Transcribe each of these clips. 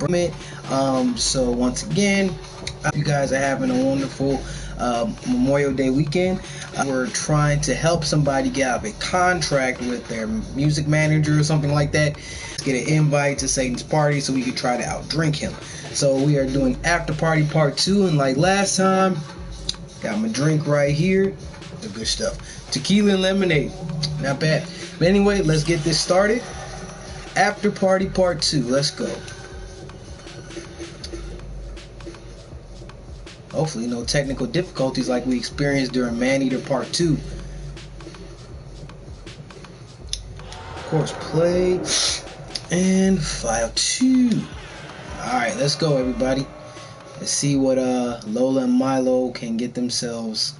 from it. So once again, I hope you guys are having a wonderful Memorial Day weekend. We're trying to help somebody get out of a contract with their music manager or something like that. Let's get an invite to Satan's party so we can try to outdrink him. So we are doing After Party Part 2, and like last time, got my drink right here. The good stuff. Tequila and lemonade. Not bad. But anyway, let's get this started. After Party Part 2. Let's go. Hopefully no technical difficulties like we experienced during Maneater Part 2. Of course, play and file 2. Alright, let's go everybody. Let's see what Lola and Milo can get themselves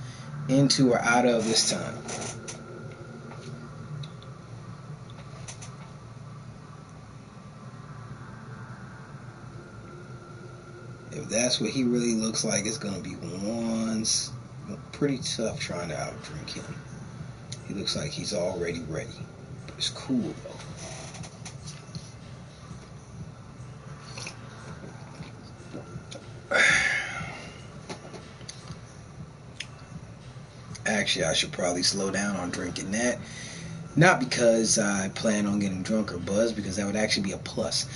into or out of this time. If that's what he really looks like, it's going to be pretty tough trying to outdrink him. He looks like he's already ready. But it's cool, though. Actually, I should probably slow down on drinking that. Not because I plan on getting drunk or buzzed, because that would actually be a plus.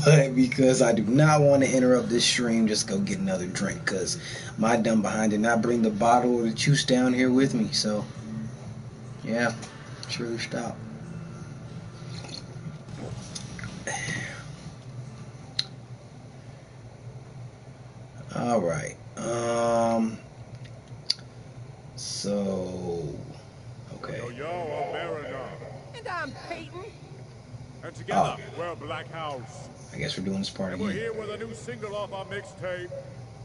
But because I do not want to interrupt this stream, just go get another drink. Because my dumb behind did not bring the bottle or the juice down here with me. So, yeah, surely stop. Alright. So, okay. Yo, I'm Mariner. And I'm Peyton. And together, we're Black House. I guess we're doing this part And we're again. here with a new single off our mixtape.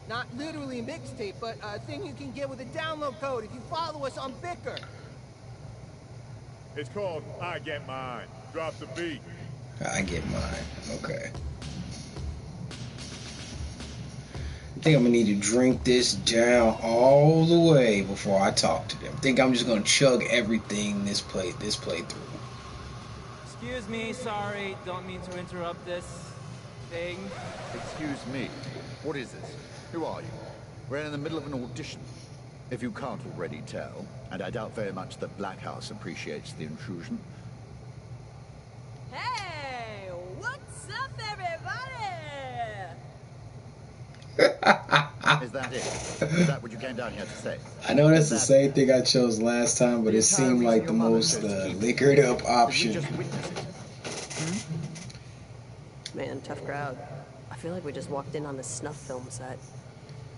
Not literally a mixtape, but a thing you can get with a download code if you follow us on Bicker. It's called I Get Mine. Drop the beat. I get mine. Okay. I think I'm gonna need to drink this down all the way before I talk to them. I think I'm just gonna chug everything this playthrough. Excuse me, sorry, don't mean to interrupt this thing. Excuse me. What is this? Who are you? We're in the middle of an audition. If you can't already tell, and I doubt very much that Black House appreciates the intrusion. Hey, what's up, everybody? Is that it? Is that what you came down here to say? I know that's the same thing I chose last time, but it seemed like the most liquored up option. Did we just witness it? Man, tough crowd. I feel like we just walked in on a snuff film set.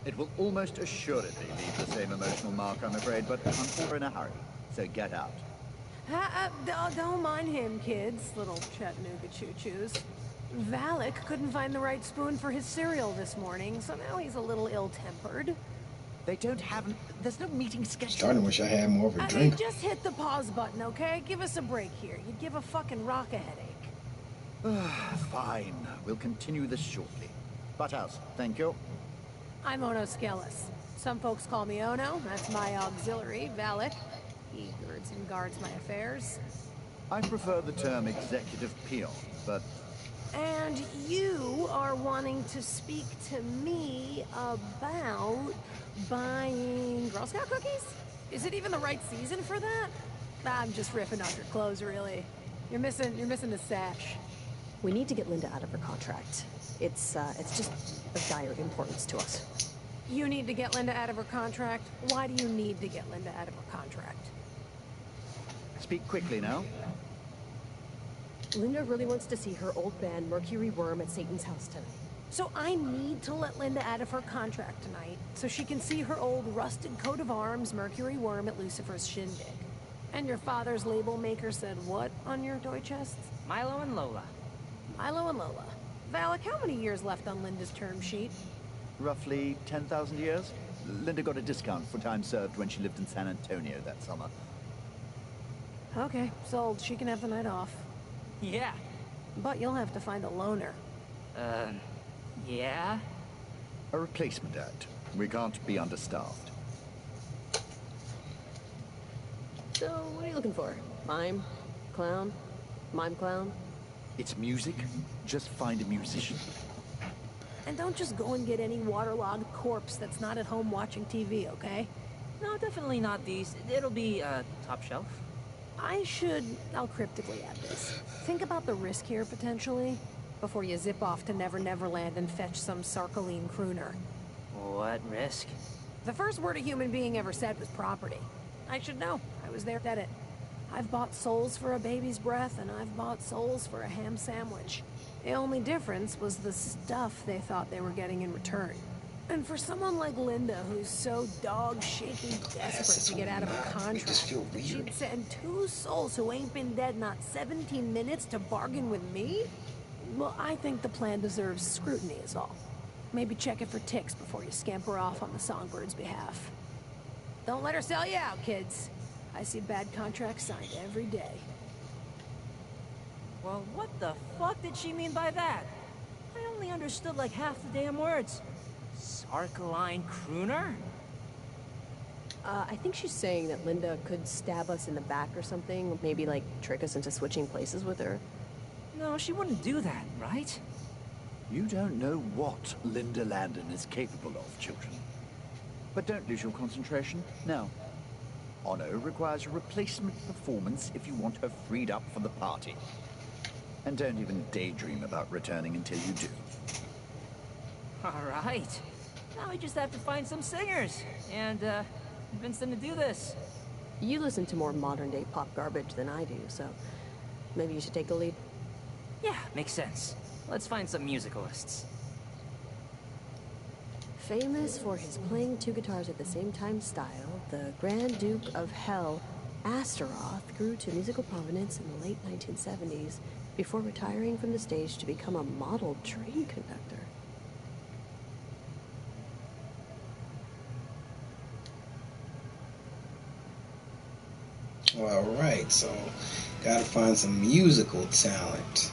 It will almost assuredly leave the same emotional mark, I'm afraid, but I'm in a hurry, so get out. Don't mind him, kids, little Chattanooga choo-choos. Valak couldn't find the right spoon for his cereal this morning, so now he's a little ill-tempered. They don't have... There's no meeting scheduled. Starting to wish I had more of a drink. Just hit the pause button, okay? Give us a break here. You'd give a fucking rock a headache. Fine. We'll continue this shortly. Butthouse, thank you. I'm Ono Skelis. Some folks call me Ono. That's my auxiliary, Valak. He girds and guards my affairs. I prefer the term executive peon, but... And you are wanting to speak to me about buying Girl Scout cookies? Is it even the right season for that? I'm just riffing off your clothes, really. You're missing the sash. We need to get Linda out of her contract. It's just of dire importance to us. You need to get Linda out of her contract? Why do you need to get Linda out of her contract? Speak quickly now. Linda really wants to see her old band, Mercury Worm, at Satan's house tonight. So I need to let Linda out of her contract tonight so she can see her old rusted coat of arms, Mercury Worm, at Lucifer's shindig. And your father's label maker said what on your toy chests? Milo and Lola. Milo and Lola. Valak, how many years left on Linda's term sheet? Roughly 10,000 years. Linda got a discount for time served when she lived in San Antonio that summer. Okay, sold. She can have the night off. Yeah. But you'll have to find a loner. Yeah? A replacement act. We can't be understaffed. So, what are you looking for? Mime? Clown? Mime clown? It's music. Just find a musician. And don't just go and get any waterlogged corpse that's not at home watching TV, okay? No, definitely not these. It'll be, top shelf. I'll cryptically add this. Think about the risk here, potentially, before you zip off to Never Never Land and fetch some Sarkoline crooner. What risk? The first word a human being ever said was property. I should know. I was there at it. I've bought souls for a baby's breath, and I've bought souls for a ham sandwich. The only difference was the stuff they thought they were getting in return. And for someone like Linda, who's so dog-shaking desperate to get out of a contract, she'd send 2 souls who ain't been dead not 17 minutes to bargain with me? Well, I think the plan deserves scrutiny is all. Maybe check it for ticks before you scamper off on the Songbird's behalf. Don't let her sell you out, kids. I see bad contracts signed every day. Well, what the fuck did she mean by that? I only understood like half the damn words. Sarkoline crooner? I think she's saying that Linda could stab us in the back or something. Maybe, like, trick us into switching places with her. No, she wouldn't do that, right? You don't know what Linda Landon is capable of, children. But don't lose your concentration. Now, Ono requires a replacement performance if you want her freed up for the party. And don't even daydream about returning until you do. Alright. Now we just have to find some singers and, convince them to do this. You listen to more modern-day pop garbage than I do, so maybe you should take the lead. Yeah, makes sense. Let's find some musicalists. Famous for his playing 2 guitars at the same time style, the Grand Duke of Hell, Astaroth, grew to musical prominence in the late 1970s before retiring from the stage to become a model train conductor. All right, so gotta find some musical talent.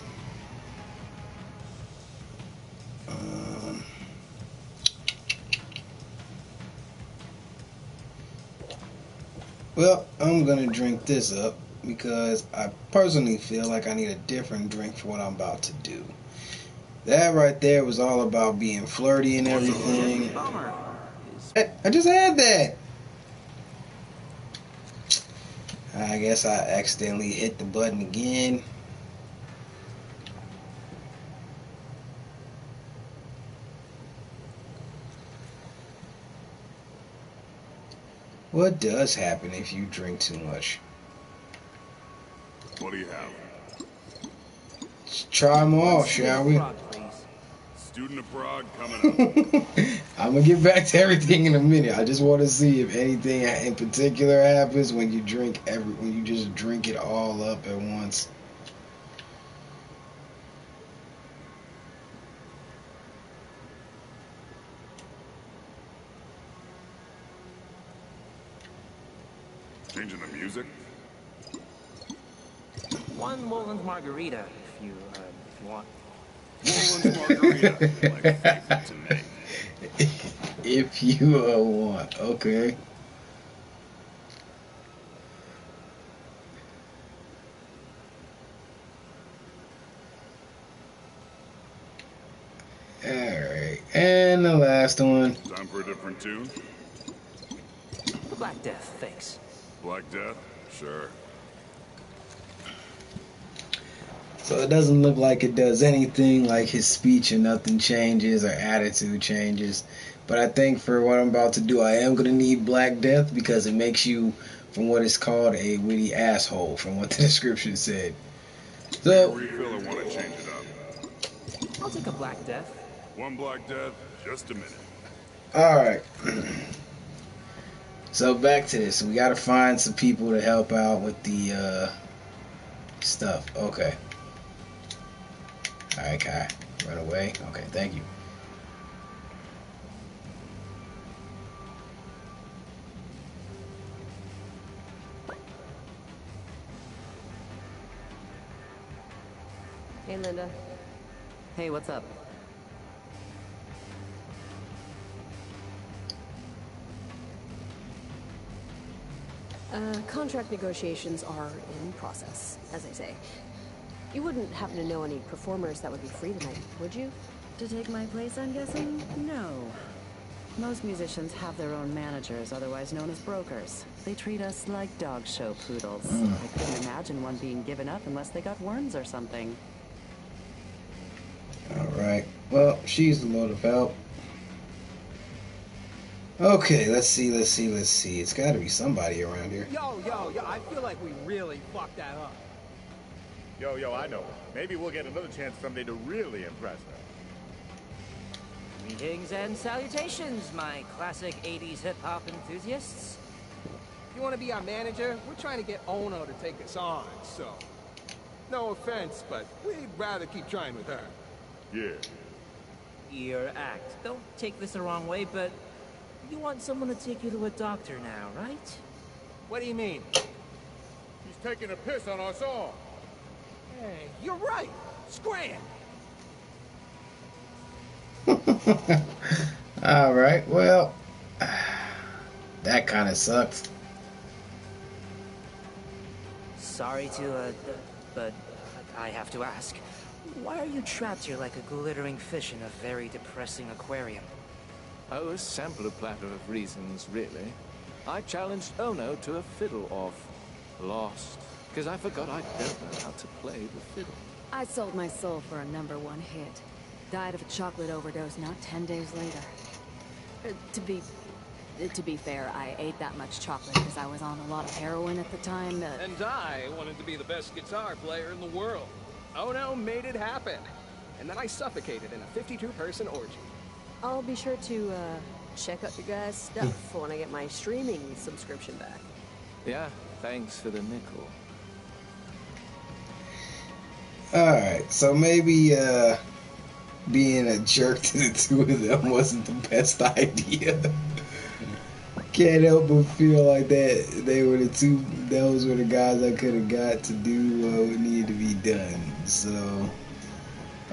Well, I'm gonna drink this up because I personally feel like I need a different drink for what I'm about to do. That right there was all about being flirty and everything. I just had that. I guess I accidentally hit the button again. What does happen if you drink too much? What do you have? Let's try them all, shall we? Student of Prague coming up. I'm gonna get back to everything in a minute. I just want to see if anything in particular happens when you when you just drink it all up at once. Changing the music? One Woland margarita, if you want. Woland's margarita. My favorite to make. If you want, okay. Alright, and the last one. Time for a different tune? Black Death, thanks. Black Death? Sure. So it doesn't look like it does anything like his speech, and nothing changes or attitude changes. But I think for what I'm about to do, I am going to need Black Death because it makes you, from what it's called, a witty asshole, from what the description said. So, Refill or want to change it up? I'll take a Black Death. One Black Death, just a minute. alright. So back to this. We got to find some people to help out with the stuff. Okay. Alright, Kai. Run away. Okay, thank you. Hey, Linda. Hey, what's up? Contract negotiations are in process, as I say. You wouldn't happen to know any performers that would be free tonight, would you? to take my place, I'm guessing? No. Most musicians have their own managers, otherwise known as brokers. They treat us like dog show poodles. I couldn't imagine one being given up unless they got worms or something. Alright. Well, she's the motive help. Okay, let's see. It's gotta be somebody around here. Yo, I feel like we really fucked that up. Yo, I know. Maybe we'll get another chance someday to really impress her. Greetings and salutations, my classic 80s hip-hop enthusiasts. If you want to be our manager, we're trying to get Ono to take us on, so... No offense, but we'd rather keep trying with her. Yeah. Your act. Don't take this the wrong way, but you want someone to take you to a doctor now, right? What do you mean? She's taking a piss on our song. Hey, you're right. Scram! Alright, well, that kind of sucks. Sorry to, but I have to ask. Why are you trapped here like a glittering fish in a very depressing aquarium? Oh, a sampler platter of reasons, really. I challenged Ono to a fiddle-off. Lost, because I forgot I don't know how to play the fiddle. I sold my soul for a #1 hit. Died of a chocolate overdose not 10 days later. To be fair, I ate that much chocolate because I was on a lot of heroin at the time. And I wanted to be the best guitar player in the world. Ono made it happen. And then I suffocated in a 52-person orgy. I'll be sure to check out your guys' stuff when I get my streaming subscription back. Yeah, thanks for the nickel. Alright, so maybe being a jerk to the two of them wasn't the best idea. Can't help but feel like that those were the guys I could have got to do what needed to be done. So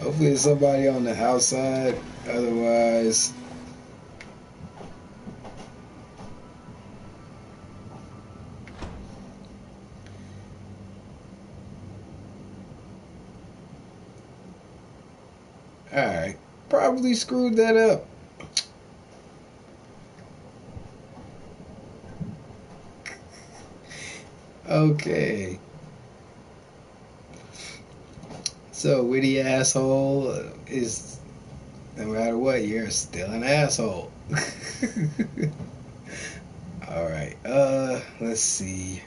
hopefully there's somebody on the outside. Otherwise, alright, probably screwed that up. Okay. So, witty asshole is, no matter what, you're still an asshole. Alright, let's see.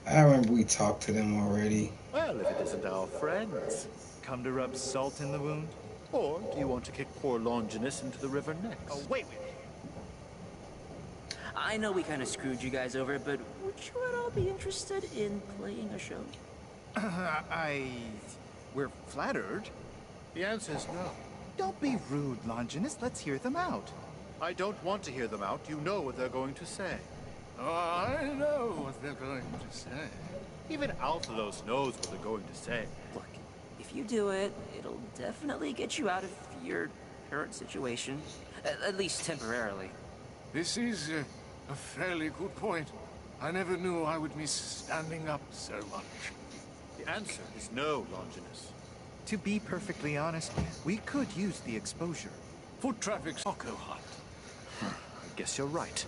I remember we talked to them already. Well, if it isn't our friends. Come to rub salt in the wound? Or do you want to kick poor Longinus into the river next? Oh, wait. I know we kind of screwed you guys over, but would you at all be interested in playing a show? We're flattered. The answer's no. Don't be rude, Longinus. Let's hear them out. I don't want to hear them out. You know what they're going to say. Oh, I know what they're going to say. Even Alphalos knows what they're going to say. Look, if you do it, it'll definitely get you out of your current situation. At least temporarily. This is a fairly good point. I never knew I would miss standing up so much. The answer is no, Longinus. To be perfectly honest, we could use the exposure. Foot traffic's taco hot. I guess you're right.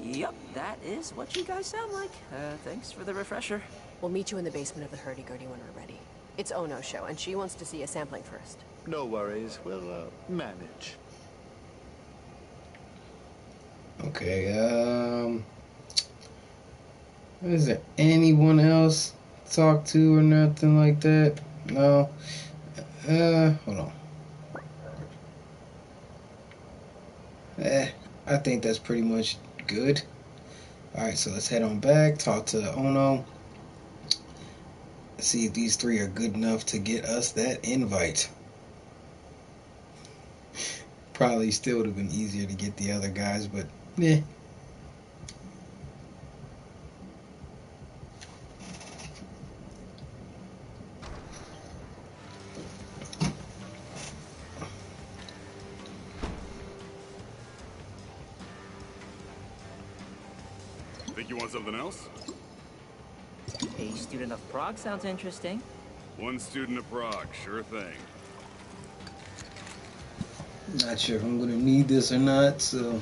Yep, that is what you guys sound like. Thanks for the refresher. We'll meet you in the basement of the hurdy-gurdy when we're ready. It's Ono's show, and she wants to see a sampling first. No worries, we'll manage. Okay, is there anyone else to talk to or nothing like that? No. Hold on. I think that's pretty much good. Alright, so let's head on back, talk to Ono. See if these three are good enough to get us that invite. Probably still would have been easier to get the other guys, but yeah. Think you want something else? A student of Prague sounds interesting. One student of Prague, sure thing. Not sure if I'm gonna need this or not, so.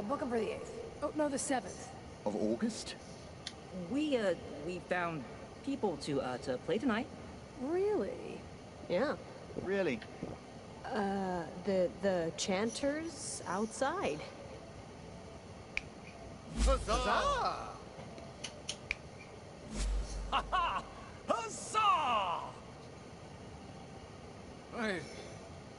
Book him for the 8th. Oh, no, the 7th. Of August? We found people to play tonight. Really? Yeah. Really? The chanters outside. Huzzah! Ha-ha! Huzzah! Wait,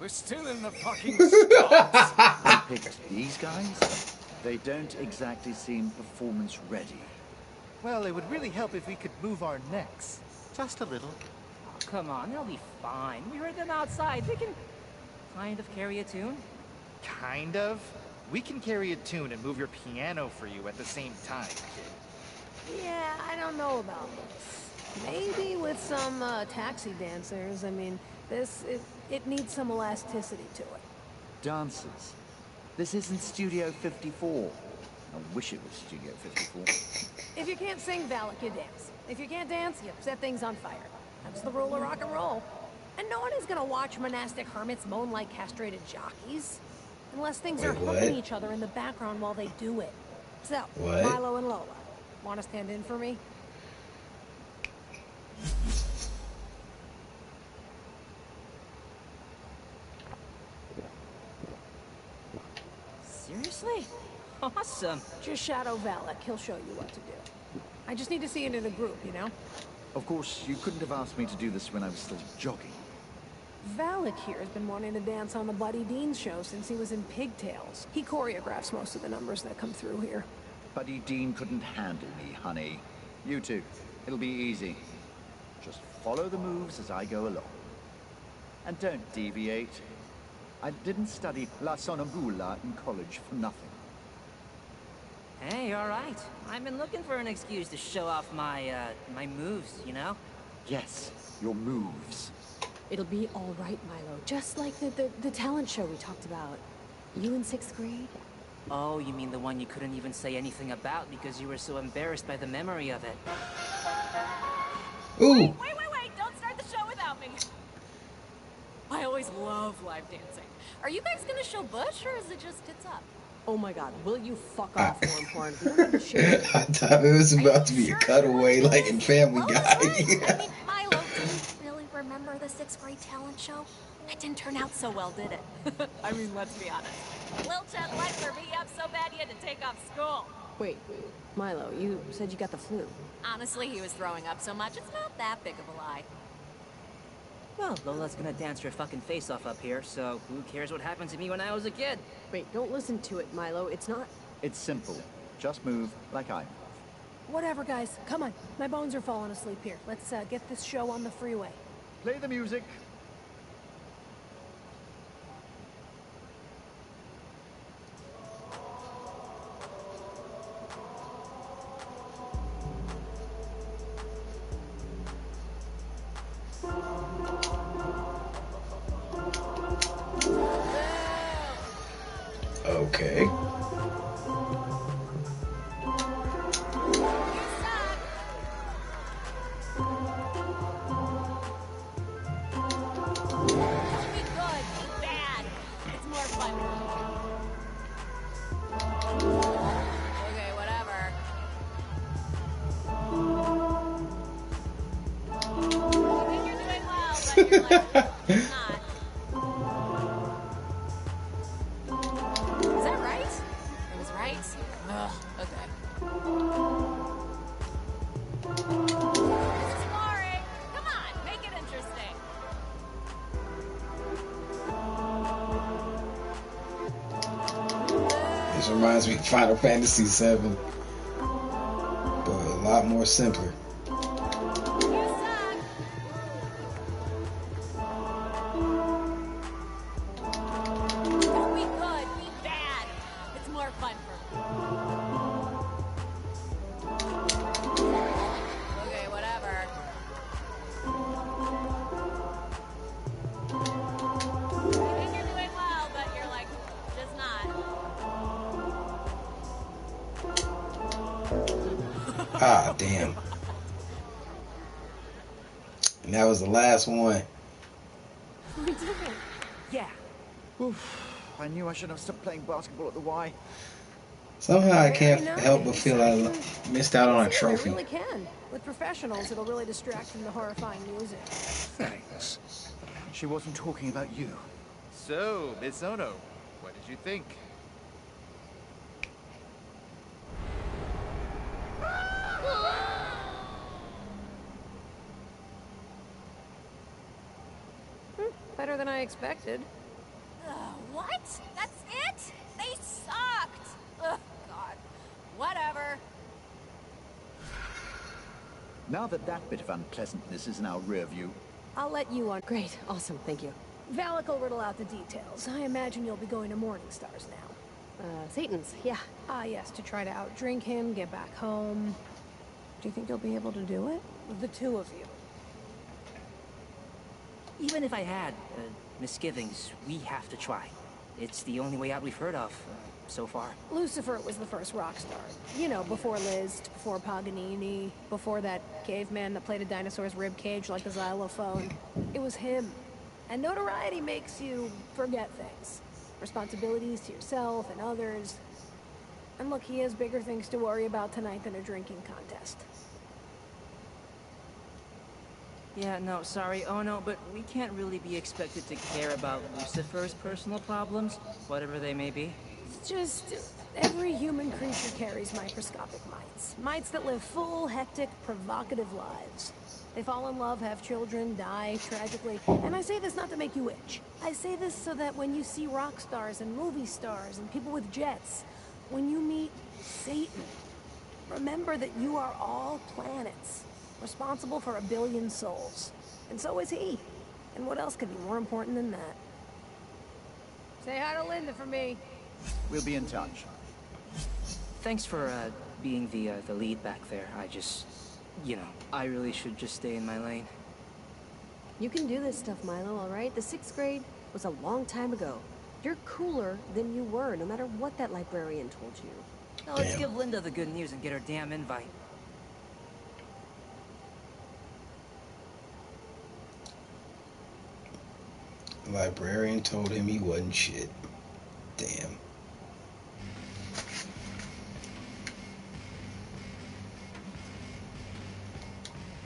we're still in the fucking stocks. You picked these guys? They don't exactly seem performance ready. Well, it would really help if we could move our necks. Just a little. Oh, come on, they'll be fine. We heard them outside. They can kind of carry a tune. Kind of. We can carry a tune and move your piano for you at the same time, kid. Yeah, I don't know about this. Maybe with some taxi dancers. I mean, it needs some elasticity to it. Dancers. This isn't Studio 54. I wish it was Studio 54. If you can't sing, Valak, you dance. If you can't dance, you set things on fire. That's the rule of rock and roll. And no one is gonna watch monastic hermits moan like castrated jockeys. Unless things are humping each other in the background while they do it. So, Milo and Lola, wanna stand in for me? Seriously? Awesome. Just shadow Valak. He'll show you what to do. I just need to see it in a group, you know? Of course, you couldn't have asked me to do this when I was still jogging. Valak here has been wanting to dance on the Buddy Dean show since he was in Pigtails. He choreographs most of the numbers that come through here. Buddy Dean couldn't handle me, honey. You two. It'll be easy. Just follow the moves as I go along. And don't deviate. I didn't study La Sonnambula in college for nothing. Hey, all right. I've been looking for an excuse to show off my moves, you know? Yes, your moves. It'll be all right, Milo. Just like the talent show we talked about. You in 6th grade? Oh, you mean the one you couldn't even say anything about because you were so embarrassed by the memory of it. Ooh. Wait! Don't start the show without me. I always love live dancing. Are you guys gonna show Bush, or is it just tits up? Oh my god, will you fuck off, more important? We don't have to share. I thought it was about to be a cutaway like in Family Guy. I mean, Milo, do you really remember the 6th grade talent show? It didn't turn out so well, did it? I mean, let's be honest. Lil Chet Leitler beat you up so bad you had to take off school. Wait, Milo, you said you got the flu. Honestly, he was throwing up so much, it's not that big of a lie. Well, Lola's gonna dance her fucking face off up here, so who cares what happened to me when I was a kid? Wait, don't listen to it, Milo. It's not... It's simple. Just move like I move. Whatever, guys. Come on. My bones are falling asleep here. Let's get this show on the freeway. Play the music. Okay. This reminds me of Final Fantasy VII, but a lot more simpler. Damn. And that was the last one. We did it. Yeah. Oof. I knew I should have stopped playing basketball at the Y. Somehow I can't Very help but nice. feel I missed out on a I trophy. really can. With professionals, it'll really distract from the horrifying music. Thanks. She wasn't talking about you. So, Miss Ono, what did you think? Better than I expected. What? That's it? They sucked! Ugh, God. Whatever. Now that that bit of unpleasantness is in our rear view, I'll let you on. Great. Awesome. Thank you. Valak will riddle out the details. I imagine you'll be going to Morning Stars now. Satan's. Yeah. Ah, yes, to try to outdrink him, get back home. Do you think you'll be able to do it? The two of you. Even if I had misgivings, we have to try. It's the only way out we've heard of so far. Lucifer was the first rock star. You know, before Liszt, before Paganini, before that caveman that played a dinosaur's rib cage like a xylophone. It was him. And notoriety makes you forget things. Responsibilities to yourself and others. And look, he has bigger things to worry about tonight than a drinking contest. Yeah, no, sorry, Ono, but we can't really be expected to care about Lucifer's personal problems, whatever they may be. It's just, every human creature carries microscopic mites. Mites that live full, hectic, provocative lives. They fall in love, have children, die tragically. And I say this not to make you itch. I say this so that when you see rock stars and movie stars and people with jets, when you meet Satan, remember that you are all planets, responsible for 1 billion souls. And so is he. And what else could be more important than that? Say hi to Linda for me. we'll be in touch. Thanks for being the lead back there. I just, I really should just stay in my lane. You can do this stuff, Milo, all right? The 6th grade was a long time ago. You're cooler than you were, no matter what that librarian told you. Now let's give Linda the good news and get her damn invite. The librarian told him he wasn't shit. Damn.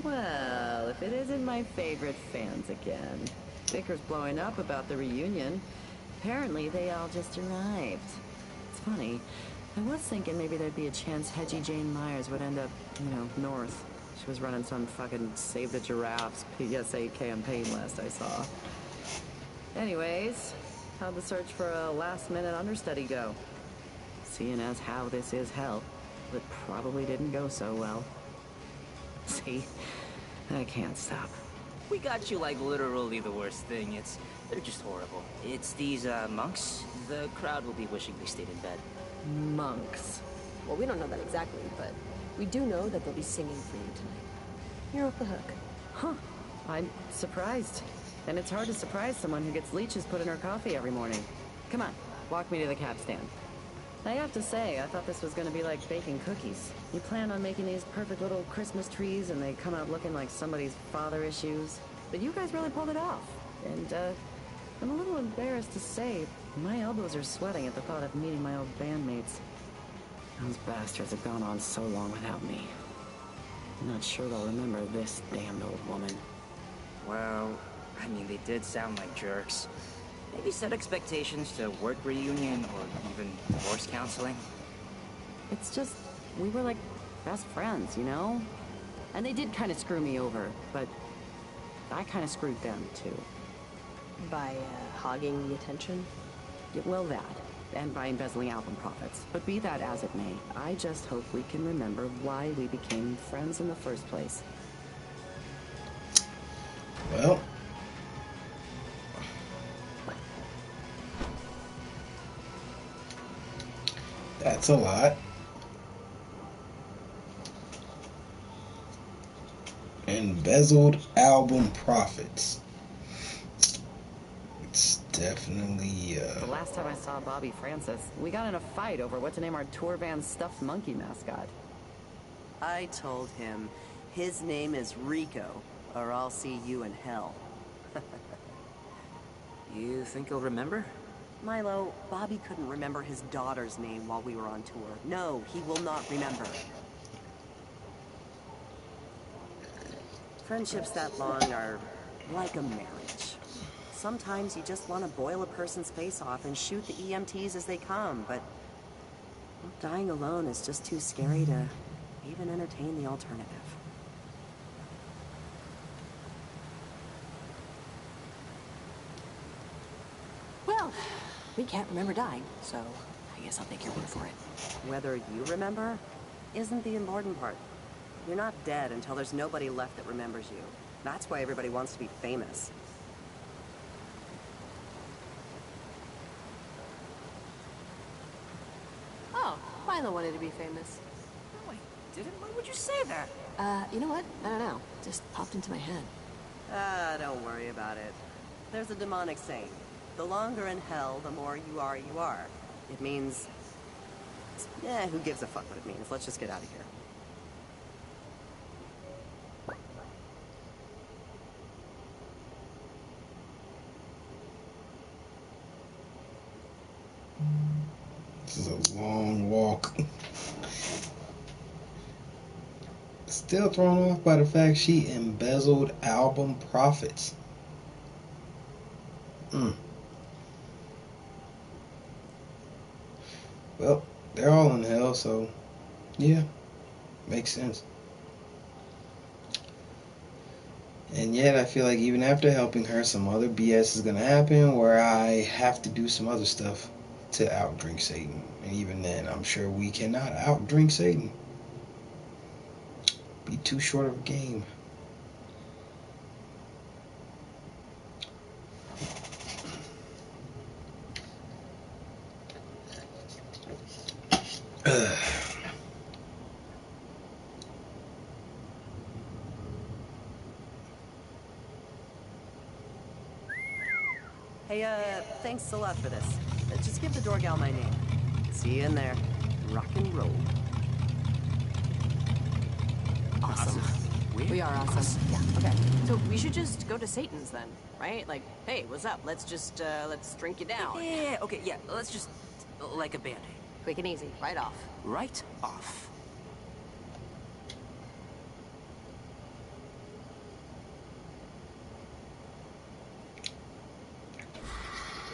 Well, if it isn't my favorite fans again. Vicker's blowing up about the reunion. Apparently, they all just arrived. It's funny. I was thinking maybe there'd be a chance Hedgie Jane Myers would end up, north. She was running some fucking Save the Giraffes PSA campaign last I saw. Anyways, how'd the search for a last-minute understudy go? Seeing as how this is hell, it probably didn't go so well. See? I can't stop. We got you like literally the worst thing. They're just horrible. It's these monks. The crowd will be wishing they stayed in bed. Monks. Well, we don't know that exactly, but we do know that they'll be singing for you tonight. You're off the hook. Huh. I'm surprised. And it's hard to surprise someone who gets leeches put in her coffee every morning. Come on, walk me to the cab stand. I have to say, I thought this was going to be like baking cookies. You plan on making these perfect little Christmas trees and they come out looking like somebody's father issues. But you guys really pulled it off. And, I'm a little embarrassed to say, my elbows are sweating at the thought of meeting my old bandmates. Those bastards have gone on so long without me. I'm not sure they'll remember this damned old woman. Well, I mean, they did sound like jerks. Maybe set expectations to work reunion or even divorce counseling. It's just, we were like best friends, And they did kind of screw me over, but I kind of screwed them too. By, hogging the attention? Yeah, well, that. And by embezzling album profits. But be that as it may, I just hope we can remember why we became friends in the first place. Well, that's a lot. Embezzled album profits. It's definitely, The last time I saw Bobby Francis, we got in a fight over what to name our tour van stuffed monkey mascot. I told him his name is Rico, or I'll see you in hell. You think he'll remember? Milo, Bobby couldn't remember his daughter's name while we were on tour. No, he will not remember. Friendships that long are like a marriage. Sometimes you just want to boil a person's face off and shoot the EMTs as they come, but dying alone is just too scary to even entertain the alternative. Well, we can't remember dying, so I guess I'll take your word for it. Whether you remember isn't the important part. You're not dead until there's nobody left that remembers you. That's why everybody wants to be famous. Oh, Milo wanted to be famous. No, I didn't. Why would you say that? You know what? I don't know. Just popped into my head. Don't worry about it. There's a demonic saying. The longer in hell, the more you are, you are. It means... who gives a fuck what it means? Let's just get out of here. This is a long walk. Still thrown off by the fact she embezzled album profits. Well, they're all in hell, so yeah, makes sense. And yet I feel like even after helping her, some other BS is gonna happen where I have to do some other stuff to outdrink Satan. And even then, I'm sure we cannot outdrink Satan. Be too short of a game. Hey, thanks a lot for this. Just give the door gal my name. See you in there. Rock and roll. Awesome. We are awesome. Yeah, okay. So we should just go to Satan's then, right? Like, hey, what's up? Let's just, let's drink you down. Yeah, okay, yeah. Let's just... like a band-aid. Quick and easy. Right off. Right off.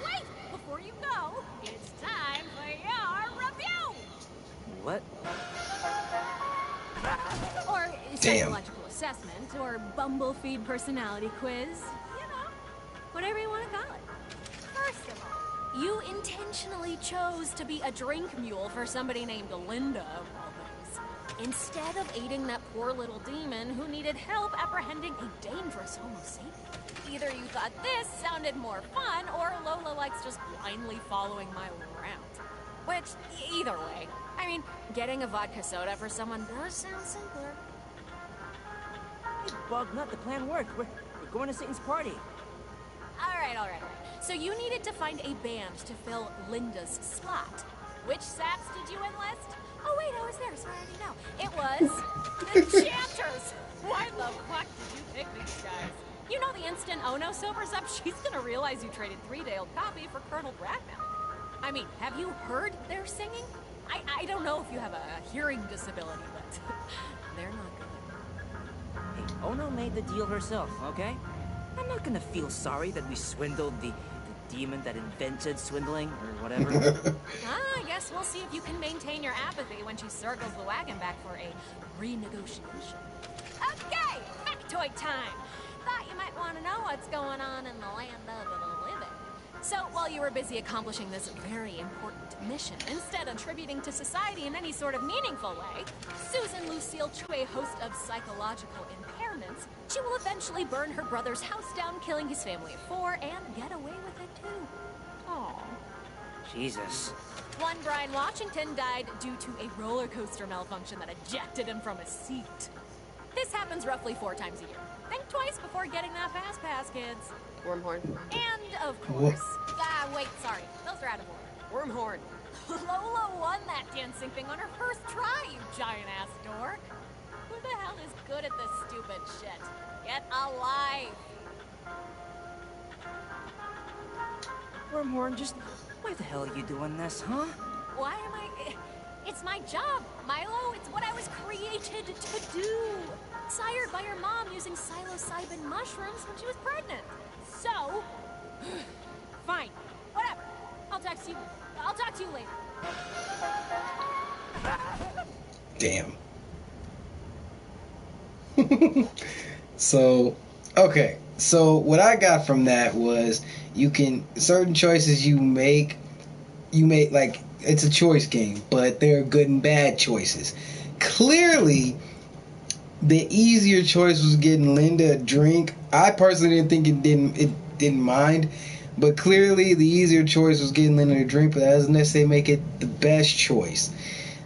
Wait! Before you go, it's time for your review! What? Or psychological assessment, or bumblefeed personality quiz. You know, whatever you want to call it. First of all, you intentionally chose to be a drink mule for somebody named Linda, of all things, instead of aiding that poor little demon who needed help apprehending a dangerous Homo sapien. Either you thought this sounded more fun, or Lola likes just blindly following Milo around. Which, either way, I mean, getting a vodka soda for someone does sound simpler. Hey, Bug Nut, the plan worked. We're going to Satan's party. All right. So you needed to find a band to fill Linda's slot. Which saps did you enlist? Oh wait, I was there, so I already know. It was the Chanters. Why the fuck did you pick these guys? You know the instant Ono sobers up, she's gonna realize you traded 3-day-old copy for Colonel Bracknell. I mean, have you heard their singing? I don't know if you have a hearing disability, but they're not good. Hey, Ono made the deal herself, okay? I'm not gonna feel sorry that we swindled the demon that invented swindling, or whatever. I guess we'll see if you can maintain your apathy when she circles the wagon back for a renegotiation. Okay, factoid time! Thought you might want to know what's going on in the land of the living. So, while you were busy accomplishing this very important mission, instead of contributing to society in any sort of meaningful way, Susan Lucille Chu, a host of psychological impairments, she will eventually burn her brother's house down, killing his family of 4, and get away with it too. Aww. Jesus. One Brian Washington died due to a roller coaster malfunction that ejected him from a seat. This happens roughly 4 times a year. Think twice before getting that fast pass, kids. Wormhorn. And, of course... wait, sorry. Those are out of order. Wormhorn. Lola won that dancing thing on her first try, you giant-ass dork. Who the hell is good at this stupid shit? Get alive! Wormhorn, just why the hell are you doing this, huh? Why am I... It's my job, Milo. It's what I was created to do. Sired by your mom using psilocybin mushrooms when she was pregnant. So... Fine. Whatever. I'll talk to you later. Damn. So, okay. So what I got from that was certain choices you make like it's a choice game, but they're good and bad choices. Clearly, the easier choice was getting Linda a drink. I personally didn't think it didn't mind, but clearly the easier choice was getting Linda a drink, but that doesn't necessarily make it the best choice.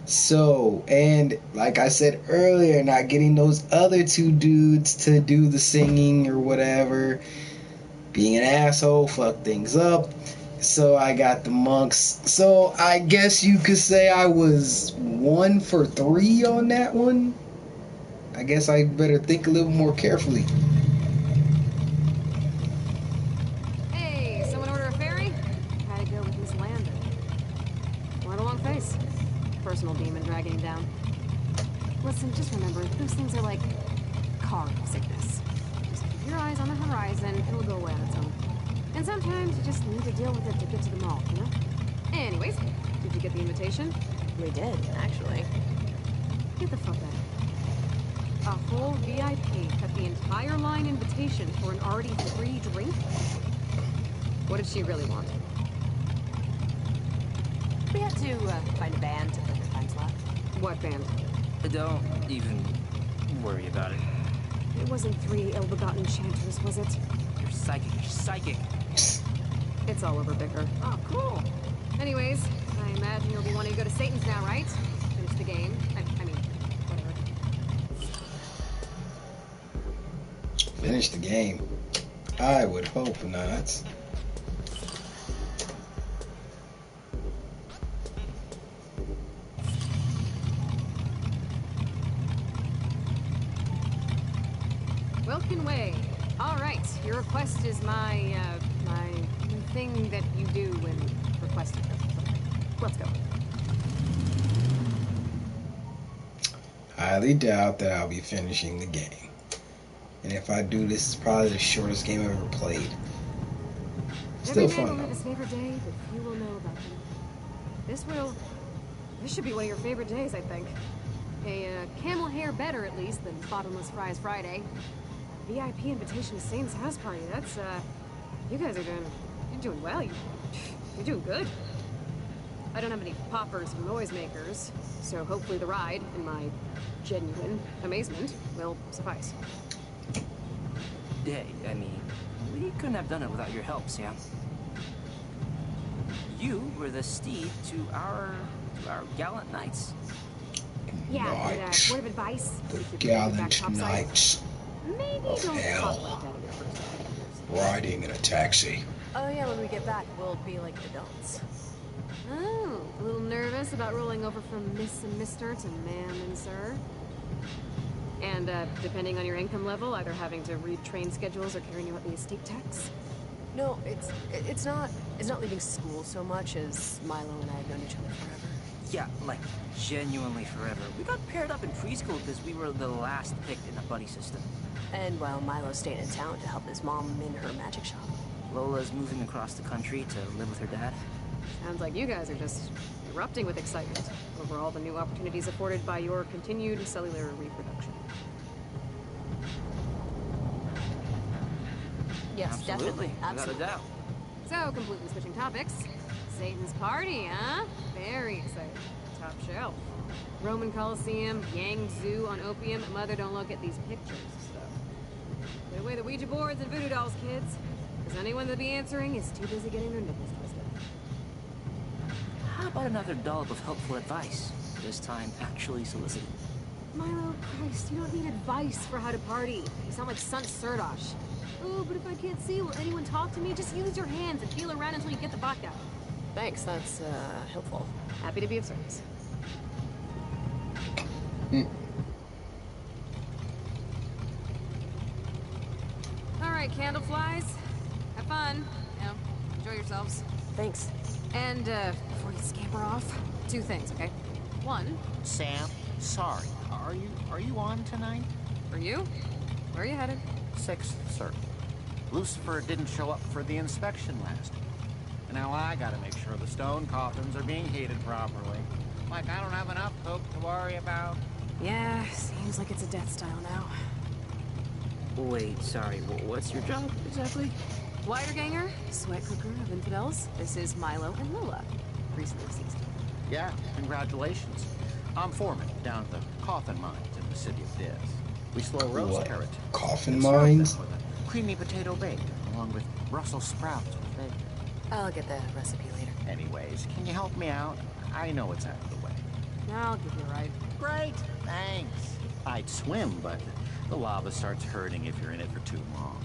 So, and like I said earlier, not getting those other two dudes to do the singing or whatever, being an asshole, fuck things up. So I got the monks. So I guess you could say I was 1 for 3 on that one. I guess I better think a little more carefully. Hey, someone order a ferry? How'd it go with Miss Landon? Quite a long face. Personal demon dragging him down. Listen, just remember, those things are like car sickness. Just keep your eyes on the horizon, and it'll go away on its own. And sometimes you just need to deal with it to get to the mall, you know? Anyways, did you get the invitation? We did, actually. Get the fuck out. A whole VIP cut the entire line invitation for an already free drink? What did she really want? We had to find a band to put their time slot. What band? Don't even worry about it. It wasn't 3 ill-begotten chanters, was it? You're psychic. You're psychic. It's all over, Bicker. Oh, cool. Anyways, I imagine you'll be wanting to go to Satan's now, right? Finish the game. I mean, whatever. Finish the game. I would hope not. Welkin Way. All right, your request is my thing that you do when requested something. Let's go. Highly doubt that I'll be finishing the game. And if I do, this is probably the shortest game I've ever played. Still Every man fun will have though. his favorite day, but few will know about them. This should be one of your favorite days, I think. A camel hair better, at least, than bottomless fries Friday. VIP invitation to Satan's house party. That's, you guys are you're doing well. You're doing good. I don't have any poppers or noisemakers, so hopefully the ride, in my genuine amazement, will suffice. Hey, I mean, we couldn't have done it without your help, Sam. You were the steed to our gallant knights. Yeah, Knights. but, word of advice. The gallant knights Maybe of don't hell. talk like that in your first 5 years. Riding in a taxi. Oh yeah, when we get back, we'll be like adults. Oh, a little nervous about rolling over from Miss and Mister to Ma'am and Sir. And, depending on your income level, either having to read train schedules or carrying out the estate tax. No, it's not leaving school so much as Milo and I have known each other forever. Yeah, like, genuinely forever. We got paired up in preschool because we were the last picked in a buddy system. And while Milo stayed in town to help his mom in her magic shop. Lola's moving across the country to live with her dad. Sounds like you guys are just erupting with excitement over all the new opportunities afforded by your continued cellular reproduction. Yes, Absolutely, definitely. Absolutely. without a doubt. So, completely switching topics. Satan's party, huh? Very exciting. Top shelf. Roman Coliseum, Yang Zoo on opium. Mother, don't look at these pictures stuff. Put away the Ouija boards and voodoo dolls, kids. Because anyone that'll be answering is too busy getting their nipples twisted. How about another dollop of helpful advice? This time actually solicited. Milo, Christ, you don't need advice for how to party. You sound like Sant Sirdosh. Oh, but if I can't see, will anyone talk to me? Just use your hands and feel around until you get the vodka. Thanks, that's helpful. Happy to be of service. right, candle flies. Have fun. You know, enjoy yourselves. Thanks. And, before you scamper off, two things, okay? One, Sam, sorry. Are you on tonight? for you, where are you headed? 6th Circle. Lucifer didn't show up for the inspection last week. And now I gotta make sure the stone coffins are being heated properly. Like I don't have enough poop to worry about. Yeah, seems like it's a death style now. Wait, sorry, what's your job exactly? Widerganger, sweat cooker of infidels. This is Milo and Lola. Recently deceased. Yeah, congratulations. I'm foreman down at the coffin mines in the city of Death. We slow roast What? carrot. Coffin and serve mines? them with a creamy potato bacon, along with Brussels sprouts with bacon. I'll get the recipe later. Anyways, can you help me out? I know it's out of the way. I'll give you a ride. Great, thanks. I'd swim, but the lava starts hurting if you're in it for too long.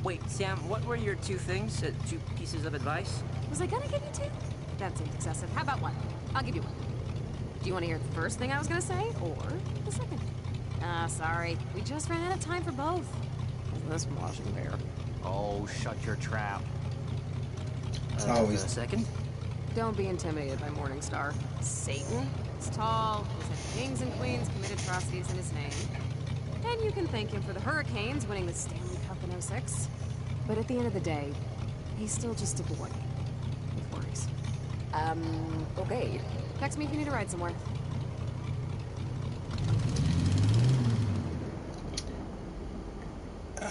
Wait, Sam, what were your two things? Two pieces of advice? Was I gonna give you two? That seems excessive. How about one? I'll give you one. Do you want to hear the first thing I was gonna say, or the second? Sorry. We just ran out of time for both. This washing bear. Oh, shut your trap. Always. Second? Don't be intimidated by Morningstar. Satan is tall, he's had kings and queens commit atrocities in his name. And you can thank him for the Hurricanes winning the Stanley Cup in '06. But at the end of the day, he's still just a boy. With worries. Okay. Text me if you need a ride somewhere.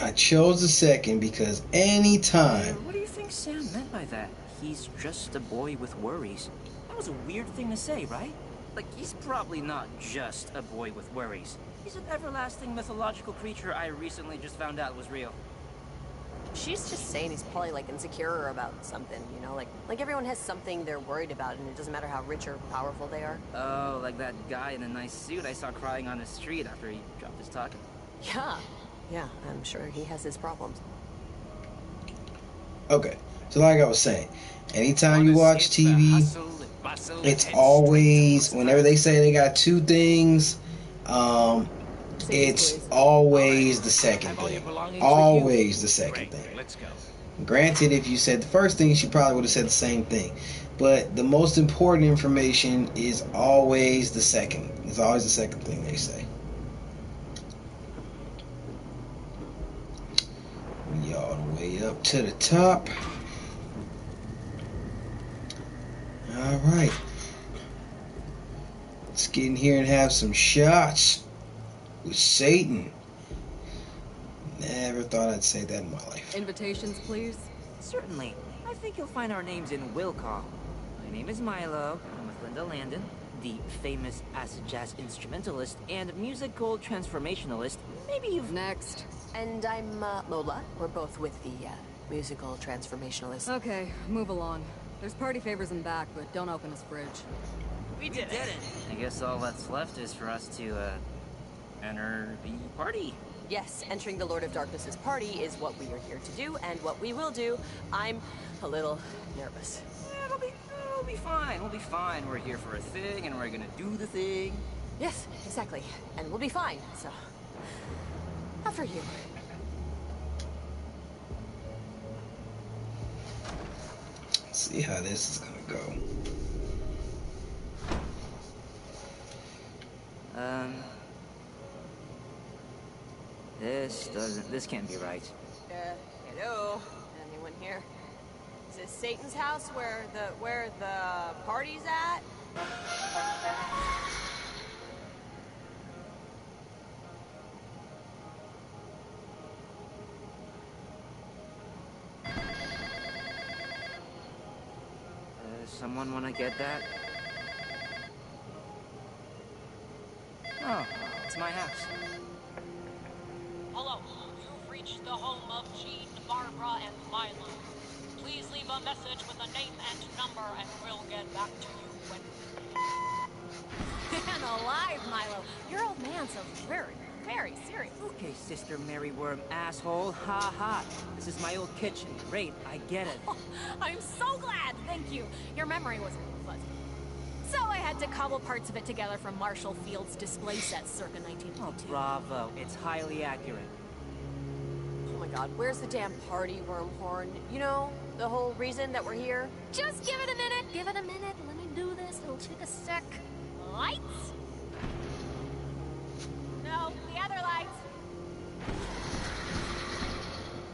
I chose the second because anytime. What do you think Sam meant by that? He's just a boy with worries. That was a weird thing to say, right? Like, he's probably not just a boy with worries. He's an everlasting mythological creature I recently just found out was real. She's just saying he's probably like insecure about something, you know, like everyone has something they're worried about, and it doesn't matter how rich or powerful they are. Oh, like that guy in a nice suit I saw crying on the street after he dropped his taco. Yeah, I'm sure he has his problems. Okay, so like I was saying, anytime you watch TV, it's always, whenever they say they got two things, it's always the second thing. Always the second thing. Let's go. Granted, if you said the first thing, she probably would have said the same thing. But the most important information is always the second. It's always the second thing they say. We all the way up to the top. Alright. Let's get in here and have some shots with Satan. Never thought I'd say that in my life. Invitations, please. Certainly. I think you'll find our names in will call. My name is Milo. I'm with Linda Landon, the famous acid jazz instrumentalist and musical transformationalist. Maybe you've... Next. And I'm Lola. We're both with the musical transformationalist. Okay, move along. There's party favors in back, but don't open his fridge. We did it! I guess all that's left is for us to, enter the party. Yes, entering the Lord of Darkness's party is what we are here to do, and what we will do. I'm a little nervous. Yeah, it'll be fine. We'll be fine. We're here for a thing, and we're gonna do the thing. Yes, exactly. And we'll be fine, so... After you. Let's see how this is gonna go. This can't be right. Hello? Anyone here? Is this Satan's house where the party's at? Someone wanna get that? Oh, it's my house. Hello, you've reached the home of Jean, Barbara, and Milo. Please leave a message with a name and number, and we'll get back to you when... Man alive, Milo. Your old man sounds very, very serious. Okay, Sister Mary Worm, asshole. Ha ha. This is my old kitchen. Great, I get it. Oh, I'm so glad. Thank you. Your memory was fuzzy. So I had to cobble parts of it together from Marshall Field's display set circa 1922. Oh, bravo. It's highly accurate. my god, where's the damn party, Wormhorn? You know, the whole reason that we're here? Just give it a minute. Give it a minute. Let me do this. It'll take a sec. Lights? No, the other lights.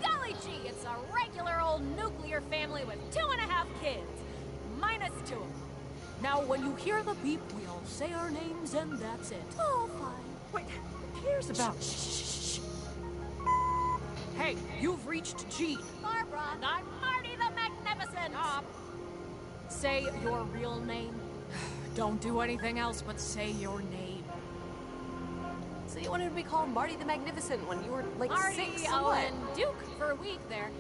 Golly gee, it's a regular old nuclear family with 2.5 kids. Minus 2 of them. Now, when you hear the beep, we all say our names and that's it. Oh, fine. Wait, who cares about... Shh. Hey, you've reached Gene. Barbara, and I'm Marty the Magnificent. Stop. Say your real name. Don't do anything else but say your name. So you wanted to be called Marty the Magnificent when you were like Marty, 6, so Owen, what? Duke for a week there.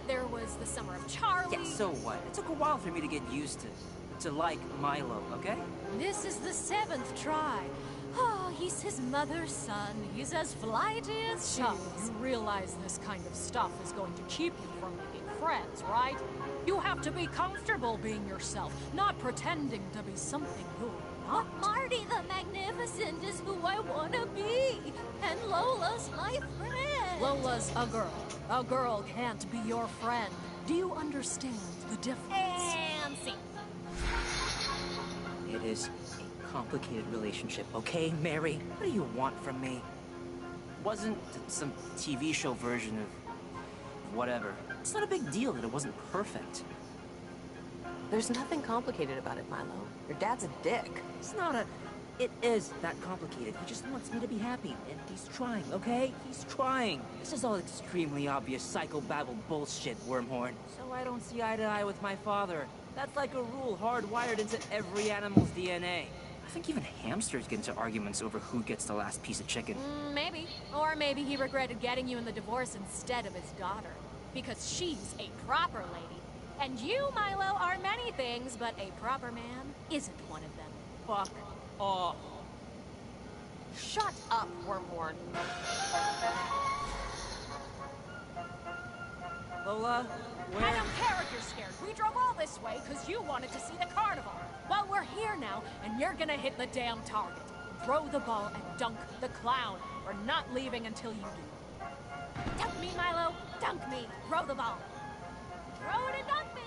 There was the summer of Charlie. Yeah, so what? It took a while for me to get used to like Milo, okay? This is the 7th try. Oh, he's his mother's son. He's as flighty as Chuck, shoes. you realize this kind of stuff is going to keep you from making friends, right? You have to be comfortable being yourself, not pretending to be something who you're not. Marty the Magnificent is who I want to be. And Lola's my friend. Lola's a girl. A girl can't be your friend. Do you understand the difference? And see. It is a complicated relationship, okay, Mary? What do you want from me? Wasn't some TV show version of whatever. It's not a big deal that it wasn't perfect. There's nothing complicated about it, Milo. Your dad's a dick. It's not a... It is that complicated. He just wants me to be happy, and he's trying, okay? He's trying. This is all extremely obvious psychobabble bullshit, Wormhorn. So I don't see eye to eye with my father. That's like a rule hardwired into every animal's DNA. I think even hamsters get into arguments over who gets the last piece of chicken. Maybe. Or maybe he regretted getting you in the divorce instead of his daughter. Because she's a proper lady. And you, Milo, are many things, but a proper man isn't one of them. Fuck off. Shut up, Wormhorn. Lola, where... I don't care if you're scared. We drove all this way because you wanted to see the carnival. Well, we're here now, and you're gonna hit the damn target. Throw the ball and dunk the clown. We're not leaving until you do. Dunk me, Milo. Dunk me. Throw the ball. Throw it and dunk me.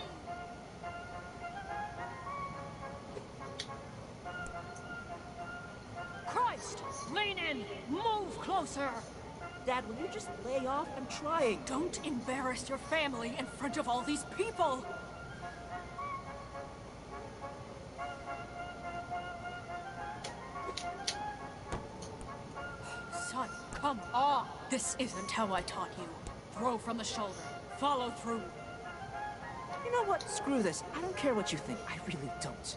Christ! Lean in! Move closer! Dad, will you just lay off? I'm trying. Don't embarrass your family in front of all these people! Son, come on! This isn't how I taught you. Throw from the shoulder. Follow through. You know what? Screw this. I don't care what you think. I really don't.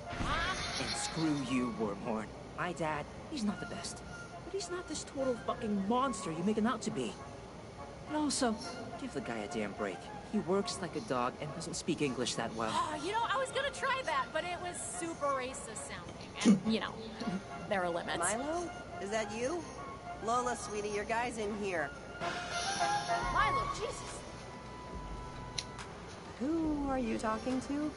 And screw you, Wormhorn. My dad, he's not the best. But he's not this total fucking monster you make him out to be. And also, give the guy a damn break. He works like a dog and doesn't speak English that well. You know, I was gonna try that, but it was super racist sounding. And, you know, there are limits. Milo? Is that you? Lola, sweetie, your guy's in here. Milo, Jesus. Who are you talking to?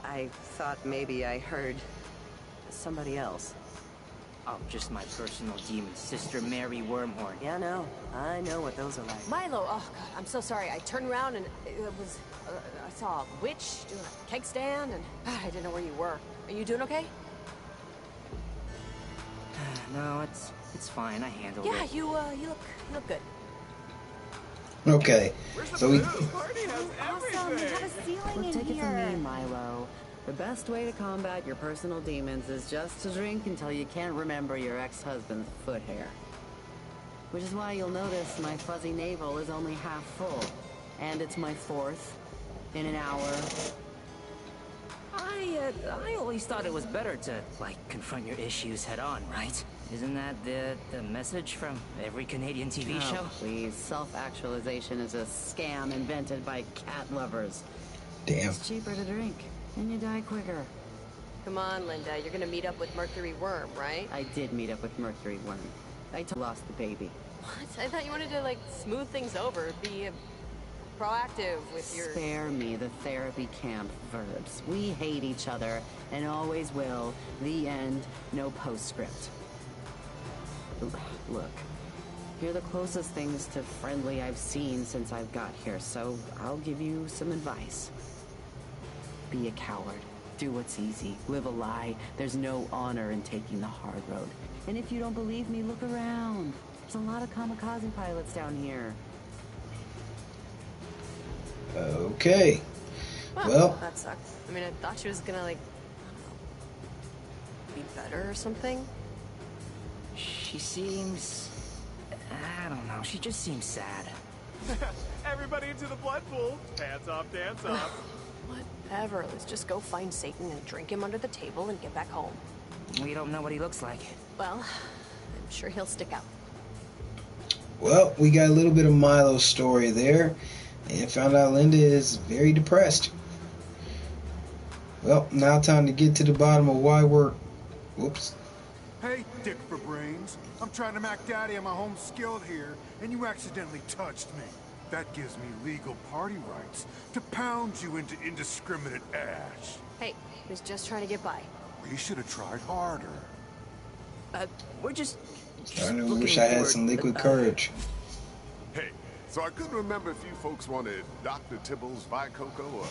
I thought maybe I heard somebody else. Oh, just my personal demon sister, Mary Wormhorn. Yeah, no. I know what those are like. Milo, oh god, I'm so sorry. I turned around and it was... I saw a witch doing a keg stand and I didn't know where you were. Are you doing okay? No, it's fine. I handled Yeah, it. you look good. Okay, so we... Awesome, we have a ceiling Look, in take it from here. me, Milo. The best way to combat your personal demons is just to drink until you can't remember your ex-husband's foot hair. Which is why you'll notice my fuzzy navel is only half full. And it's my 4th in an hour. I always thought it was better to, like, confront your issues head on, right? Isn't that the message from every Canadian TV show? Please, self-actualization is a scam invented by cat lovers. Damn. It's cheaper to drink, and you die quicker. Come on, Linda. You're gonna meet up with Mercury Worm, right? I did meet up with Mercury Worm. I lost the baby. What? I thought you wanted to, like, smooth things over, be proactive with your... Spare me the therapy camp verbs. We hate each other, and always will. The end. No postscript. Look, You're the closest things to friendly I've seen since I've got here, so I'll give you some advice. Be a coward. Do what's easy. Live a lie. There's no honor in taking the hard road. And if you don't believe me, look around. There's a lot of kamikaze pilots down here. Okay. Well, that sucked. I mean, I thought she was gonna, like, be better or something. She seems... I don't know, she just seems sad. Everybody into the blood pool. Pants off, dance off. Whatever, let's just go find Satan and drink him under the table and get back home. We don't know what he looks like. Well, I'm sure he'll stick out. well, we got a little bit of Milo's story there, and found out Linda is very depressed. Well, now time to get to the bottom of why we're... Whoops. Hey, dick for brains. I'm trying to mac daddy on my home skillet here, and you accidentally touched me. That gives me legal party rights to pound you into indiscriminate ash. Hey, he was just trying to get by. We should have tried harder. We're just I wish I had some liquid courage. Hey, so I couldn't remember if you folks wanted Dr. Tibble's Vicoco or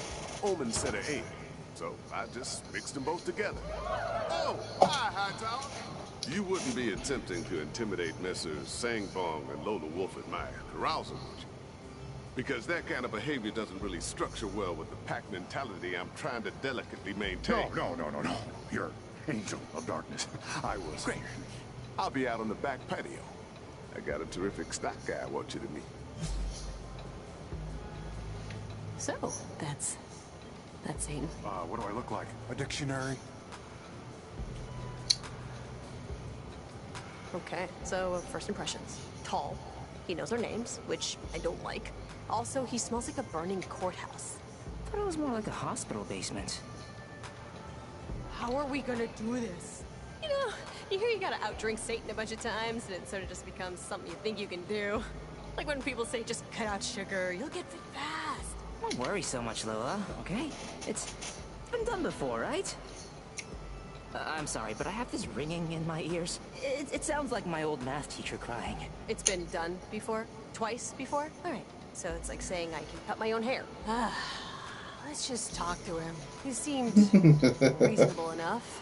Omen Center A. So I just mixed them both together. Oh, hi, Hightower. You wouldn't be attempting to intimidate Messrs. Sangbong and Lola Wolf at my carousal, would you? Because that kind of behavior doesn't really structure well with the pack mentality I'm trying to delicately maintain. No. You're angel of darkness. I was. Great. I'll be out on the back patio. I got a terrific stock guy I want you to meet. So, that's Satan. What do I look like? A dictionary? Okay, so first impressions. Tall. He knows our names, which I don't like. Also, he smells like a burning courthouse. I thought it was more like a hospital basement. How are we gonna do this? You know, you hear you gotta outdrink Satan a bunch of times, and it sort of just becomes something you think you can do. Like when people say, just cut out sugar, you'll get fit fast. Don't worry so much, Lola, okay? It's been done before, right? I'm sorry, but I have this ringing in my ears. It sounds like my old math teacher crying. It's been done before? Twice before? Alright, so it's like saying I can cut my own hair. Let's just talk to him. He seemed reasonable enough.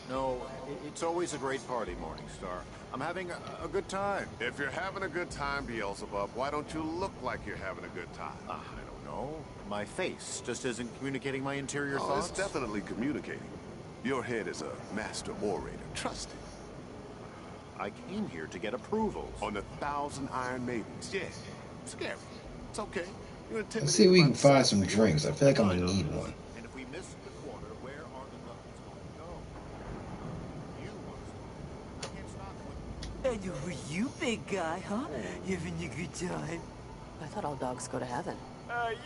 No, it's always a great party, Morningstar. I'm having a good time. If you're having a good time, Beelzebub, why don't you look like you're having a good time? I don't know. My face just isn't communicating my interior Oh, thoughts. it's definitely communicating. Your head is a master orator. Trust it. I came here to get approvals. On 1,000 Iron Maidens. Yeah. Scary. It's okay. You're intimidated. Let's see if we can by find the some drinks. I feel like I'm gonna need one. And if we miss the quarter, where are the nuggets going to go? You want to stop. I can't stop with... And were you, big guy, huh? You having a good time? I thought all dogs go to heaven.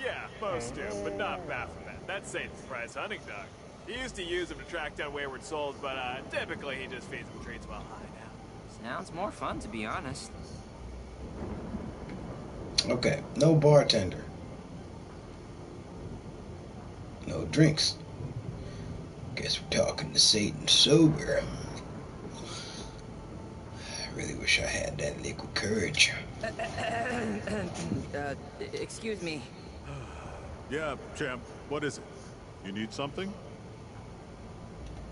Yeah, most do, but not Baphomet. That's Satan's prize hunting dog. He used to use them to track down wayward souls, but typically he just feeds them treats while high now. Sounds more fun, to be honest. Okay, no bartender. No drinks. Guess we're talking to Satan sober. I really wish I had that liquid courage. Excuse me. Yeah, champ, what is it? You need something?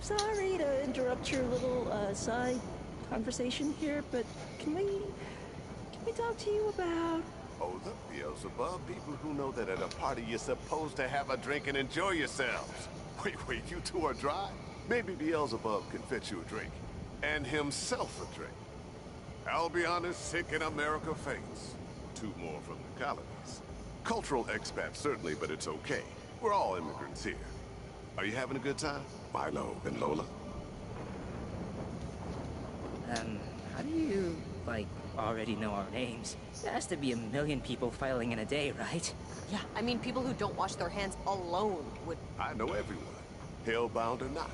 Sorry to interrupt your little side conversation here, but can we talk to you about... Oh, look, Beelzebub. People who know that at a party you're supposed to have a drink and enjoy yourselves. Wait, you two are dry? Maybe Beelzebub can fetch you a drink. And himself a drink. I'll be honest, sick in America faints. 2 more from the colonies. Cultural expats, certainly, but it's okay. We're all immigrants here. Are you having a good time, Milo and Lola? How do you, like, already know our names? There has to be a million people filing in a day, right? Yeah, I mean, people who don't wash their hands alone would... I know everyone, hellbound or not.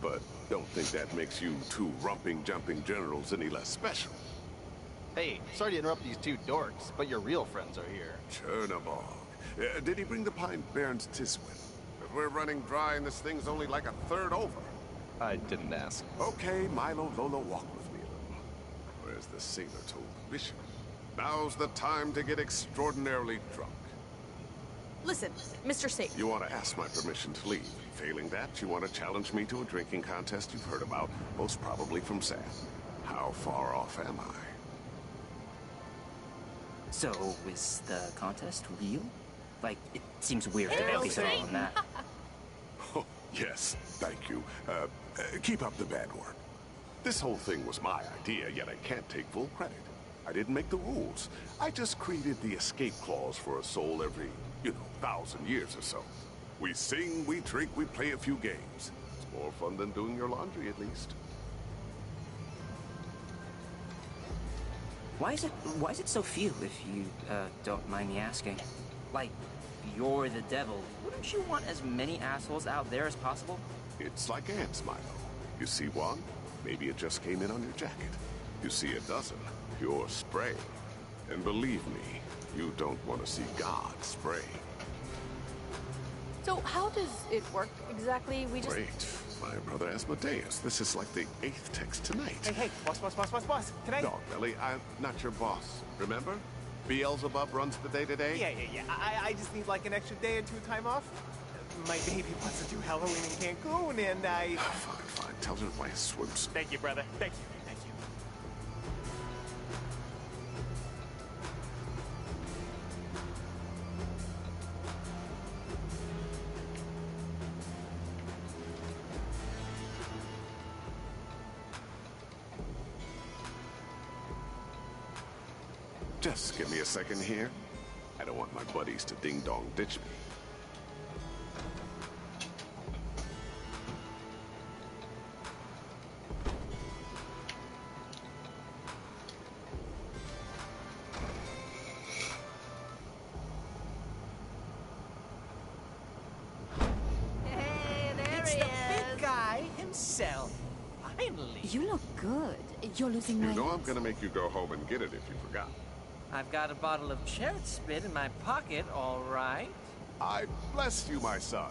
But don't think that makes you 2 jumping generals any less special. Hey, sorry to interrupt these 2 dorks, but your real friends are here. Chernabog. Did he bring the pint Baron's Tiswin? If we're running dry and this thing's only like a third over. I didn't ask. Okay, Milo, Lola, walk with me a little. as the sailor told Bishop. Now's the time to get extraordinarily drunk. Listen, Mr. Satan. You want to ask my permission to leave. Failing that, you want to challenge me to a drinking contest you've heard about, most probably from Sam. How far off am I? So, is the contest real? Like, it seems weird to be settled on that. Oh, yes, thank you. Keep up the bad work. This whole thing was my idea, yet I can't take full credit. I didn't make the rules. I just created the escape clause for a soul every, 1,000 years or so. We sing, we drink, we play a few games. It's more fun than doing your laundry, at least. Why is it so few, if you, don't mind me asking? Like, you're the devil. Wouldn't you want as many assholes out there as possible? It's like ants, Milo. You see one, maybe it just came in on your jacket. You see a dozen, you're spraying. And believe me, you don't want to see God spraying. So how does it work exactly? We just... Great. My brother Asmodeus. This is like the 8th text tonight. Hey, boss. Can I... Dog belly, I'm not your boss. Remember? Beelzebub runs the day-to-day? Yeah. I just need like an extra day or two time off. My baby wants to do Halloween in Cancun, and I... Fine. Tell her to wear swimsuit. Thank you, brother. Thank you. Just give me a second here. I don't want my buddies to ding-dong ditch me. It's the big guy himself. Finally. You look good. You're losing weight. You know I'm gonna make you go home and get it if you forgot. I've got a bottle of cherry spit in my pocket, all right. I bless you, my son.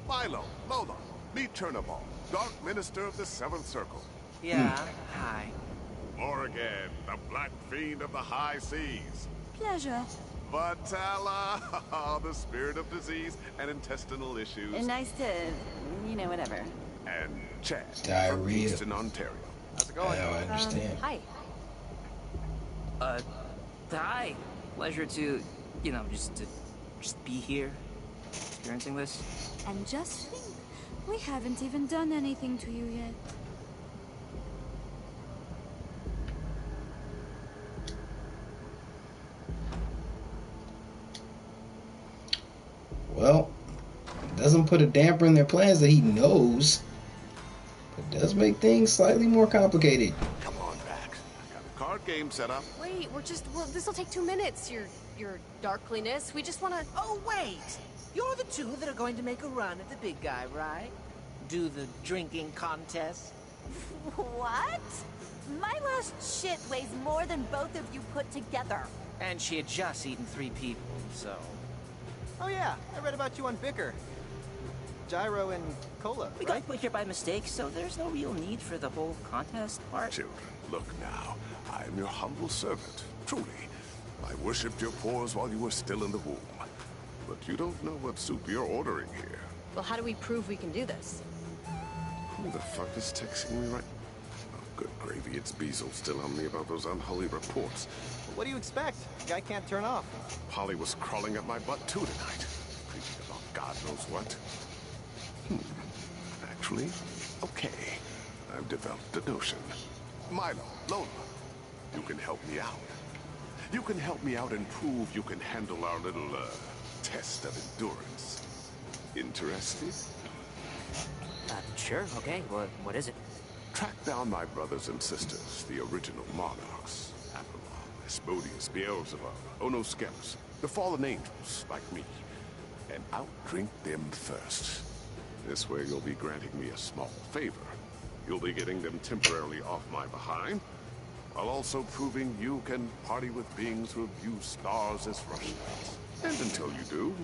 Milo, Lola, meet Turnaball, Dark Minister of the Seventh Circle. Yeah, hi. Morrigan, the Black Fiend of the High Seas. Pleasure. Vatala, the spirit of disease and intestinal issues. Nice to, whatever. And Chad Diarrhea. from Kingston, Ontario. How's it going? I understand. Hi. Hi. Pleasure to, just be here, experiencing this. And just think, we haven't even done anything to you yet. Well, it doesn't put a damper in their plans that he knows, but does make things slightly more complicated. Come on back. I got a card game set up. Wait, this'll take 2 minutes, your darkliness. We just wanna... Oh, wait! You're the two that are going to make a run at the big guy, right? Do the drinking contest? What? My last shit weighs more than both of you put together. And she had just eaten 3 people, so... Oh yeah, I read about you on Vicar. Gyro and Cola, We got put here by mistake, so there's no real need for the whole contest part. Children, look now. I am your humble servant, truly. I worshipped your pores while you were still in the womb. But you don't know what soup you're ordering here. Well, how do we prove we can do this? Who the fuck is texting me right? Oh, good gravy, it's Beazle still on me about those unholy reports. What do you expect? The guy can't turn off. Polly was crawling up my butt too tonight. Preaching about God knows what. Actually, okay. I've developed a notion. Milo, Lola, you can help me out. You can help me out and prove you can handle our little, test of endurance. Interested? Sure, okay. What is it? Track down my brothers and sisters, the original monarchs. Avalon, Asmodeus, Beelzebub, Onoskelos, the fallen angels, like me. And outdrink them first. This way you'll be granting me a small favor. You'll be getting them temporarily off my behind, while also proving you can party with beings who view stars as Russians. And until you do,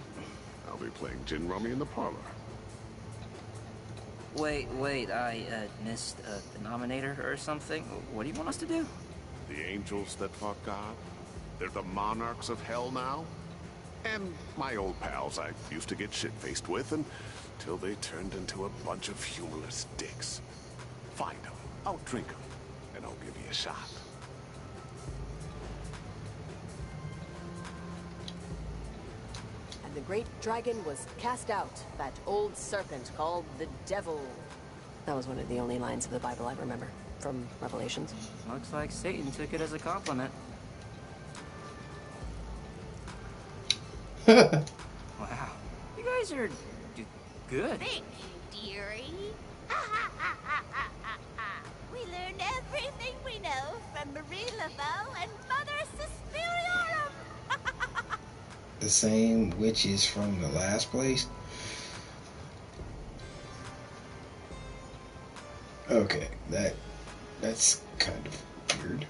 I'll be playing gin rummy in the parlor. Wait, I missed a denominator or something. What do you want us to do? The angels that fought God? They're the monarchs of hell now? And my old pals I used to get shit-faced with until they turned into a bunch of humorless dicks. Find them, I'll drink them, and I'll give you a shot. And the great dragon was cast out, that old serpent called the devil. That was one of the only lines of the Bible I remember from Revelations. Looks like Satan took it as a compliment. Wow. You guys are good. Thank you, dearie. We learned everything we know from Marie Laveau and Mother Suspiriorum. The same witches from the last place. Okay, that's kind of weird.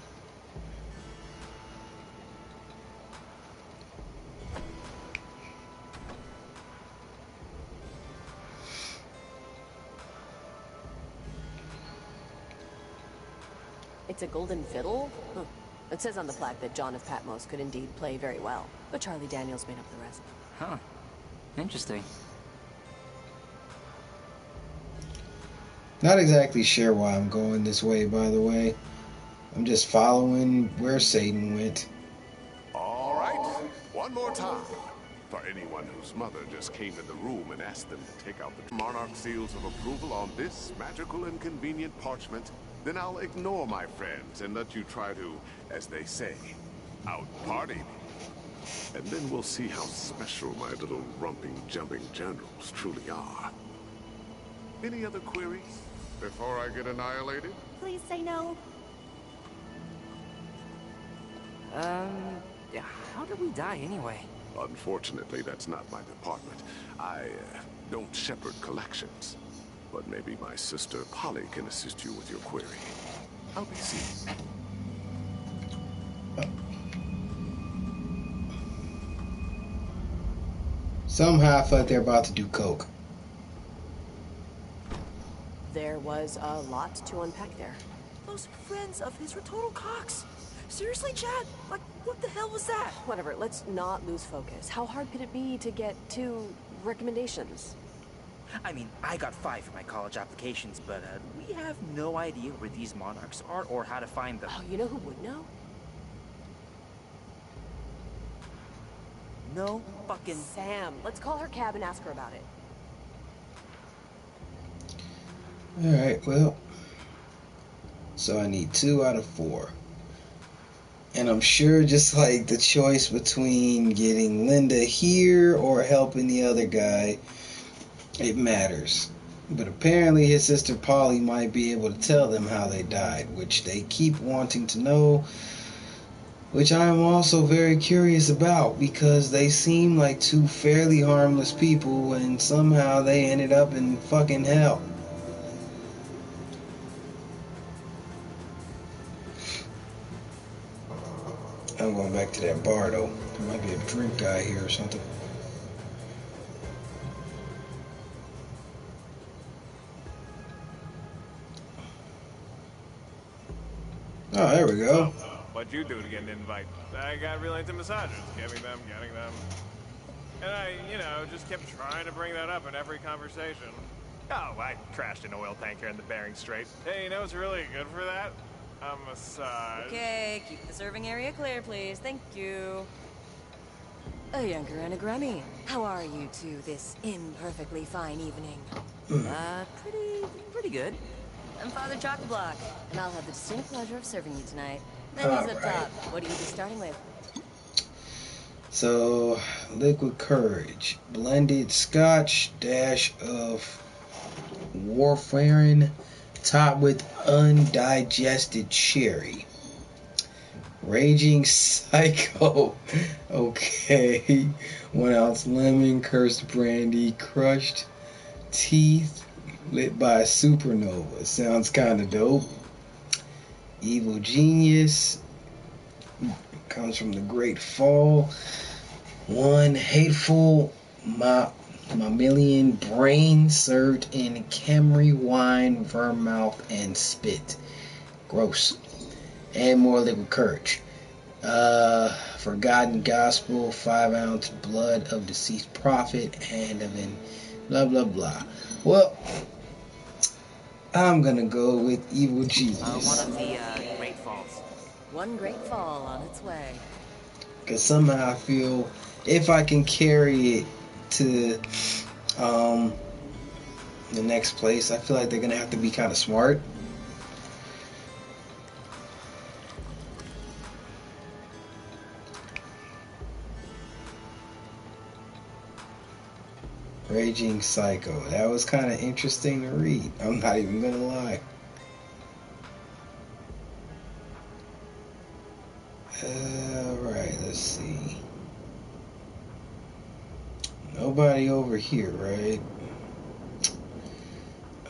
It's a golden fiddle? Huh. It says on the plaque that John of Patmos could indeed play very well, but Charlie Daniels made up the rest. Huh. Interesting. Not exactly sure why I'm going this way, by the way. I'm just following where Satan went. All right, one more time. For anyone whose mother just came in the room and asked them to take out the monarch seals of approval on this magical and convenient parchment, then I'll ignore my friends and let you try to, as they say, out-party me. And then we'll see how special my little rumping, jumping generals truly are. Any other queries before I get annihilated? Please say no. How did we die anyway? Unfortunately, that's not my department. I don't shepherd collections. But maybe my sister Polly can assist you with your query. I'll be seeing. Somehow I thought they're about to do coke. There was a lot to unpack there. Those friends of his were total cocks. Seriously, Chad? Like, what the hell was that? Whatever, let's not lose focus. How hard could it be to get 2 recommendations? I mean, I got 5 for my college applications, but we have no idea where these monarchs are or how to find them. Oh, you know who would know? No fucking... Sam. Let's call her cab and ask her about it. Alright, well. So I need 2 out of 4. And I'm sure just like the choice between getting Linda here or helping the other guy, it matters. But apparently his sister Polly might be able to tell them how they died, which they keep wanting to know, which I'm also very curious about because they seem like 2 fairly harmless people and somehow they ended up in fucking hell. I'm going back to that bar though. There might be a drink guy here or something. Oh, there we go. What'd you do to get an invite? I got really into massages, getting them. And I, just kept trying to bring that up in every conversation. Oh, I crashed an oil tanker in the Bering Strait. Hey, you know what's really good for that? A massage. Okay, keep the serving area clear, please. Thank you. Younger and a Grammy. How are you two this imperfectly fine evening? Pretty good. I'm Father Chock-a-Block, and I'll have the distinct pleasure of serving you tonight. Menus up top. What do you be starting with? So, liquid courage, blended scotch, dash of warfarin, topped with undigested cherry. Raging Psycho, okay. 1 ounce lemon, cursed brandy, crushed teeth, lit by a supernova. Sounds kind of dope. Evil Genius comes from the Great Fall. 1 hateful mammalian brain served in Camry wine, vermouth, and spit. Gross. and more liquid courage. Forgotten gospel, 5-ounce blood of deceased prophet, hand of an blah blah blah. Well, I'm gonna go with evil genius. One of the Great Falls. One great fall on its way. Because somehow I feel if I can carry it to the next place, I feel like they're gonna have to be kind of smart. Raging Psycho. That was kind of interesting to read. I'm not even gonna lie. Alright, let's see. Nobody over here, right?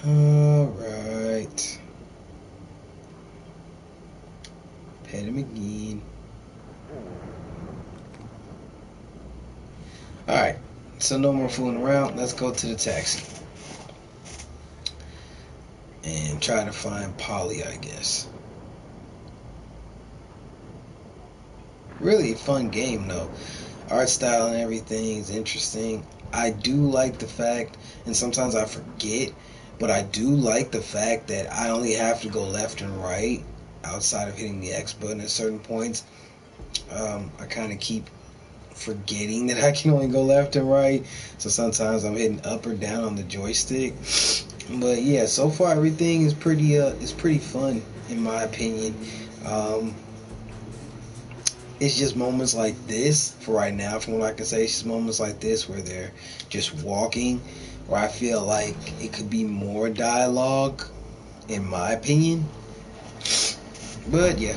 Alright. Pet him again. Alright, so no more fooling around. Let's go to the taxi. And try to find Polly, I guess. Really a fun game, though. Art style and everything is interesting. I do like the fact, and sometimes I forget, but I do like the fact that I only have to go left and right outside of hitting the X button at certain points. I kind of keep forgetting that I can only go left and right, so sometimes I'm hitting up or down on the joystick. But yeah, so far everything is pretty fun in my opinion. It's just moments like this for right now, from what I can say. It's just moments like this where they're just walking, where I feel like it could be more dialogue, in my opinion. But yeah.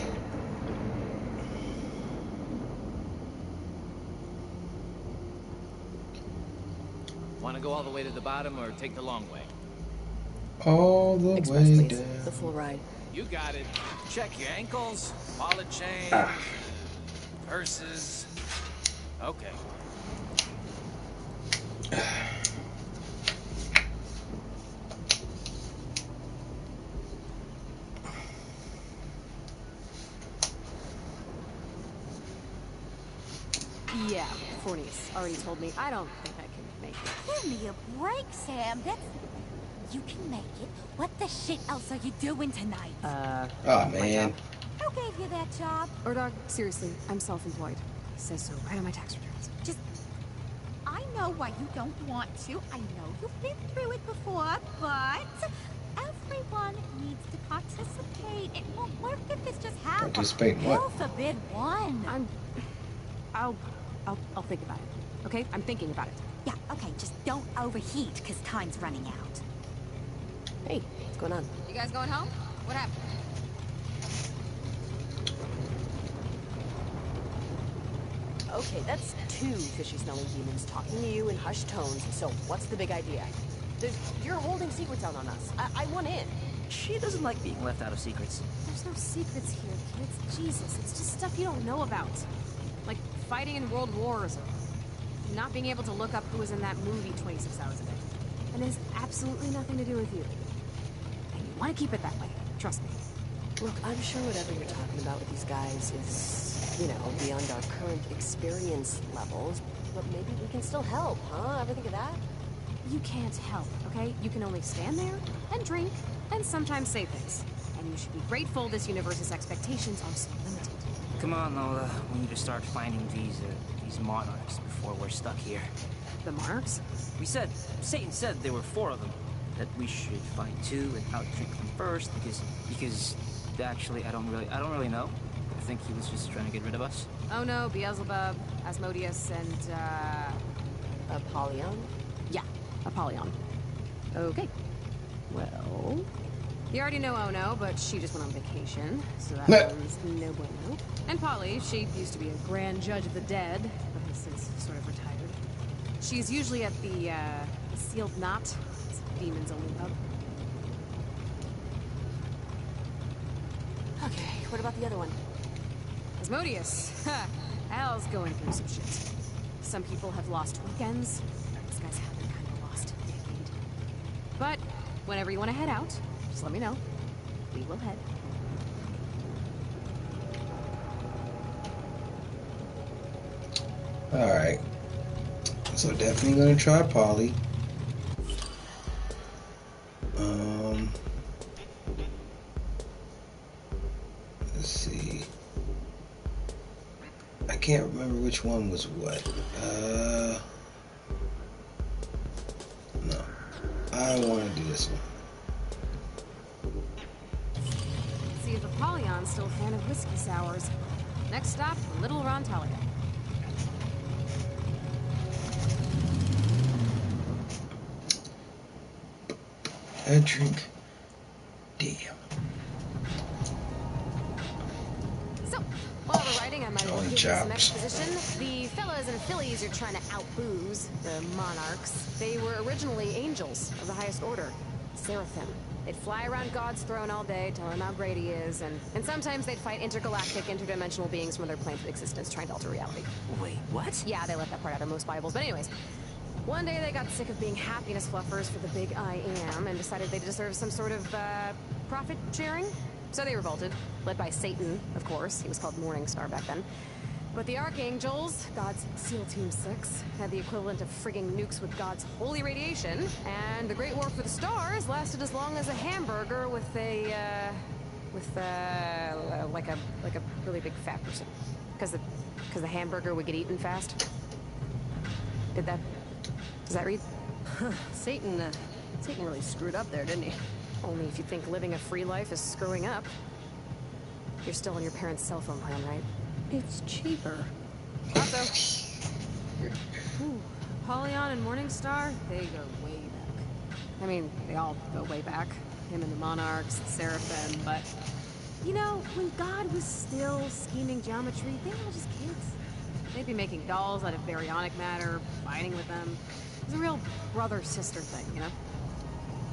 Want to go all the way to the bottom or take the long way? All the Express, way please. down. The full ride. You got it. Check your ankles, wallet chain, purses. Okay. Yeah, Fornice already told me. I don't think I can make it. Give me a break, Sam. You can make it. What the shit else are you doing tonight? Oh man. Who gave you that job? Dog, seriously, I'm self-employed. It says so right on my tax returns. I know why you don't want to. I know you've been through it before, but everyone needs to participate. It won't work if it's just half. Participate in what? Hell forbid one. I'll think about it. Okay? I'm thinking about it. Yeah, okay, just don't overheat, because time's running out. Hey, what's going on? You guys going home? What happened? Okay, that's two fishy-smelling demons talking to you in hushed tones. So, what's the big idea? You're holding secrets out on us. I want in. She doesn't like being left out of secrets. There's no secrets here, kids. Jesus, it's just stuff you don't know about. Like fighting in world wars or not being able to look up who was in that movie 26 hours a day. And it has absolutely nothing to do with you. And you want to keep it that way. Trust me. Look, I'm sure whatever you're talking about with these guys is, beyond our current experience levels. But maybe we can still help, huh? Ever think of that? You can't help, okay? You can only stand there and drink and sometimes say things. And you should be grateful this universe's expectations are so limited. Come on, Lola. We need to start finding these monarchs before we're stuck here. The monarchs? Satan said there were 4 of them. That we should find 2 and out-drink them first because actually I don't really know. I think he was just trying to get rid of us. Oh no, Beelzebub, Asmodeus, and Apollyon? Yeah, Apollyon. Okay. Well, you already know Ono, but she just went on vacation, so that one's no bueno. And Polly, she used to be a grand judge of the dead, but has since sort of retired. She's usually at the Sealed Knot. It's Demon's only pub. Okay, what about the other one? Asmodeus. Al's going through some shit. Some people have lost weekends. This guy's having kind of lost a decade. But whenever you want to head out, just let me know. We will head. Alright. So definitely gonna try Polly. Let's see. I can't remember which one was what. No. I want to do this one. See if Apollyon's still a fan of whiskey sours. Next stop, Little Rontalia. A drink. Damn. So, while we're writing, I might as well give you some chops. exposition. The fellas and fillies you're trying to out-booze, the monarchs, they were originally angels of the highest order. Seraphim. They'd fly around God's throne all day, telling him how great he is, and sometimes they'd fight intergalactic, interdimensional beings from other planes of existence trying to alter reality. Wait, what? Yeah, they left that part out of most Bibles. But anyways, one day they got sick of being happiness fluffers for the big I am and decided they deserved some sort of, profit sharing. So they revolted, led by Satan, of course. He was called Morning Star back then. But the Archangels, God's SEAL Team 6, had the equivalent of frigging nukes with God's holy radiation, and the Great War for the Stars lasted as long as a hamburger with a, like a really big fat person. Because the hamburger would get eaten fast. Does that read? Satan really screwed up there, didn't he? Only if you think living a free life is screwing up. You're still on your parents' cell phone plan, right? It's cheaper. Also, Apollyon and Morningstar, they go way back. I mean, they all go way back. Him and the Monarchs, Seraphim, but... You know, when God was still scheming geometry, they were all just kids. They'd be making dolls out of baryonic matter, fighting with them. It was a real brother-sister thing, you know?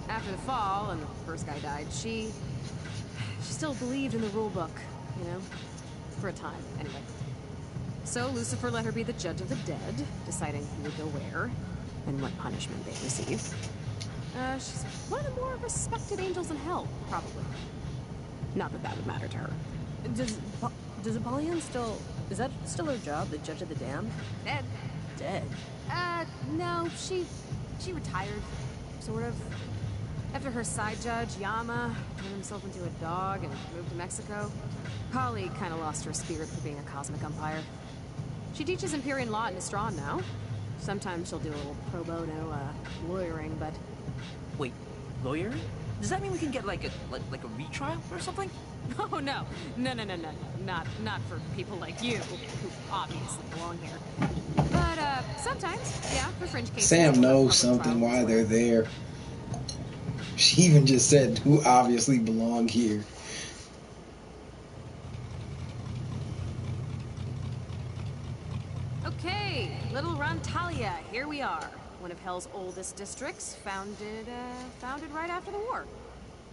After the fall, and the first guy died, she still believed in the rule book, you know? For a time, anyway. So Lucifer let her be the judge of the dead, deciding who would go where, and what punishment they'd receive. She's one of the more respected angels in hell, probably. Not that that would matter to her. Does Apollyon still... Is that still her job, the judge of the damned? Dead. Dead? No, she retired, sort of. After her side judge, Yama, turned himself into a dog and moved to Mexico, Polly kind of lost her spirit for being a cosmic umpire. She teaches Empyrean law at Nistron now. Sometimes she'll do a little pro bono, lawyering, but... Wait, lawyer? Does that mean we can get like a retrial or something? Oh, no. No. Not for people like you, who obviously belong here. But, sometimes, yeah, for fringe cases... Sam knows something why they're there. She even just said who obviously belong here. Okay, Little Rontalia, here we are. One of Hell's oldest districts, founded right after the war.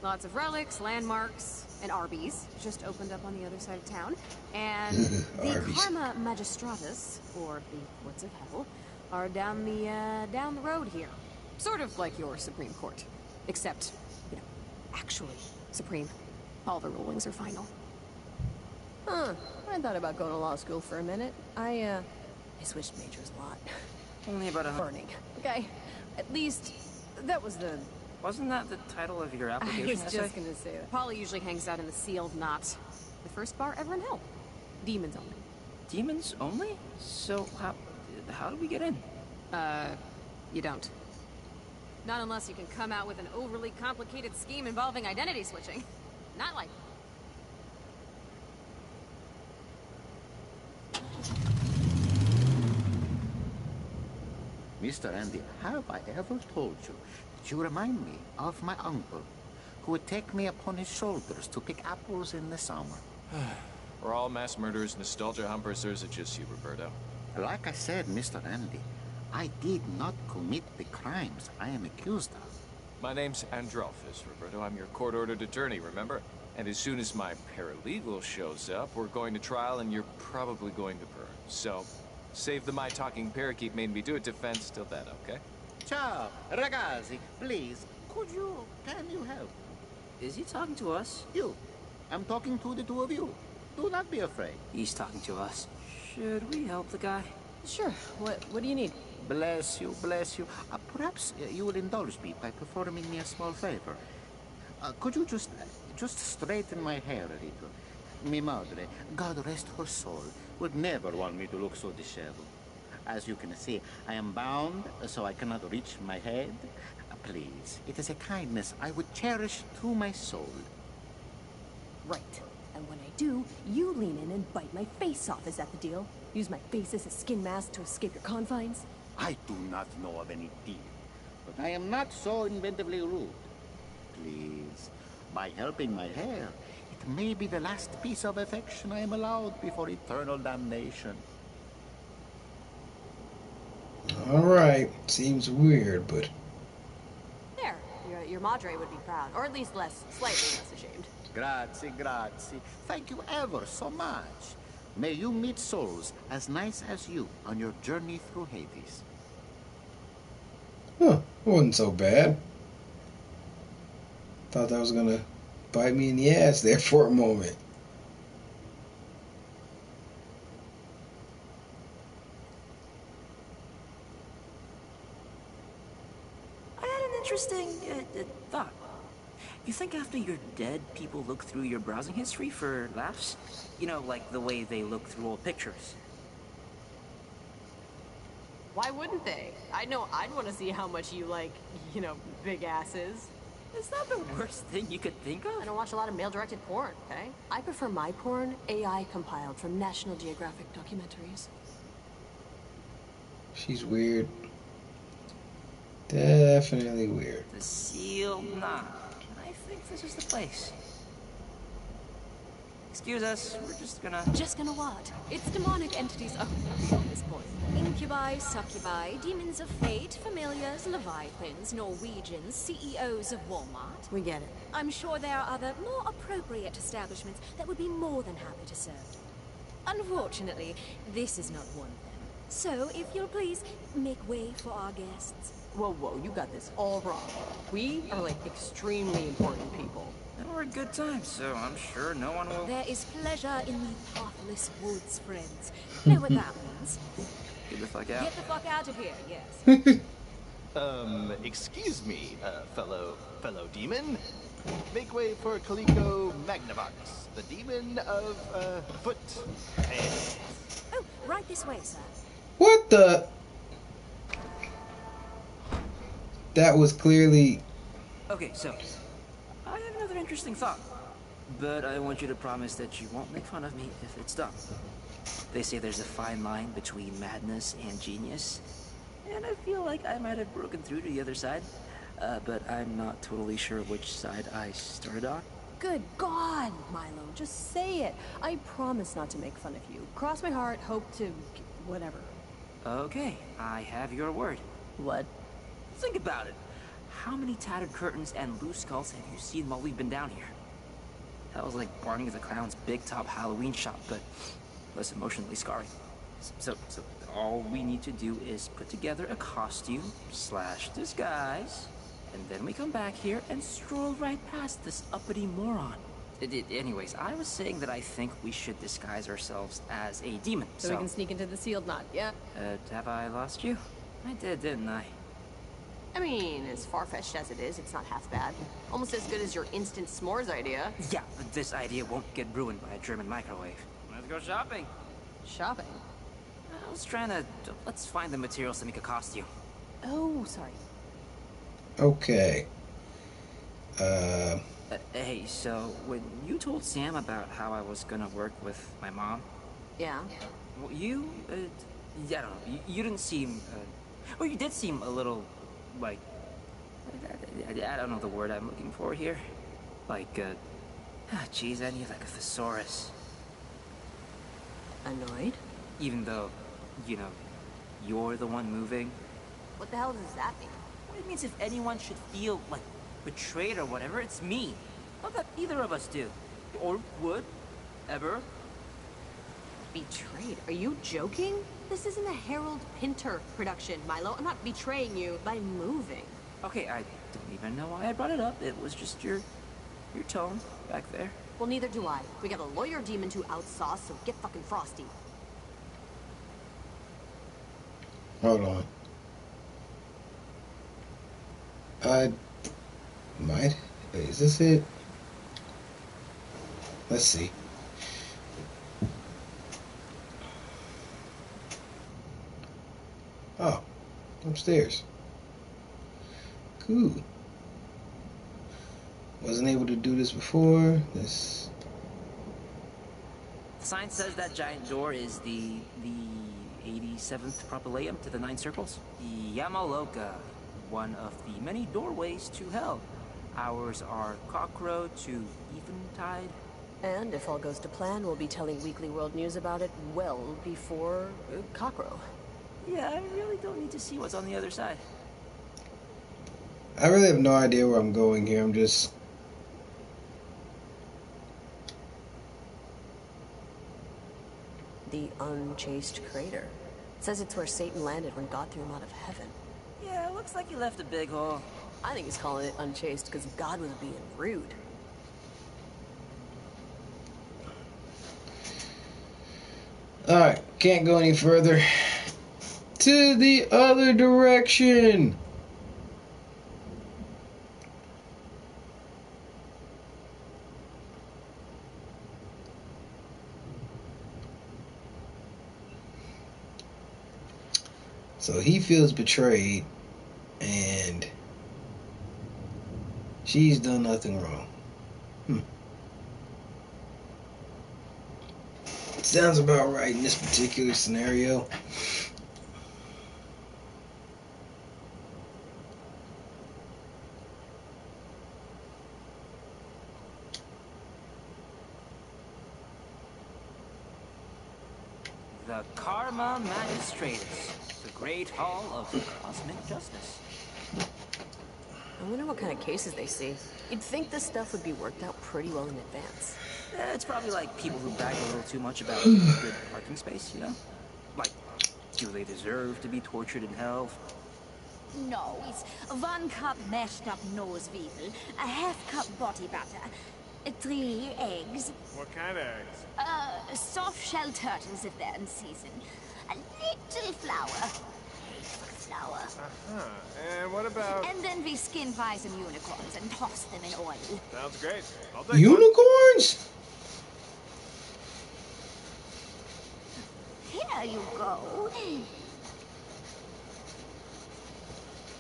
Lots of relics, landmarks, and Arby's just opened up on the other side of town. And the Karma Magistratus, or the Courts of Hell, are down the road here. Sort of like your Supreme Court. Except, you know, actually supreme. All the rulings are final. Huh. I thought about going to law school for a minute. I switched majors a lot. Only about a... Burning. Okay. At least, that was the... Wasn't that the title of your application? I was just gonna say that. Polly usually hangs out in the sealed knot. The first bar ever in Hell. Demons only. Demons only? So, how do we get in? You don't. Not unless you can come out with an overly complicated scheme involving identity switching. Not like... Mr. Andy, have I ever told you that you remind me of my uncle, who would take me upon his shoulders to pick apples in the summer? We're all mass murderers, nostalgia humpers, or is it just you, Roberto? Like I said, Mr. Andy, I did not commit the crimes I am accused of. My name's Androlphus, Roberto. I'm your court-ordered attorney, remember? And as soon as my paralegal shows up, we're going to trial and you're probably going to burn. So, save the my talking parakeet made me do it defense till then, okay? Ciao, ragazzi, please, can you help? Is he talking to us? You. I'm talking to the two of you. Do not be afraid. He's talking to us. Should we help the guy? Sure. What do you need? Bless you, bless you. Perhaps you will indulge me by performing me a small favor. Could you just straighten my hair a little? Mi madre, God rest her soul, would never want me to look so disheveled. As you can see, I am bound, so I cannot reach my head. Please, it is a kindness I would cherish to my soul. Right. And when I do, you lean in and bite my face off. Is that the deal? Use my face as a skin mask to escape your confines? I do not know of any deal, but I am not so inventively rude. Please, by helping my hair, it may be the last piece of affection I am allowed before eternal damnation. Alright, seems weird, but... There. Your madre would be proud. Or at least slightly less ashamed. Grazie, grazie. Thank you ever so much. May you meet souls as nice as you on your journey through Hades. Huh, it wasn't so bad. Thought that was gonna bite me in the ass there for a moment. I had an interesting thought. You think after you're dead, people look through your browsing history for laughs? You know, like the way they look through old pictures. Why wouldn't they? I know I'd want to see how much you like, big asses. It's not the worst thing you could think of. I don't watch a lot of male-directed porn, okay? I prefer my porn AI compiled from National Geographic documentaries. She's weird. Definitely weird. The sealed knot. I think this is the place. Excuse us, we're just gonna... Just gonna what? It's demonic entities at this point. Incubi, succubi, demons of fate, familiars, leviathans, Norwegians, CEOs of Walmart. We get it. I'm sure there are other, more appropriate establishments that would be more than happy to serve. Unfortunately, this is not one of them. So, if you'll please, make way for our guests. Whoa, you got this all wrong. We are like extremely important people. And we're a good time, so I'm sure no one will... There is pleasure in the pathless woods, friends. Know what that means? Get the fuck out. Get the fuck out of here, yes. Excuse me, fellow demon. Make way for Kaliko Magnavox, the demon of, foot and... Oh, right this way, sir. What the? That was clearly... Okay, so... I have another interesting thought. But I want you to promise that you won't make fun of me if it's dumb. They say there's a fine line between madness and genius. And I feel like I might have broken through to the other side. But I'm not totally sure which side I started on. Good God, Milo, just say it. I promise not to make fun of you. Cross my heart, hope to... whatever. Okay, I have your word. What? Think about it. How many tattered curtains and loose skulls have you seen while we've been down here? That was like Barney the Clown's big top Halloween shop, but less emotionally scarring. So all we need to do is put together a costume / disguise, and then we come back here and stroll right past this uppity moron. Anyways, I was saying that I think we should disguise ourselves as a demon. So we can sneak into the sealed knot, yeah? Have I lost you? I did, didn't I? I mean, as far-fetched as it is, it's not half bad. Almost as good as your instant s'mores idea. Yeah, but this idea won't get ruined by a German microwave. Let's go shopping. Shopping? I was trying to... Let's find the materials to make a costume. Oh, sorry. Okay. Hey, so when you told Sam about how I was gonna work with my mom... Yeah? Well, you, I don't know, you didn't seem, well, you did seem a little, like, I don't know the word I'm looking for here. Like, geez, I need like a thesaurus. Annoyed? Even though, you're the one moving. What the hell does that mean? Well, it means if anyone should feel, like, betrayed or whatever, it's me. Not that either of us do. Or would. Ever. Betrayed? Are you joking? This isn't a Harold Pinter production, Milo. I'm not betraying you by moving. Okay, I don't even know why I brought it up. It was just your tone back there. Well, neither do I. We got a lawyer demon to outsauce, so get fucking frosty. Hold on. I might. Wait, is this it? Let's see. Oh, upstairs. Cool. Wasn't able to do this before. This. The sign says that giant door is the 87th proper layout to the 9 circles. The Yamaloka, one of the many doorways to hell. Ours are Cockrow to Eventide. And if all goes to plan, we'll be telling Weekly World News about it well before Cockrow. Yeah, I really don't need to see what's on the other side. I really have no idea where I'm going here. I'm just... The Unchased Crater. It says it's where Satan landed when God threw him out of heaven. Yeah, it looks like he left a big hole. I think he's calling it Unchased because God was being rude. Alright, can't go any further. To the other direction! So he feels betrayed, and she's done nothing wrong. Sounds about right in this particular scenario. The Karma Magistratus, the Great Hall of Cosmic Justice. I wonder what kind of cases they see. You'd think this stuff would be worked out pretty well in advance. It's probably like people who brag a little too much about good parking space, you know? Like, do they deserve to be tortured in hell? No, it's 1 cup mashed up noseweevil, a half-cup body butter, 3 eggs, What kind of eggs? soft-shell turtles if they're in season, a little flour, hateful flour. Uh-huh. And what about... And then we skin fry some unicorns and toss them in oil. Sounds great. I'll take Unicorns? Here you go.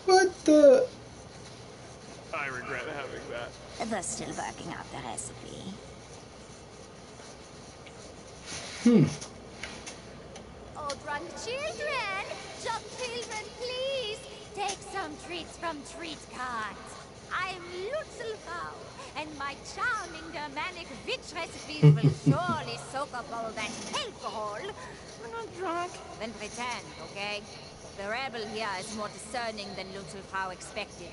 What the... I regret having that. They're still working out the recipe. Oh, drunk children! Drunk children, please! Take some treats from Treat Cart. I'm Lutzelfrau, and my charming Germanic witch recipes will surely soak up all that alcohol. We're not drunk. Then pretend, okay? The rebel here is more discerning than Lutzelfrau expected.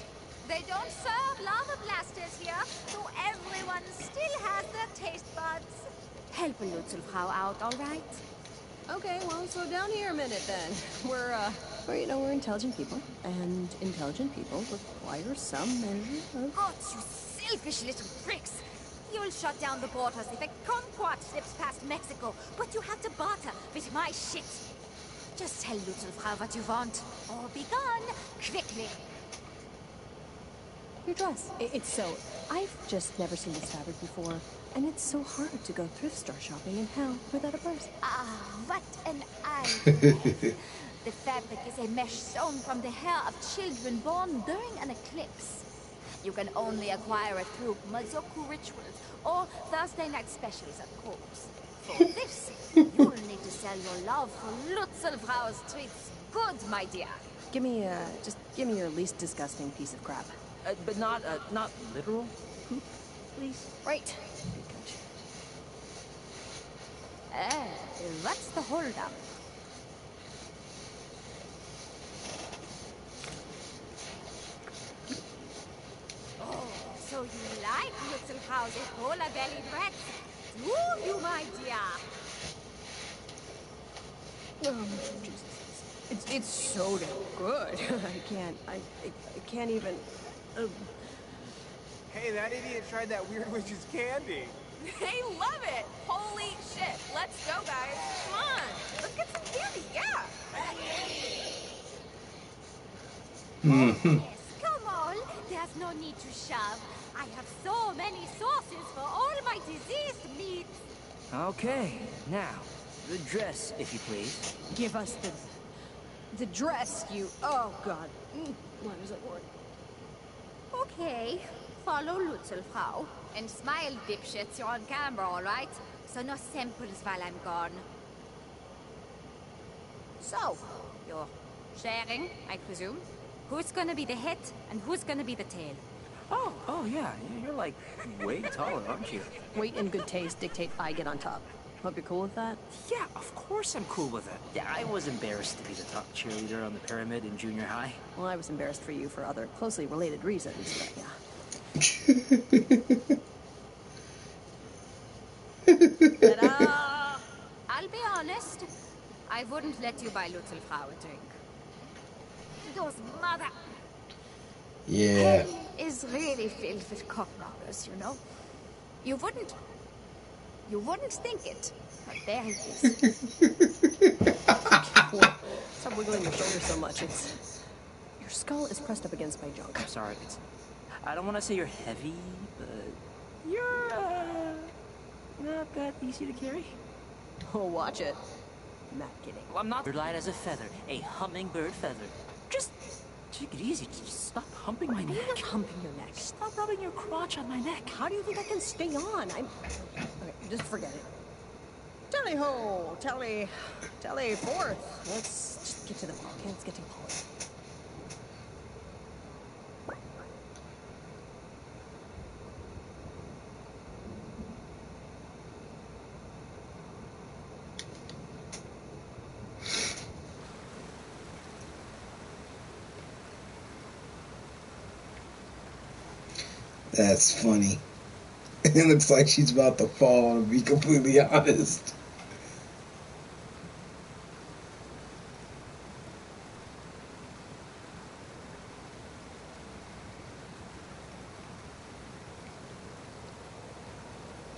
They don't serve lava blasters here, so everyone still has their taste buds. Help Lutzelfrau out, all right? Okay, well, slow down here a minute then. We're intelligent people, and intelligent people require some measure of... God, you selfish little pricks! You'll shut down the borders if a kumquat slips past Mexico, but you have to barter with my shit. Just tell Lutzelfrau what you want, or be gone, quickly. Your dress. It's so... I've just never seen this fabric before, and it's so hard to go thrift store shopping in hell without a purse. Ah, what an eye! The fabric is a mesh sewn from the hair of children born during an eclipse. You can only acquire it through Mazoku rituals or Thursday night specials, of course. For this, you'll need to sell your love for Lutzelfrau's treats good, my dear. Give me your least disgusting piece of crap. But not literal poop, please? Right. What's the holdup? Oh, so you like Lutzelfrau's Ebola-bellied rats? Do you, my dear? Oh, Jesus. It's so damn good. I can't even... Hey, that idiot tried that weird witch's candy. They love it! Holy shit! Let's go, guys! Come on! Let's get some candy, yeah! Yes, come on. There's no need to shove. I have so many sauces for all my diseased meats. Okay, now, the dress, if you please. Give us the dress, you. Oh God. Why was that word? Okay, follow Lutzelfrau. And smile, dipshits. You're on camera, all right? So no samples while I'm gone. So, you're sharing, I presume? Who's gonna be the head and who's gonna be the tail? Oh yeah, you're like way taller, aren't you? Weight and good taste dictate I get on top. Hope you're cool with that? Yeah, of course I'm cool with it. Yeah, I was embarrassed to be the top cheerleader on the pyramid in junior high. Well, I was embarrassed for you for other closely related reasons, but yeah. Ta-da! I'll be honest. I wouldn't let you buy Lutzelfrau a drink. Those mother... Yeah. Hell is really filled with cocknockers, you know? You wouldn't think it, but there it is. Stop wiggling your shoulders so much. Your skull is pressed up against my junk. I'm sorry, I don't want to say you're heavy, but you're, not that easy to carry. Oh, watch it. Not kidding. Well, I'm not light as a feather, a hummingbird feather. Just take it easy. Just stop humping my neck. I'm not humping your neck. Stop rubbing your crotch on my neck. How do you think I can stay on? Okay, just forget it. Tally ho! Tally forth. Let's just get to the ball, okay? Let's get to the ball. That's funny. It looks like she's about to fall, to be completely honest.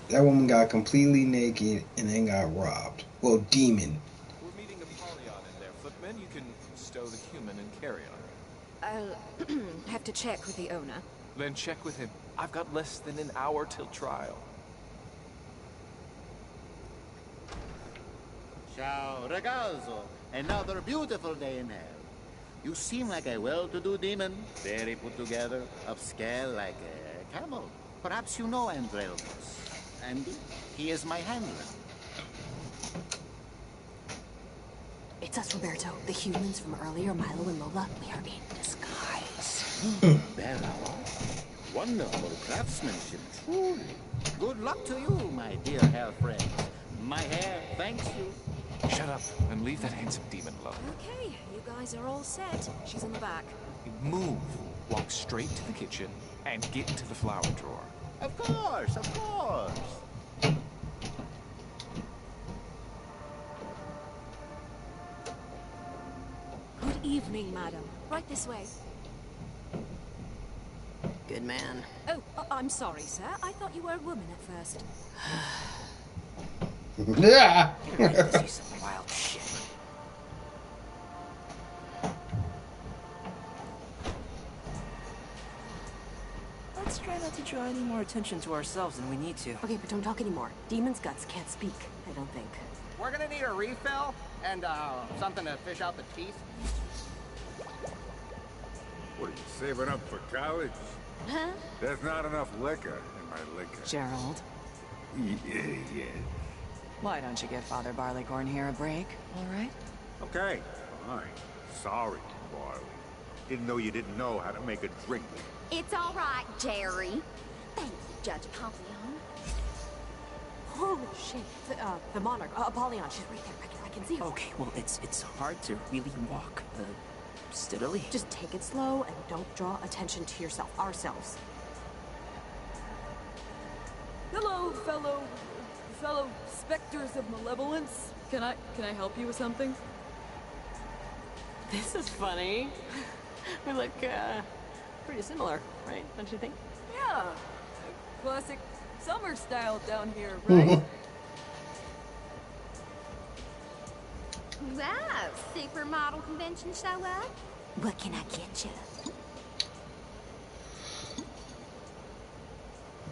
That woman got completely naked and then got robbed. Well, demon. We're meeting Apollyon in there, Footman. You can stow the human and carry on. I'll have to check with the owner. Then check with him. I've got less than an hour till trial. Ciao, ragazzo. Another beautiful day in hell. You seem like a well-to-do demon, very put together, upscale like a camel. Perhaps you know Andrelmos. And he is my handler. It's us, Roberto. The humans from earlier, Milo and Lola. We are in disguise. Bella, wonderful craftsmanship, truly. Good luck to you, my dear hair friend. My hair thanks you. Shut up and leave that handsome demon alone. Okay, you guys are all set. She's in the back. Move. Walk straight to the kitchen and get into the flower drawer. Of course, of course. Good evening, madam. Right this way. Good man. Oh, I'm sorry, sir. I thought you were a woman at first. Yeah. You're ready to see some wild shit. Let's try not to draw any more attention to ourselves than we need to. Okay, but don't talk anymore. Demon's guts can't speak, I don't think. We're gonna need a refill and something to fish out the teeth. What are you saving up for college? Huh? There's not enough liquor in my liquor. Gerald, Yeah. why don't you give Father Barleycorn here a break, all right? Okay, fine. Sorry, Barley. Didn't know you didn't know how to make a drink. It's all right, Jerry. Thank you, Judge Papillon. Holy shit. The monarch. Apollyon, she's right there. I can see her. Okay, well, it's hard to really walk steadily. Just take it slow and don't draw attention to yourself. Ourselves. Hello, fellow specters of malevolence. Can I help you with something? This is funny. We look, pretty similar, right? Don't you think? Yeah. Classic summer style down here, right? Wow, supermodel convention show up? What can I get you?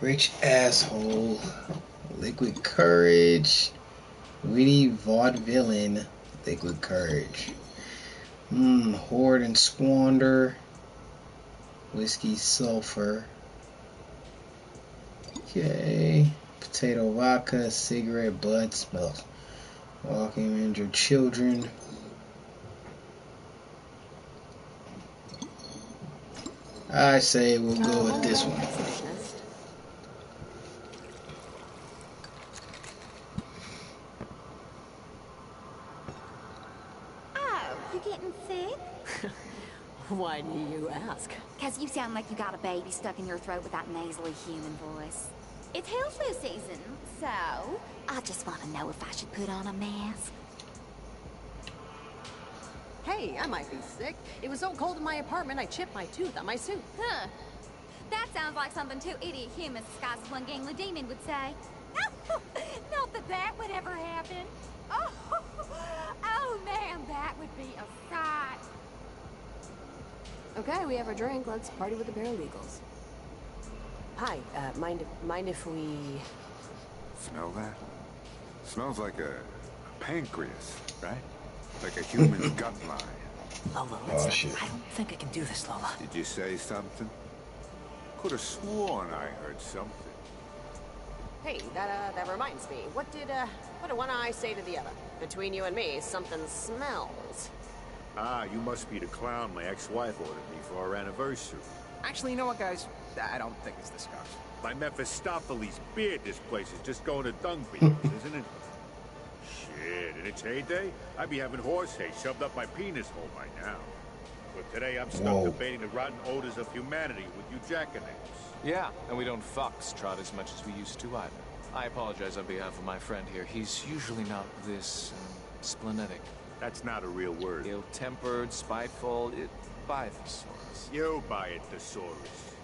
Rich asshole. Liquid courage. Witty vaudevillain. Liquid courage. Hoard and squander. Whiskey sulfur. Okay. Potato vodka. Cigarette butt smells. Walking injured children. I say we'll go with this one. Oh, you getting sick? Why do you ask? Because you sound like you got a baby stuck in your throat with that nasally human voice. It's hill flu season, so I just want to know if I should put on a mask. Hey, I might be sick. It was so cold in my apartment, I chipped my tooth on my suit. Huh. That sounds like something two idiot humans disguised as one gangly demon would say. Not that that would ever happen. Oh man, that would be a sight. Okay, we have our drink. Let's party with the paralegals. Hi, mind if we... Smell that? Smells like a pancreas, right? Like a human's gut line. Lola, shit. I don't think I can do this, Lola. Did you say something? Could have sworn I heard something. Hey, that reminds me. What did one eye say to the other? Between you and me, something smells. Ah, you must be the clown my ex-wife ordered me for our anniversary. Actually, you know what, guys? I don't think it's the scotch. By Mephistopheles' beard, this place is just going to dung beetles, isn't it? Shit, in its heyday, I'd be having horse hay shoved up my penis hole by now. But today I'm stuck debating the rotten odors of humanity with you jackanapes. Yeah, and we don't foxtrot as much as we used to either. I apologize on behalf of my friend here. He's usually not this splenetic. That's not a real word. Ill-tempered, spiteful, by thesaurus. You buy it, thesaurus.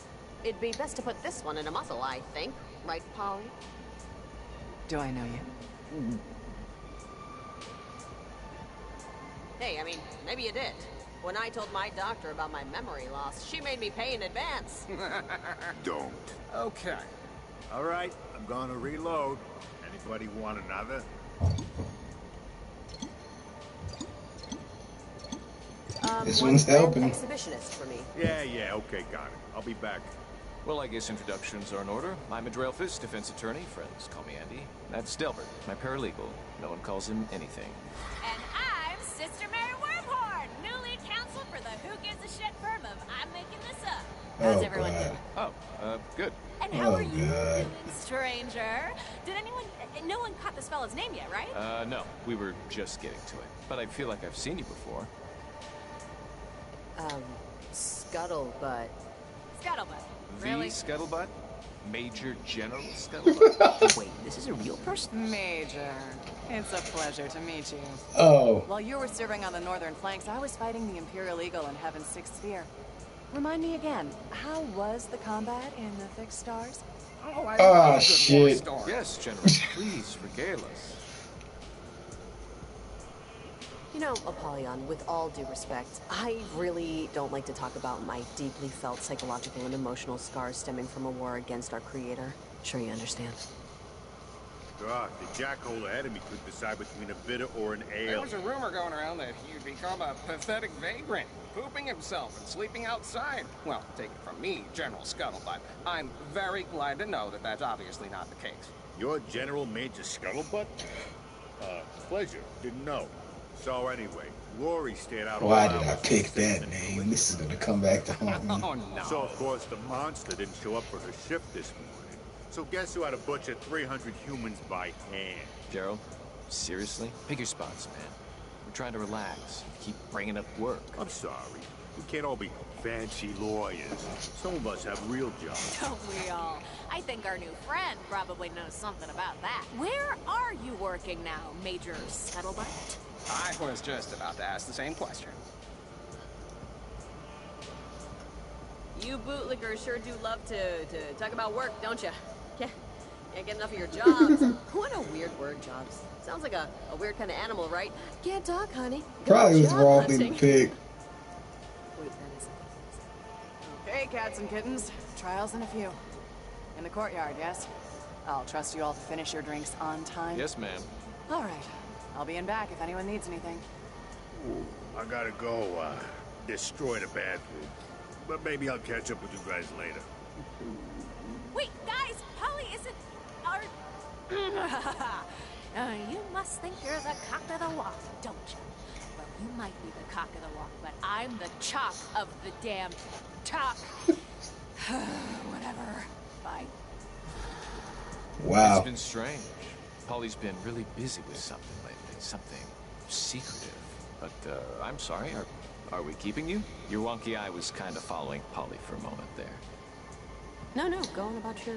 It'd be best to put this one in a muzzle, I think. Right, Polly? Do I know you? Hey, I mean, maybe you did. When I told my doctor about my memory loss, she made me pay in advance. Don't. Okay. All right, I'm gonna reload. Anybody want another? This one's helping. Exhibitionist for me. Yeah, okay, got it. I'll be back. Well, I guess introductions are in order. I'm a Drellfist, defense attorney. Friends call me Andy. That's Delbert, my paralegal. No one calls him anything. And I'm Sister Mary Wormhorn, newly counsel for the Who Gives a Shit firm of I'm Making This Up. How's everyone doing? Oh, good. And how are you doing, stranger? No one caught this fella's name yet, right? No. We were just getting to it. But I feel like I've seen you before. Scuttlebutt. Scuttlebutt. The Really? Scuttlebutt? Major General Scuttlebutt? Wait, this is a real person? Major, it's a pleasure to meet you. Oh. While you were serving on the northern flanks, I was fighting the Imperial Eagle in Heaven's Sixth Sphere. Remind me again, how was the combat in the fixed stars? Oh, shit. Yes, General. Please regale us. You know, Apollyon, with all due respect, I really don't like to talk about my deeply felt psychological and emotional scars stemming from a war against our creator. Sure you understand. God, the jackhole ahead of me could decide between a bitter or an ale. There was a rumor going around that he'd become a pathetic vagrant, pooping himself and sleeping outside. Well, take it from me, General Scuttlebutt. I'm very glad to know that that's obviously not the case. You're General Major Scuttlebutt? Pleasure. Didn't know. So anyway, Rory stayed out. Why did I pick that name? This is gonna come back to haunt me. Oh, no. So of course the monster didn't show up for her shift this morning. So guess who had to butcher 300 humans by hand? Gerald, seriously? Pick your spots, man. We're trying to relax. You keep bringing up work. I'm sorry. We can't all be fancy lawyers. Some of us have real jobs. Don't we all? I think our new friend probably knows something about that. Where are you working now, Major Scuttlebutt? I was just about to ask the same question. You bootlickers sure do love to talk about work, don't you? Yeah, can't get enough of your jobs. What a weird word, jobs. Sounds like a weird kind of animal, right? Can't talk, honey. Probably was the Job wrong thing to hunting. pick. cats and kittens. Trials in a few. In the courtyard, yes? I'll trust you all to finish your drinks on time. Yes, ma'am. All right. I'll be in back if anyone needs anything. Ooh, I gotta go, destroy the bathroom. But maybe I'll catch up with you guys later. Wait, guys, Polly isn't our... you must think you're the cock of the walk, don't you? Well, you might be the cock of the walk, but I'm the chalk of the damn talk. Whatever. Bye. Wow. It's been strange. Polly's been really busy with something lately. Something secretive. But, I'm sorry, are we keeping you? Your wonky eye was kind of following Polly for a moment there. No, go on about your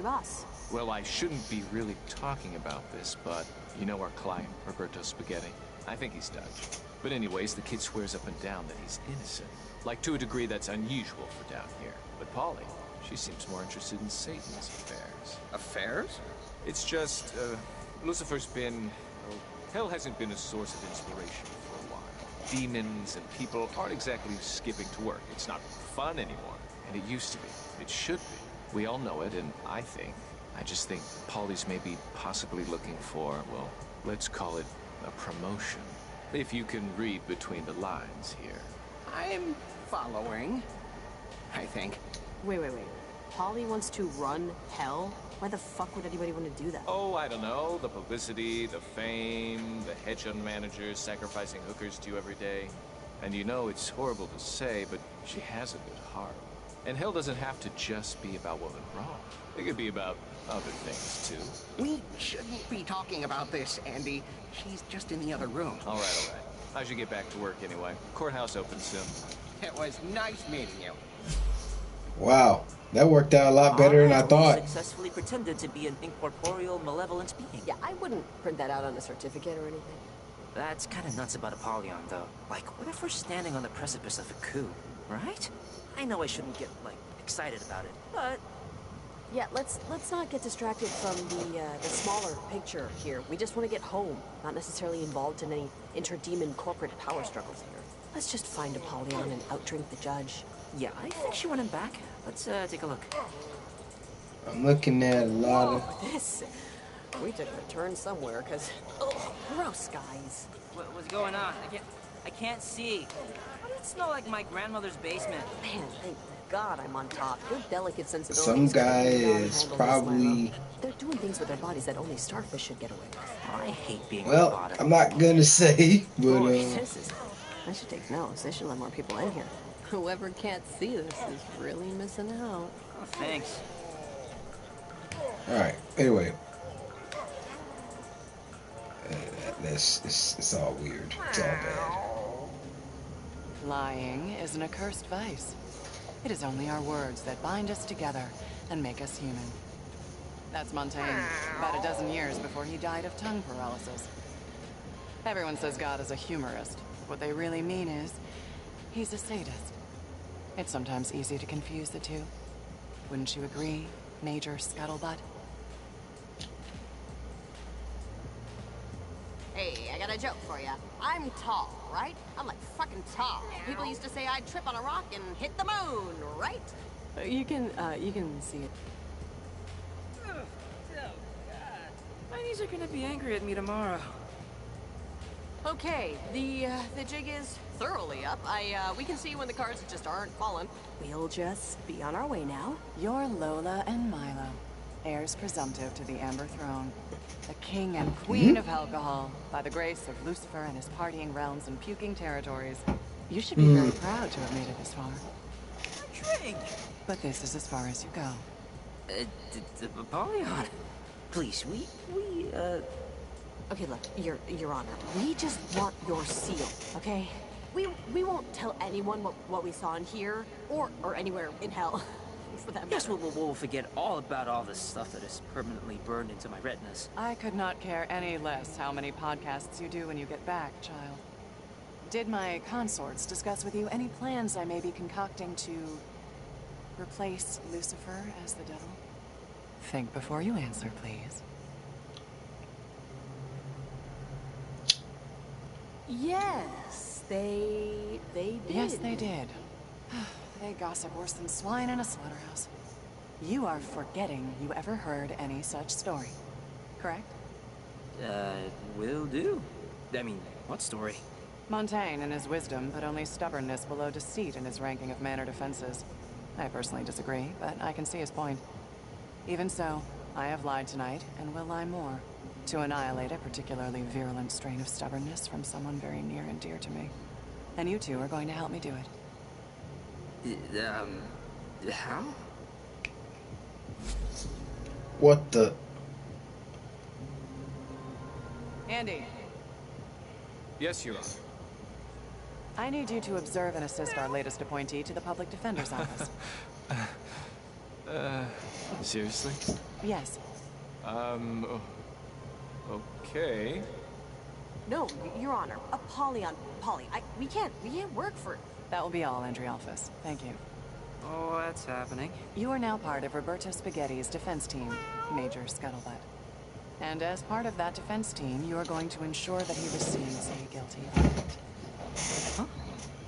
boss. Well, I shouldn't be really talking about this, but you know our client, Roberto Spaghetti? I think he's Dutch. But anyways, the kid swears up and down that he's innocent. Like, to a degree that's unusual for down here. But Polly, she seems more interested in Satan's affairs. Affairs? It's just, Lucifer's been... Well, hell hasn't been a source of inspiration for a while. Demons and people aren't exactly skipping to work. It's not fun anymore. And it used to be. It should be. We all know it, and I just think Polly's maybe possibly looking for, well, let's call it a promotion. If you can read between the lines here. I'm following, I think. Wait. Polly wants to run hell? Why the fuck would anybody want to do that? Oh, I don't know. The publicity, the fame, the hedge fund managers sacrificing hookers to you every day. And you know, it's horrible to say, but she has a good heart. And hell doesn't have to just be about what went wrong. It could be about other things, too. We shouldn't be talking about this, Andy. She's just in the other room. All right. I should get back to work anyway. Courthouse opens soon. It was nice meeting you. Wow, that worked out a lot better than I thought. Successfully pretended to be an incorporeal, malevolent being. Yeah, I wouldn't print that out on a certificate or anything. That's kind of nuts about Apollyon, though. Like, what if we're standing on the precipice of a coup, right? I know I shouldn't get, like, excited about it, but... Yeah, let's not get distracted from the smaller picture here. We just want to get home, not necessarily involved in any interdemon corporate power struggles here. Let's just find Apollyon and outdrink the judge. Yeah, I think she went him back. Let's take a look. I'm looking at a lot of... This... We took a turn somewhere, because... Oh, gross, guys. What's going on? I can't see. Why does it smell like my grandmother's basement? Man, thank God I'm on top. Your delicate sensibilities... Some guy is probably... They're doing things with their bodies that only starfish should get away with. I hate being robotic. I'm not gonna say, but... I should take notes. They should let more people in here. Whoever can't see this is really missing out. Oh, thanks. Alright, anyway. It's all weird. It's all bad. Lying is an accursed vice. It is only our words that bind us together and make us human. That's Montaigne, about a dozen years before he died of tongue paralysis. Everyone says God is a humorist. What they really mean is, he's a sadist. It's sometimes easy to confuse the two. Wouldn't you agree, Major Scuttlebutt? Hey, I got a joke for you. I'm tall, right? I'm like fucking tall. People used to say I'd trip on a rock and hit the moon, right? You can see it. My knees are gonna be angry at me tomorrow. Okay, the jig is thoroughly up. We can see when the cards just aren't falling. We'll just be on our way now. You're Lola and Milo, heirs presumptive to the Amber Throne. The king and queen of alcohol, by the grace of Lucifer and his partying realms and puking territories. You should be very proud to have made it this far. Drink! But this is as far as you go. Apollyon, please, Okay, look, Your Honor, we just want your seal, okay? We won't tell anyone what we saw in here, or anywhere in hell, for that matter. Guess we'll forget all about all this stuff that is permanently burned into my retinas. I could not care any less how many podcasts you do when you get back, child. Did my consorts discuss with you any plans I may be concocting to replace Lucifer as the devil? Think before you answer, please. Yes, they did. Yes, they did. They gossip worse than swine in a slaughterhouse. You are forgetting you ever heard any such story, correct? Will do. I mean, what story? Montaigne, in his wisdom, put only stubbornness below deceit in his ranking of mannered offenses. I personally disagree, but I can see his point. Even so, I have lied tonight, and will lie more, to annihilate a particularly virulent strain of stubbornness from someone very near and dear to me. And you two are going to help me do it. How? What the? Andy. Yes, Your Honor. I need you to observe and assist our latest appointee to the Public Defender's Office. Seriously? Yes. Okay. No, Your Honor. Polly, we can't work for... That will be all, Andrialphus. Thank you. Oh, that's happening. You are now part of Roberto Spaghetti's defense team, Major Scuttlebutt. And as part of that defense team, you are going to ensure that he receives a guilty verdict. Huh?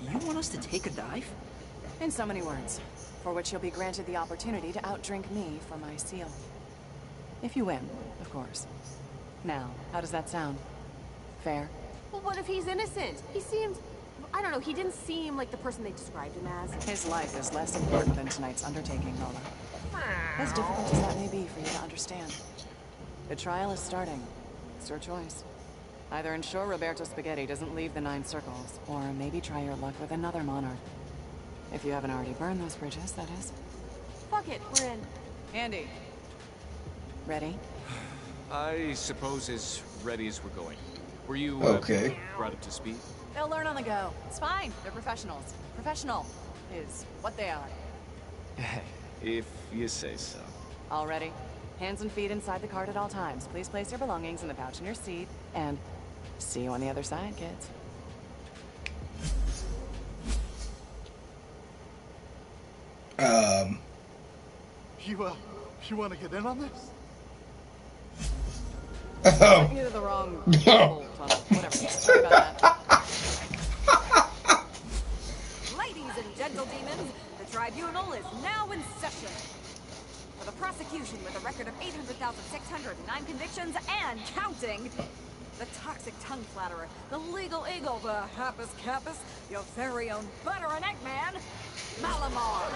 You want us to take a dive? In so many words, for which you'll be granted the opportunity to outdrink me for my seal. If you win, of course. Now, how does that sound? Fair? Well, what if he's innocent? He seemed... I don't know, he didn't seem like the person they described him as. His life is less important than tonight's undertaking, Lola. As difficult as that may be for you to understand. The trial is starting. It's your choice. Either ensure Roberto Spaghetti doesn't leave the 9 circles, or maybe try your luck with another monarch. If you haven't already burned those bridges, that is. Fuck it, we're in. Andy. Ready? I suppose as ready as we're going. Were you, brought up to speed? They'll learn on the go. It's fine. They're professionals. Professional is what they are. If you say so. All ready? Hands and feet inside the cart at all times. Please place your belongings in the pouch in your seat, and see you on the other side, kids. You want to get in on this? Took you to the wrong tunnel. Whatever. Sorry about that. Ladies and gentle demons, the tribunal is now in session. For the prosecution with a record of 800,609 convictions and counting, the toxic tongue flatterer, the legal eagle, the happus capus, your very own butter and egg man, Malamar.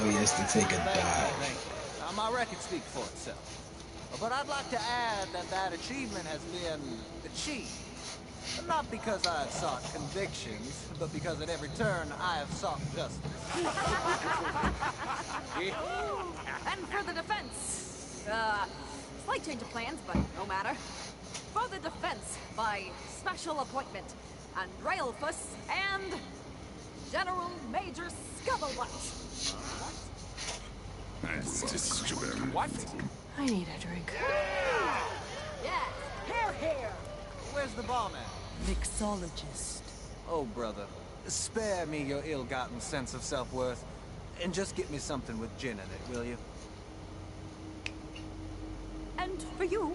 We has to take a dive. Thank you. Now, my record speaks for itself. But I'd like to add that that achievement has been achieved. Not because I have sought convictions, but because at every turn I have sought justice. And for the defense, slight change of plans, but no matter. For the defense, by special appointment, Andrealphus and General Major Scuttlebutt. That's just What? I need a drink. Yes, here. Where's the barman? Mixologist. Oh, brother, spare me your ill-gotten sense of self-worth, and just get me something with gin in it, will you? And for you,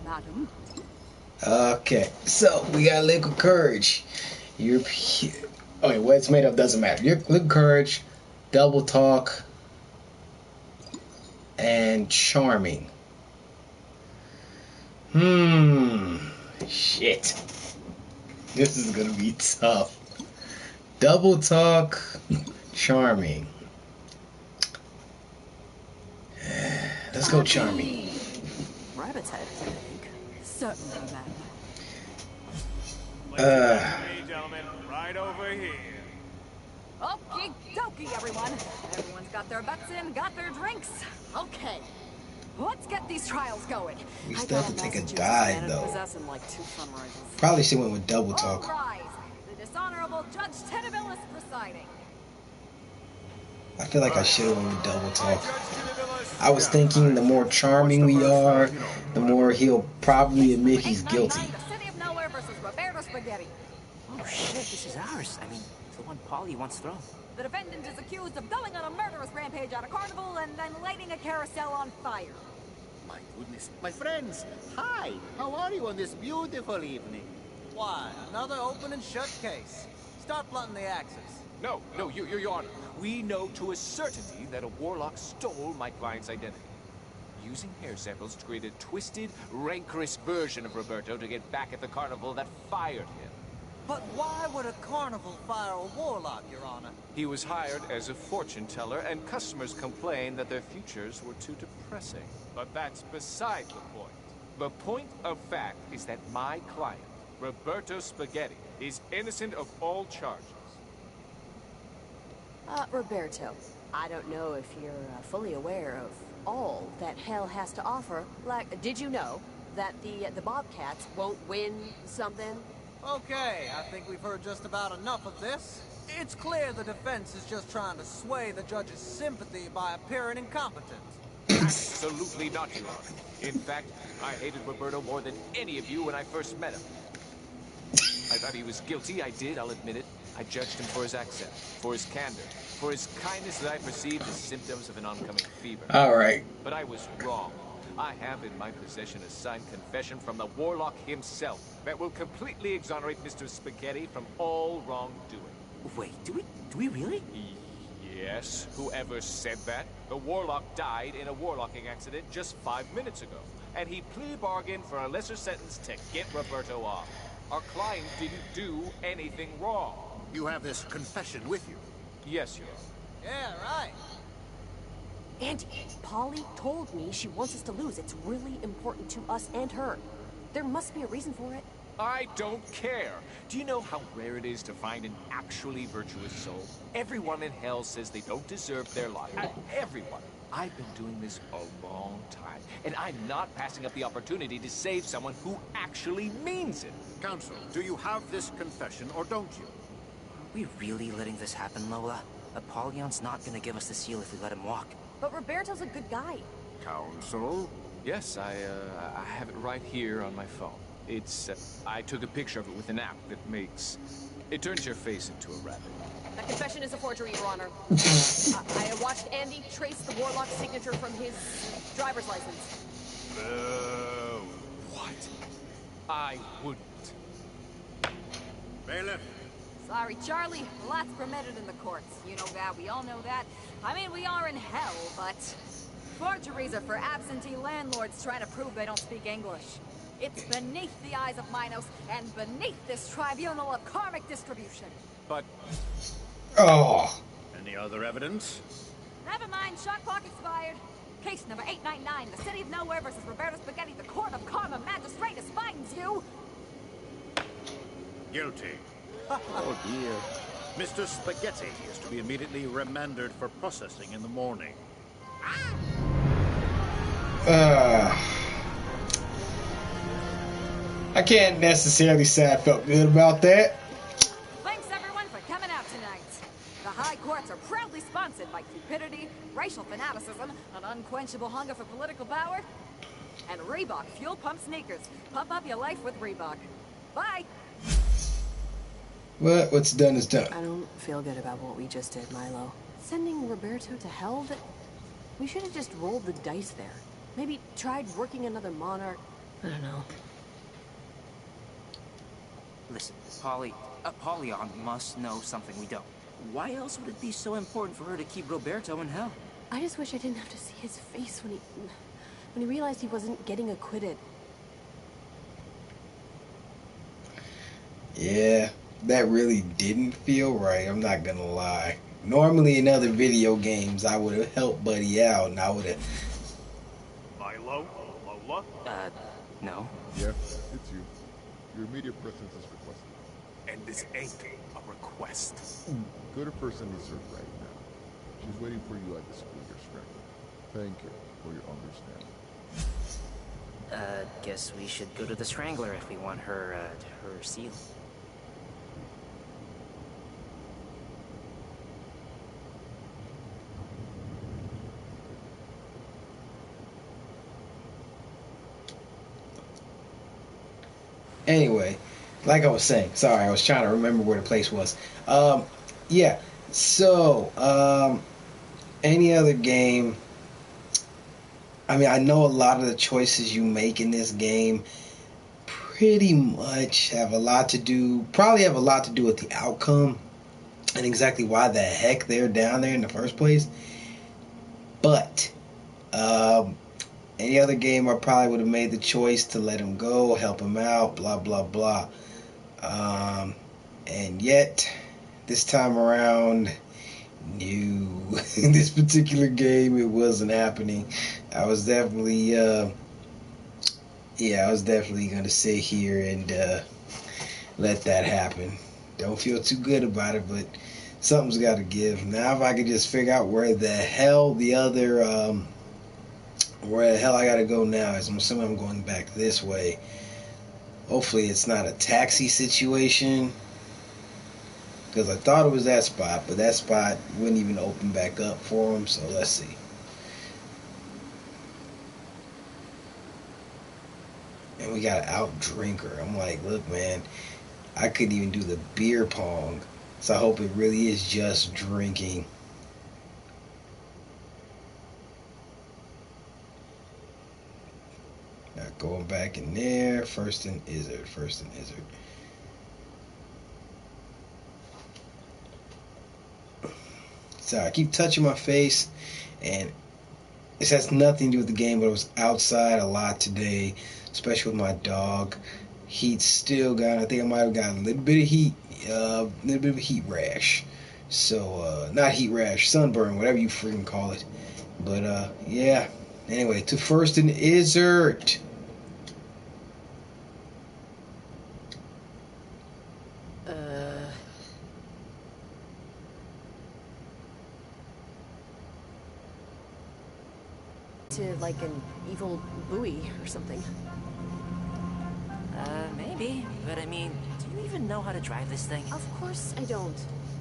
madam. Okay, so we got liquid courage. Okay, what it's made of doesn't matter. Liquid courage, double talk, and charming. Shit. This is gonna be tough. Double talk, charming. Let's go charming. Rabbit's head, I think. Certainly, madam. Hey, gentlemen, right over here. Okie dokie, everyone. Everyone's got their bets in, got their drinks. Okay. Let's get these trials going. We still have to take a dive, though. Probably should went with double talk. All rise. The dishonorable Judge Tedibilis presiding. I feel like I should have went with double talk. I was thinking the more charming we are, the more he'll probably admit he's guilty. The City of Nowhere versus Roberto Spaghetti. Oh shit, this is ours. I mean, the one Polly once thrown. The defendant is accused of going on a murderous rampage at a carnival and then lighting a carousel on fire. My goodness. My friends, hi. How are you on this beautiful evening? Why, another open and shut case. Start blunting the axes. No, Your Honor. We know to a certainty that a warlock stole my client's identity, using hair samples to create a twisted, rancorous version of Roberto to get back at the carnival that fired him. But why would a carnival fire a warlock, Your Honor? He was hired as a fortune teller, and customers complained that their futures were too depressing. But that's beside the point. The point of fact is that my client, Roberto Spaghetti, is innocent of all charges. Roberto, I don't know if you're fully aware of all that hell has to offer. Like, did you know that the Bobcats won't win something? Okay, I think we've heard just about enough of this. It's clear the defense is just trying to sway the judge's sympathy by appearing incompetent. Absolutely not, Your Honor. In fact, I hated Roberto more than any of you when I first met him. I thought he was guilty, I did, I'll admit it. I judged him for his accent, for his candor, for his kindness that I perceived as symptoms of an oncoming fever. All right. But I was wrong. I have in my possession a signed confession from the warlock himself that will completely exonerate Mr. Spaghetti from all wrongdoing. Wait, do we really? Yes, whoever said that? The warlock died in a warlocking accident just 5 minutes ago, and he plea bargained for a lesser sentence to get Roberto off. Our client didn't do anything wrong. You have this confession with you? Yes, Your Honor. Yeah, right. Andy, Polly told me she wants us to lose. It's really important to us and her. There must be a reason for it. I don't care. Do you know how rare it is to find an actually virtuous soul? Everyone in hell says they don't deserve their lot. Everyone. I've been doing this a long time, and I'm not passing up the opportunity to save someone who actually means it. Counsel, do you have this confession or don't you? Are we really letting this happen, Lola? Apollyon's not gonna give us the seal if we let him walk. But Roberto's a good guy. Counsel? Yes, I have it right here on my phone. It's, I took a picture of it with an app that makes... It turns your face into a rabbit. That confession is a forgery, Your Honor. I watched Andy trace the warlock's signature from his driver's license. What? I wouldn't. Bailiff. Sorry, Charlie. A lot's permitted in the courts. You know that. We all know that. I mean, we are in hell, but... Forgeries are for absentee landlords trying to prove they don't speak English. It's beneath the eyes of Minos and beneath this tribunal of karmic distribution. But... Oh. Any other evidence? Never mind, shock clock expired. Case number 899, the City of Nowhere versus Roberto Spaghetti, the Court of Karma Magistratus finds you... Guilty. Oh dear. Mr. Spaghetti is to be immediately remanded for processing in the morning. I can't necessarily say I felt good about that. Thanks everyone for coming out tonight. The high courts are proudly sponsored by cupidity, racial fanaticism, an unquenchable hunger for political power, and Reebok Fuel Pump Sneakers. Pump up your life with Reebok. Bye! But what's done is done. I don't feel good about what we just did, Milo. Sending Roberto to hell? We should have just rolled the dice there. Maybe tried working another monarch. I don't know. Listen, Apollyon must know something we don't. Why else would it be so important for her to keep Roberto in hell? I just wish I didn't have to see his face when he realized he wasn't getting acquitted. Yeah, that really didn't feel right. I'm not gonna lie. Normally in other video games, I would have helped Buddy out, and I would have... Milo? Lola? No. Yeah, it's you. Your immediate presence is requested. And this ain't a request. Go to First Sunday Serve right now. She's waiting for you at the school you're strangling. Thank you for your understanding. Guess we should go to the Strangler if we want her seal. Anyway, like I was saying, sorry, I was trying to remember where the place was. Yeah, so, any other game, I mean, I know a lot of the choices you make in this game pretty much have a lot to do, probably have a lot to do with the outcome and exactly why the heck they're down there in the first place. But any other game, I probably would have made the choice to let him go, help him out, blah, blah, blah. And yet, this time around, no. In this particular game, it wasn't happening. I was definitely, I was definitely going to sit here and let that happen. Don't feel too good about it, but something's got to give. Now, if I could just figure out where the hell I got to go now is, I'm assuming I'm going back this way. Hopefully, it's not a taxi situation, because I thought it was that spot, but that spot wouldn't even open back up for him, so let's see. And we got an out drinker. I'm like, look, man, I couldn't even do the beer pong, so I hope it really is just drinking. Now going back in there, first and Izzard. So I keep touching my face, and this has nothing to do with the game, but I was outside a lot today, especially with my dog. Heat still got, I think I might have gotten a little bit of heat, a little bit of a heat rash. So, not heat rash, sunburn, whatever you freaking call it. But, yeah. Anyway, to first and Izzard. To like an evil buoy or something. Maybe. But I mean, do you even know how to drive this thing? Of course I don't.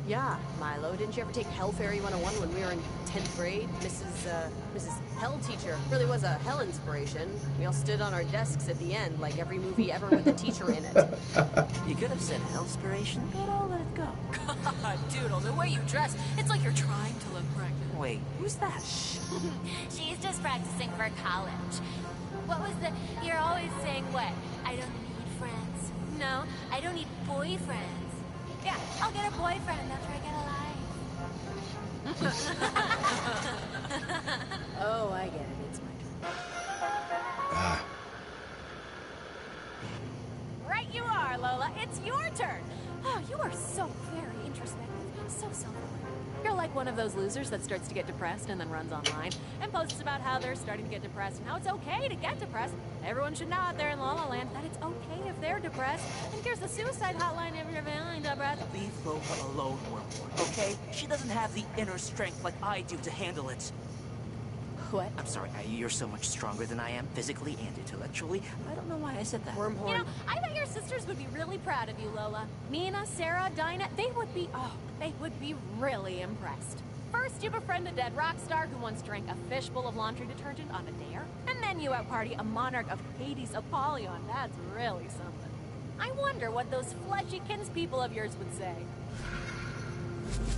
Yeah, Milo, didn't you ever take Hell Fairy 101 when we were in 10th grade? Mrs. Hell teacher really was a hell inspiration. We all stood on our desks at the end, like every movie ever with a teacher in it. You could have said Hellspiration, but I'll let it go. God, Doodle, the way you dress, it's like you're trying to look pregnant. Wait, who's that? She's just practicing for college. What was the... You're always saying what? I don't need friends. No, I don't need boyfriends. Yeah, I'll get a boyfriend after I get a life. Oh, I get it. It's my turn. Right you are, Lola. It's your turn. Oh, you are so very introspective. So self-aware. You're like one of those losers that starts to get depressed and then runs online and posts about how they're starting to get depressed and how it's okay to get depressed. Everyone should know out there in La La Land that it's okay if they're depressed. And here's the suicide hotline if you're feeling depressed. Leave Lola alone, Wormwood, okay? She doesn't have the inner strength like I do to handle it. What? I'm sorry, you're so much stronger than I am, physically and intellectually. I don't know why I said that. Wormhorn. You know, I bet your sisters would be really proud of you, Lola. Mina, Sarah, Dinah, they would be really impressed. First, you befriend a dead rock star who once drank a fishbowl of laundry detergent on a dare, and then you out-party a monarch of Hades, Apollyon. That's really something. I wonder what those fleshy kinspeople of yours would say.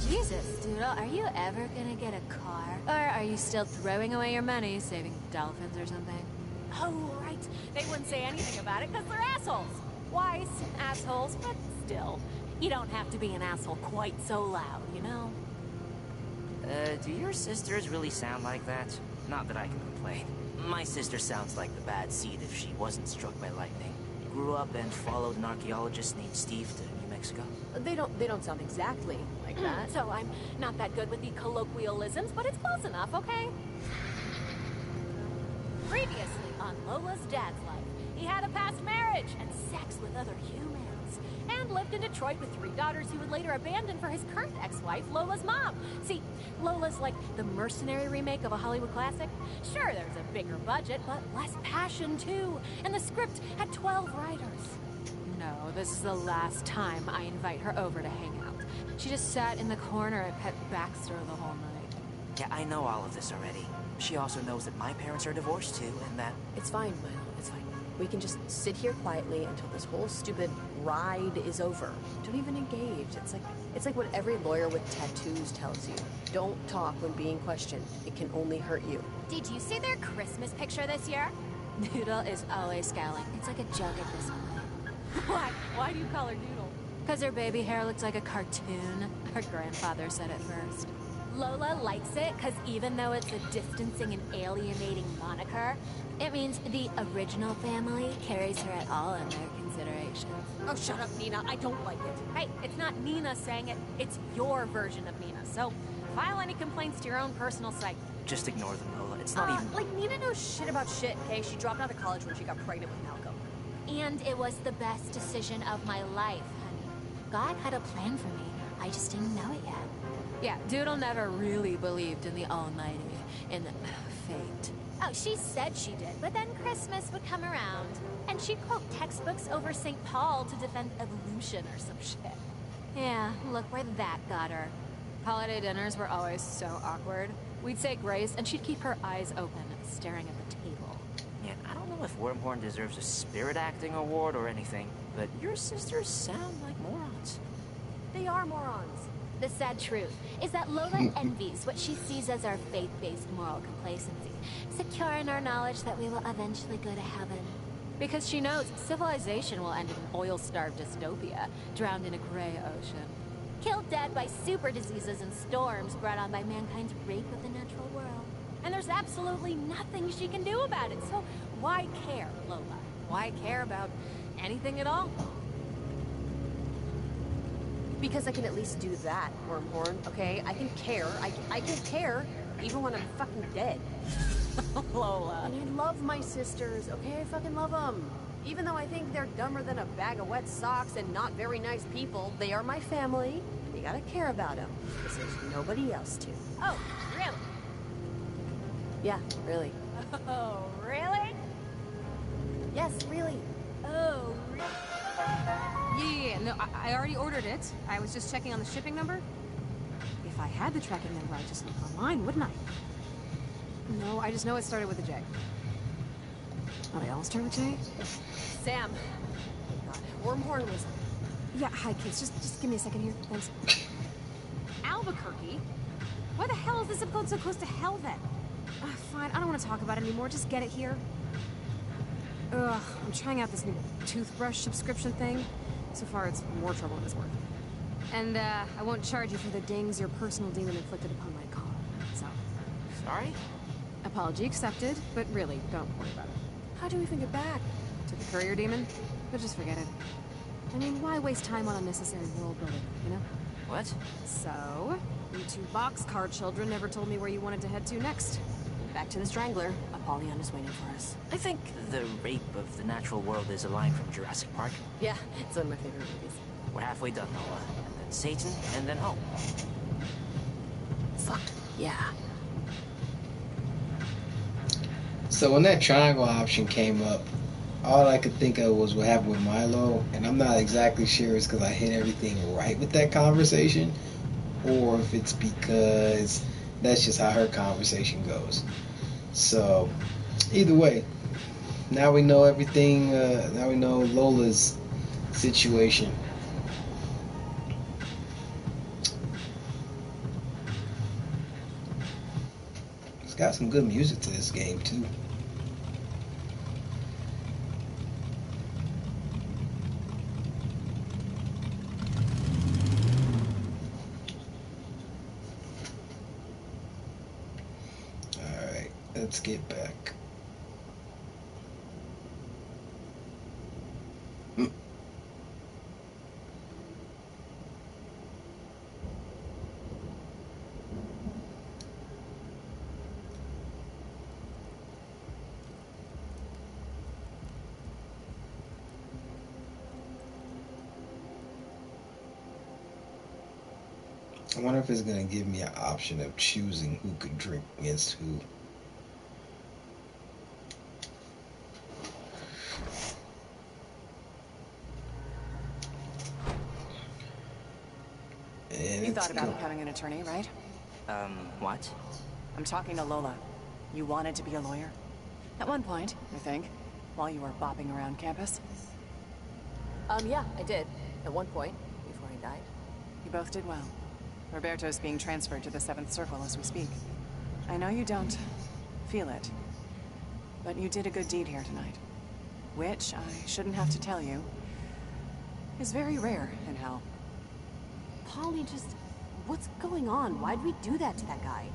Jesus, Doodle, are you ever gonna get a car? Or are you still throwing away your money saving dolphins or something? Oh, right. They wouldn't say anything about it because they're assholes. Wise assholes, but still. You don't have to be an asshole quite so loud, you know? Do your sisters really sound like that? Not that I can complain. My sister sounds like the bad seed if she wasn't struck by lightning. Grew up and followed an archaeologist named Steve to New Mexico. They don't sound exactly like that. So I'm not that good with the colloquialisms, but it's close enough, okay? Previously on Lola's dad's life, he had a past marriage and sex with other humans, and lived in Detroit with 3 daughters he would later abandon for his current ex-wife, Lola's mom. See, Lola's like the mercenary remake of a Hollywood classic. Sure, there's a bigger budget, but less passion too, and the script had 12 writers. No, this is the last time I invite her over to hang out. She just sat in the corner at Pet Baxter the whole night. Yeah, I know all of this already. She also knows that my parents are divorced too, and that... It's fine, Milo. It's fine. We can just sit here quietly until this whole stupid ride is over. Don't even engage. It's like what every lawyer with tattoos tells you. Don't talk when being questioned. It can only hurt you. Did you see their Christmas picture this year? Noodle is always scowling. It's like a joke at this point. Why? Why do you call her Doodle? Because her baby hair looks like a cartoon. Her grandfather said it first. Lola likes it because even though it's a distancing and alienating moniker, it means the original family carries her at all in their considerations. Oh, shut up, Nina. I don't like it. Hey, it's not Nina saying it, it's your version of Nina. So file any complaints to your own personal site. Just ignore them, Lola. It's not even... Like, Nina knows shit about shit, okay? She dropped out of college when she got pregnant with Malcolm. And it was the best decision of my life, honey. God had a plan for me. I just didn't know it yet. Yeah, Doodle never really believed in the Almighty, in fate. Oh, she said she did, but then Christmas would come around, and she'd quote textbooks over St. Paul to defend evolution or some shit. Yeah, look where that got her. Holiday dinners were always so awkward. We'd say grace, and she'd keep her eyes open, staring at the table. Yeah, I don't know if Wormhorn deserves a spirit acting award or anything, but your sisters sound like morons. They are morons. The sad truth is that Lola envies what she sees as our faith-based moral complacency, secure in our knowledge that we will eventually go to heaven. Because she knows civilization will end in an oil-starved dystopia, drowned in a gray ocean. Killed dead by super diseases and storms brought on by mankind's rape of the natural world. And there's absolutely nothing she can do about it, so why care, Lola? Why care about anything at all? Because I can at least do that, Wormhorn, okay? I can care. I can care even when I'm fucking dead. Lola. And I love my sisters, okay? I fucking love them. Even though I think they're dumber than a bag of wet socks and not very nice people, they are my family. You gotta care about them, because there's nobody else to. Oh, really? Yeah, really. Oh, really? Yes, really. Oh, really? Yeah, no, I already ordered it. I was just checking on the shipping number. If I had the tracking number, I'd just look online, wouldn't I? No, I just know it started with a J. Oh, they all start with J? Sam. Oh God, Wormhorn was... Yeah, hi, kids. Just give me a second here. Thanks. Albuquerque? Why the hell is the zip code so close to hell, then? Fine, I don't want to talk about it anymore. Just get it here. Ugh, I'm trying out this new toothbrush subscription thing. So far, it's more trouble than it's worth. And, I won't charge you for the dings your personal demon inflicted upon my car. So... Sorry? Apology accepted, but really, don't worry about it. How do we even get back? To the courier demon? But just forget it. I mean, why waste time on unnecessary world building, you know? What? So, you two boxcar children never told me where you wanted to head to next. Back to the Strangler. Apollyon is waiting for us. I think the rape of the natural world is a line from Jurassic Park. Yeah, it's one of my favorite movies. We're halfway done, Noah. And then Satan, and then home. Fuck, yeah. So when that triangle option came up, all I could think of was what happened with Milo, and I'm not exactly sure it's because I hit everything right with that conversation, or if it's because that's just how her conversation goes. So, either way, now we know everything, now we know Lola's situation. It's got some good music to this game, too. Let's get back. I wonder if it's going to give me an option of choosing who could drink against who. You thought about becoming an attorney, right? What? I'm talking to Lola. You wanted to be a lawyer? At one point, I think, while you were bopping around campus. Yeah, I did. At one point, before I died. You both did well. Roberto's being transferred to the 7th Circle as we speak. I know you don't feel it, but you did a good deed here tonight. Which, I shouldn't have to tell you, is very rare in hell. Polly, just... What's going on? Why'd we do that to that guy?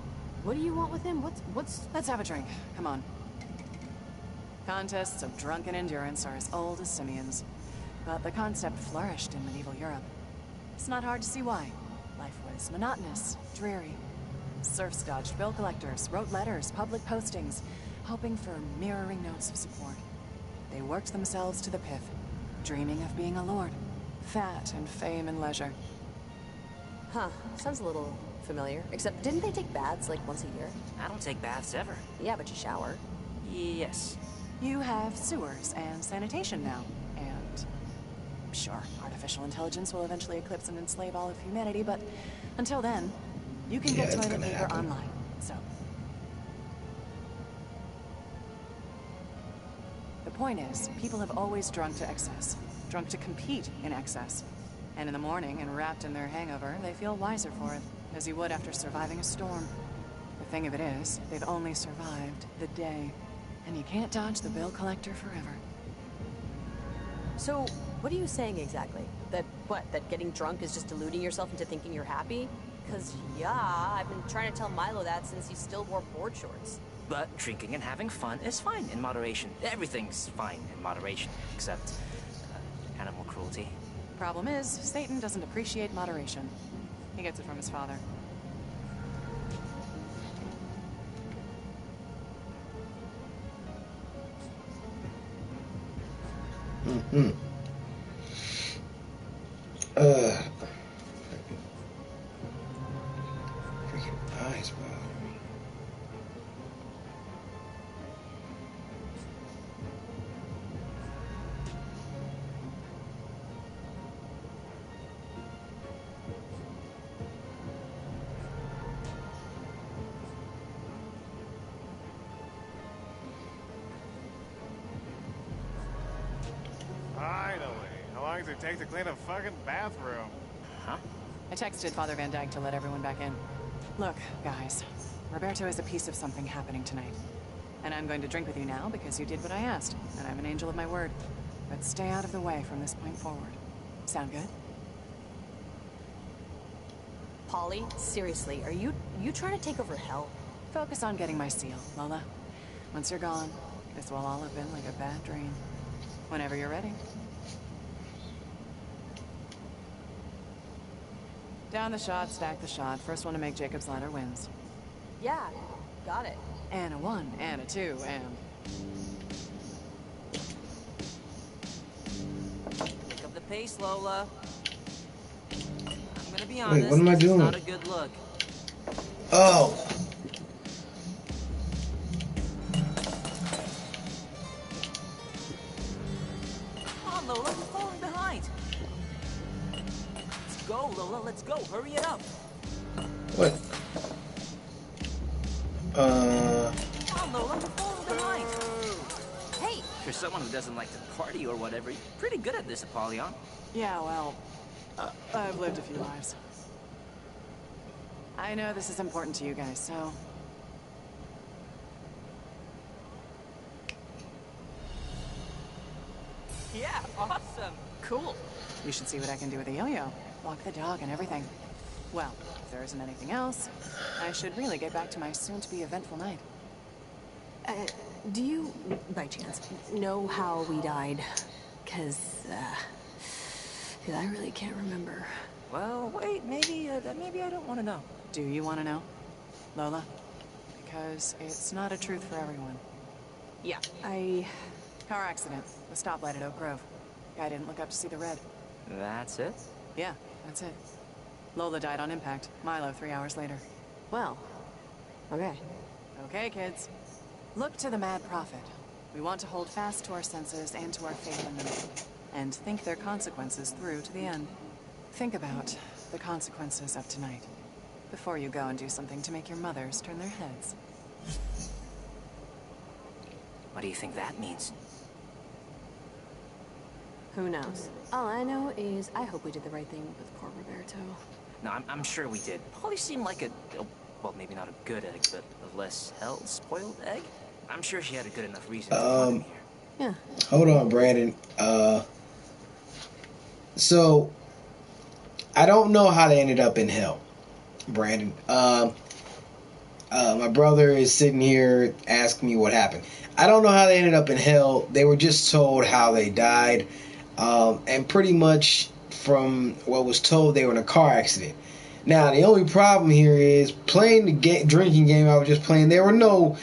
What do you want with him? What's... Let's have a drink. Come on. Contests of drunken endurance are as old as simians, but the concept flourished in medieval Europe. It's not hard to see why. Life was monotonous, dreary. Serfs dodged bill collectors, wrote letters, public postings, hoping for mirroring notes of support. They worked themselves to the pith, dreaming of being a lord, fat and fame and leisure. Huh, sounds a little familiar. Except, didn't they take baths like once a year? I don't take baths ever. Yeah, but you shower. Yes. You have sewers and sanitation now, and... Sure, artificial intelligence will eventually eclipse and enslave all of humanity, but until then, you can get toilet paper online, so... The point is, people have always drunk to excess, drunk to compete in excess. And in the morning, and wrapped in their hangover, they feel wiser for it, as you would after surviving a storm. The thing of it is, they've only survived the day. And you can't dodge the bill collector forever. So, what are you saying exactly? That getting drunk is just deluding yourself into thinking you're happy? Cause yeah, I've been trying to tell Milo that since he still wore board shorts. But drinking and having fun is fine in moderation. Everything's fine in moderation, except animal cruelty. Problem is, Satan doesn't appreciate moderation. He gets it from his father. Mm-hmm. Freaking eyes bother me. Finally. How long does it take to clean a fucking bathroom? Huh? I texted Father Van Dyke to let everyone back in. Look, guys, Roberto is a piece of something happening tonight. And I'm going to drink with you now because you did what I asked, and I'm an angel of my word. But stay out of the way from this point forward. Sound good? Polly, seriously, are you trying to take over hell? Focus on getting my seal, Lola. Once you're gone, this will all have been like a bad dream. Whenever you're ready. Down the shot, stack the shot. First one to make Jacob's ladder wins. Yeah, got it. And a 1, and a 2, and... Pick up the pace, Lola. I'm gonna be honest, wait, what am I doing? It's not a good look. Oh! Come on, Lola, you're falling behind. Let's go, Lola, let's go. Hurry it up. What? Come on, Lola, you're falling behind. Hey! For someone who doesn't like to party or whatever, you're pretty good at this, Apollyon. Yeah, well, I've lived a few lives. I know this is important to you guys, so... Yeah, awesome. Cool. You should see what I can do with a yo-yo. Walk the dog and everything. Well, if there isn't anything else, I should really get back to my soon-to-be eventful night. Do you, by chance, know how we died? Cause I really can't remember. Well, wait, maybe I don't want to know. Do you want to know, Lola? Because it's not a truth for everyone. Yeah, Car accident. The stoplight at Oak Grove. Guy didn't look up to see the red. That's it? Yeah, that's it. Lola died on impact. Milo 3 hours later. Well, okay. Okay, kids. Look to the Mad Prophet. We want to hold fast to our senses and to our faith in them, and think their consequences through to the end. Think about the consequences of tonight, before you go and do something to make your mothers turn their heads. What do you think that means? Who knows? All I know is I hope we did the right thing with poor Roberto. No, I'm sure we did. Polly seemed like well, maybe not a good egg, but a less hell-spoiled egg. I'm sure she had a good enough reason to want him here. Yeah. Hold on, Brandon. So I don't know how they ended up in hell, Brandon. My brother is sitting here asking me what happened. I don't know how they ended up in hell. They were just told how they died. And pretty much from what was told, they were in a car accident. Now, the only problem here is playing the drinking game I was just playing. There were no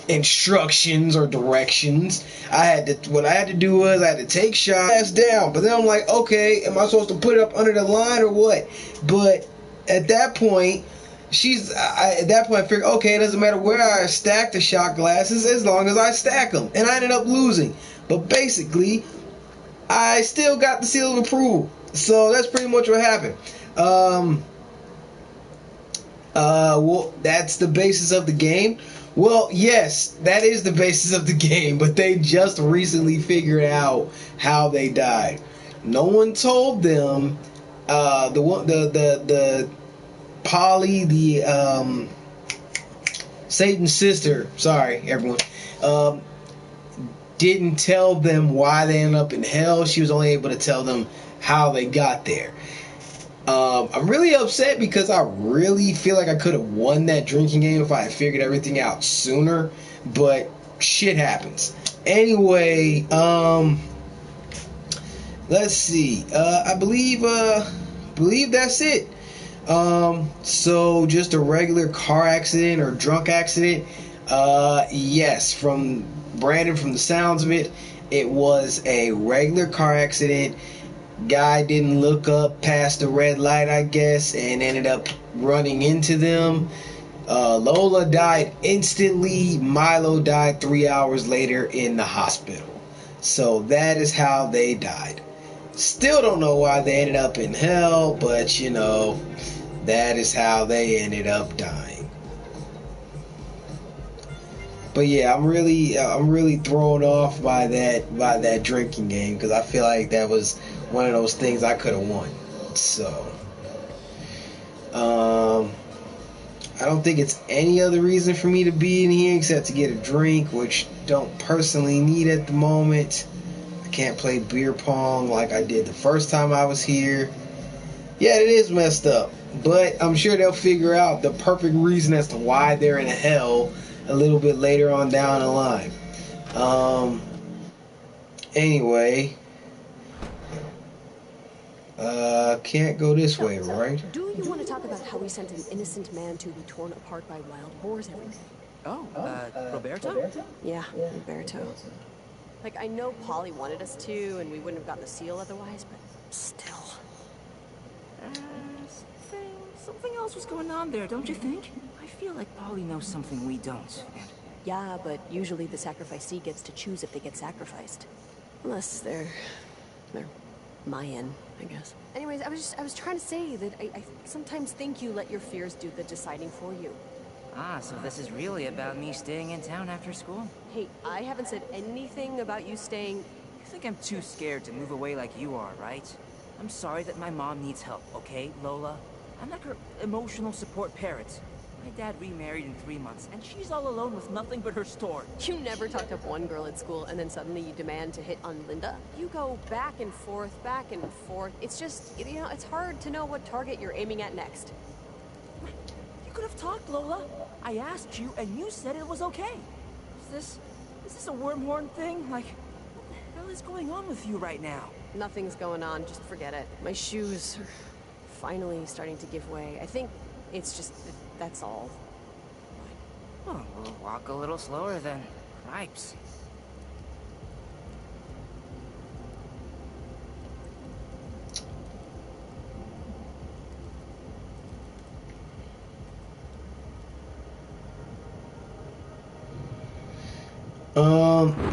instructions or directions. What I had to do was I had to take shots down. But then I'm like, okay, am I supposed to put it up under the line or what? But at that point, I figured, okay, it doesn't matter where I stack the shot glasses as long as I stack them. And I ended up losing. But basically, I still got the seal of approval. So that's pretty much what happened. Well, that's the basis of the game. Well, yes, that is the basis of the game, but they just recently figured out how they died. No one told them. The Polly, the Satan's sister. Sorry, everyone. Didn't tell them why they ended up in hell. She was only able to tell them how they got there. I'm really upset because I really feel like I could have won that drinking game if I had figured everything out sooner, but shit happens. Anyway, let's see. I believe that's it. So just a regular car accident or drunk accident? Yes, from Brandon, from the sounds of it, it was a regular car accident. Guy didn't look up past the red light, I guess, and ended up running into them. Lola died instantly. Milo died 3 hours later in the hospital. So that is how they died. Still don't know why they ended up in hell, but that is how they ended up dying. But yeah, I'm really thrown off by that drinking game because I feel like that was one of those things I could have won. So, I don't think it's any other reason for me to be in here except to get a drink, which don't personally need at the moment. I can't play beer pong like I did the first time I was here. Yeah, it is messed up, but I'm sure they'll figure out the perfect reason as to why they're in hell a little bit later on down the line. Anyway, can't go this way, right? Do you want to talk about how we sent an innocent man to be torn apart by wild boars every day? Oh, Roberto? Yeah, Roberto. Like, I know Polly wanted us to, and we wouldn't have gotten the seal otherwise, but still. Something else was going on there, don't you think? I feel like Polly knows something we don't. Yeah, but usually the sacrificee gets to choose if they get sacrificed. Unless they're Mayan, I guess. Anyways, I was trying to say that I sometimes think you let your fears do the deciding for you. Ah, so this is really about me staying in town after school? Hey, I haven't said anything about you staying... You think I'm too scared to move away like you are, right? I'm sorry that my mom needs help, okay, Lola? I'm like her emotional support parent. My dad remarried in 3 months, and she's all alone with nothing but her store. You never talked up one girl at school, and then suddenly you demand to hit on Linda? You go back and forth, back and forth. It's just, it's hard to know what target you're aiming at next. You could have talked, Lola. I asked you, and you said it was okay. Is this a wormhorn thing? Like, what the hell is going on with you right now? Nothing's going on, just forget it. My shoes are finally starting to give way. I think it's just, that's all. Oh, we'll walk a little slower then. Cripes.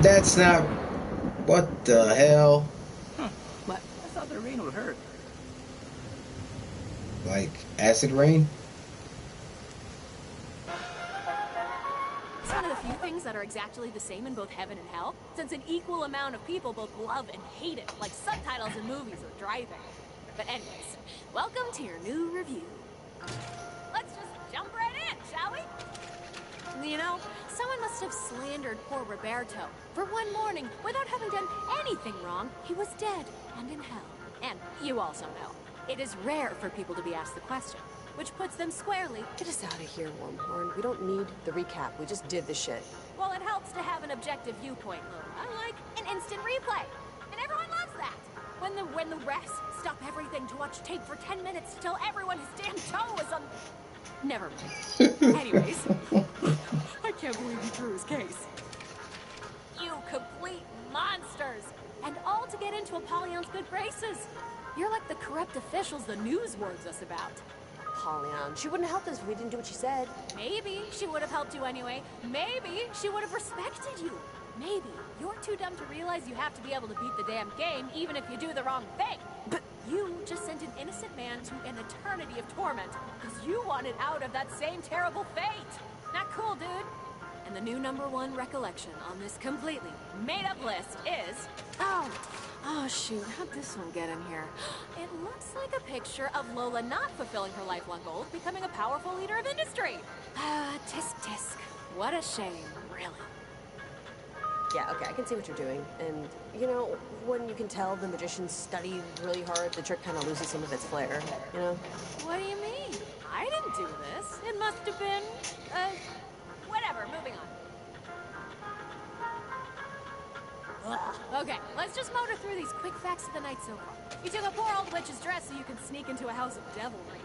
That's not... What the hell? What? I thought the rain would hurt. Like acid rain? It's one of the few things that are exactly the same in both heaven and hell, since an equal amount of people both love and hate it, like subtitles in movies or driving. But anyways, welcome to your new review. Let's just jump right in, shall we? Someone must have slandered poor Roberto. For one morning, without having done anything wrong, he was dead and in hell. And you also know, it is rare for people to be asked the question, which puts them squarely. Get us out of here, Wormhorn. We don't need the recap. We just did the shit. Well, it helps to have an objective viewpoint, Lola, like an instant replay. And everyone loves that. When the refs stop everything to watch tape for 10 minutes to tell everyone his damn toe is on... Never mind. Anyways, I can't believe he drew his case. You complete monsters! And all to get into Apollyon's good graces. You're like the corrupt officials the news warns us about. Apollyon. She wouldn't have helped us if we didn't do what she said. Maybe she would have helped you anyway. Maybe she would have respected you. Maybe you're too dumb to realize you have to be able to beat the damn game even if you do the wrong thing. But you just sent an innocent man to an eternity of torment because you wanted out of that same terrible fate. Not cool, dude. And the new #1 recollection on this completely made-up list is... Oh, shoot. How'd this one get in here? It looks like a picture of Lola not fulfilling her lifelong goal of becoming a powerful leader of industry. Tisk tisk. What a shame, really. Yeah, okay, I can see what you're doing. And, you know, when you can tell the magician studied really hard, the trick kind of loses some of its flair, you know? What do you mean? I didn't do this. It must have been, whatever, moving on. Ugh. Okay, let's just motor through these quick facts of the night so far. You took a poor old witch's dress so you could sneak into a house of devilry.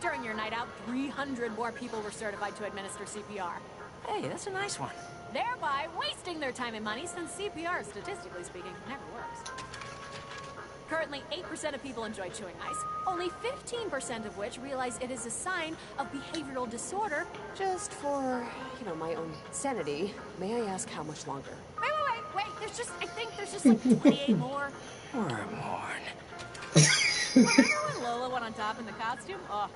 During your night out, 300 more people were certified to administer CPR. Hey, that's a nice one. Thereby wasting their time and money since CPR, statistically speaking, never works. Currently, 8% of people enjoy chewing ice, only 15% of which realize it is a sign of behavioral disorder. Just for, you know, my own sanity, may I ask how much longer? Wait, I think there's just like 28 more. Wormhorn. Remember when Lola went on top in the costume? Oh,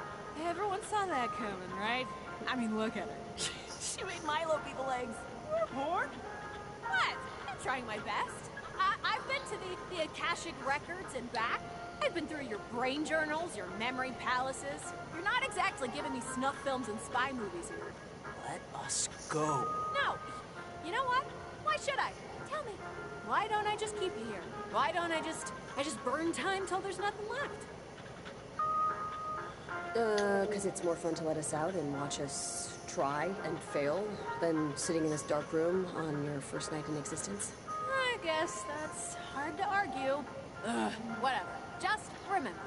everyone saw that coming, right? I mean, look at her. She made Milo beat the legs. Wormhorn? What? I'm trying my best. I've been to the Akashic records and back. I've been through your brain journals, your memory palaces. You're not exactly giving me snuff films and spy movies here. Let us go. No. You know what? Why should I? Tell me. Why don't I just keep you here? Why don't I just burn time till there's nothing left? 'Cause it's more fun to let us out and watch us try and fail than sitting in this dark room on your first night in existence. I guess that's hard to argue. Ugh, whatever. Just remember,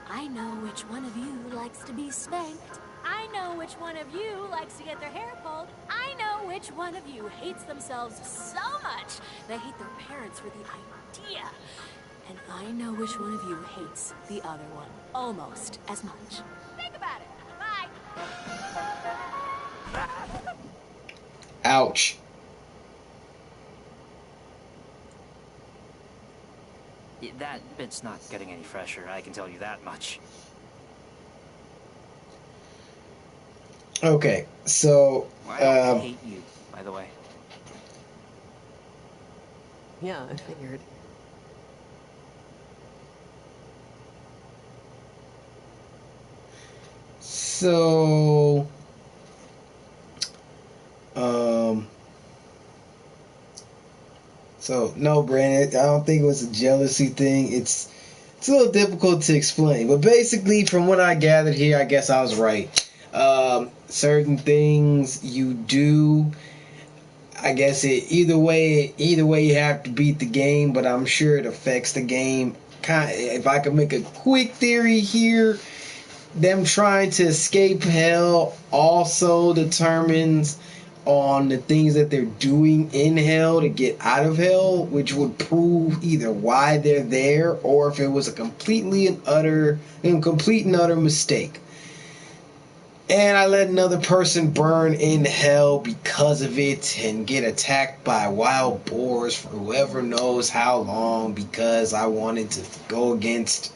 I know which one of you likes to be spanked. I know which one of you likes to get their hair pulled. I know which one of you hates themselves so much they hate their parents for the idea. And I know which one of you hates the other one almost as much. Think about it. Bye. Ouch. That bit's not getting any fresher, I can tell you that much. Okay, so I don't hate you, by the way. Yeah, I figured. So no, Brandon, I don't think it was a jealousy thing. It's a little difficult to explain, but basically, from what I gathered here, I guess I was right. Certain things you do, I guess either way you have to beat the game, but I'm sure it affects the game. If I could make a quick theory here, them trying to escape hell also determines on the things that they're doing in hell to get out of hell, which would prove either why they're there or if it was a complete and utter mistake. And I let another person burn in hell because of it and get attacked by wild boars for whoever knows how long because I wanted to go against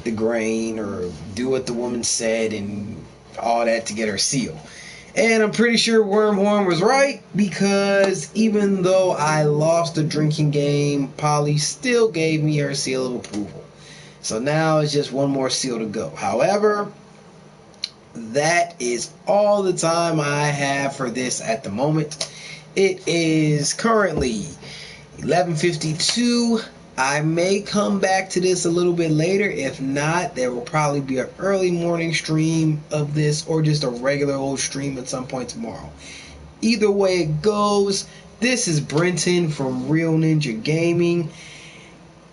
the grain or do what the woman said and all that to get her seal. And I'm pretty sure Wormhorn was right because even though I lost the drinking game, Polly still gave me her seal of approval. So now it's just one more seal to go. However, that is all the time I have for this at the moment. It is currently 11:52 I may come back to this a little bit later. If not, there will probably be an early morning stream of this or just a regular old stream at some point tomorrow. Either way it goes, this is Brenton from Real Ninja Gaming.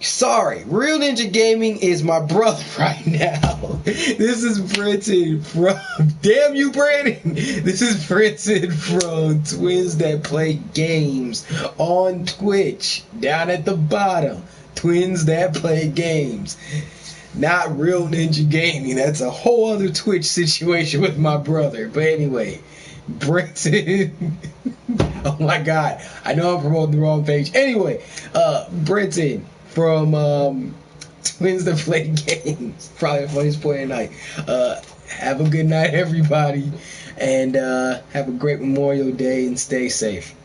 Sorry, Real Ninja Gaming is my brother right now. This is Brenton from... Damn you, Brandon! This is Brenton from Twins That Play Games on Twitch. Down at the bottom. Twins That Play Games. Not Real Ninja Gaming. That's a whole other Twitch situation with my brother. But anyway, Brenton... Oh my god. I know I'm promoting the wrong page. Anyway, Brenton from Twins That Play Games. Probably the funniest point of the night. Have a good night, everybody. And have a great Memorial Day and stay safe.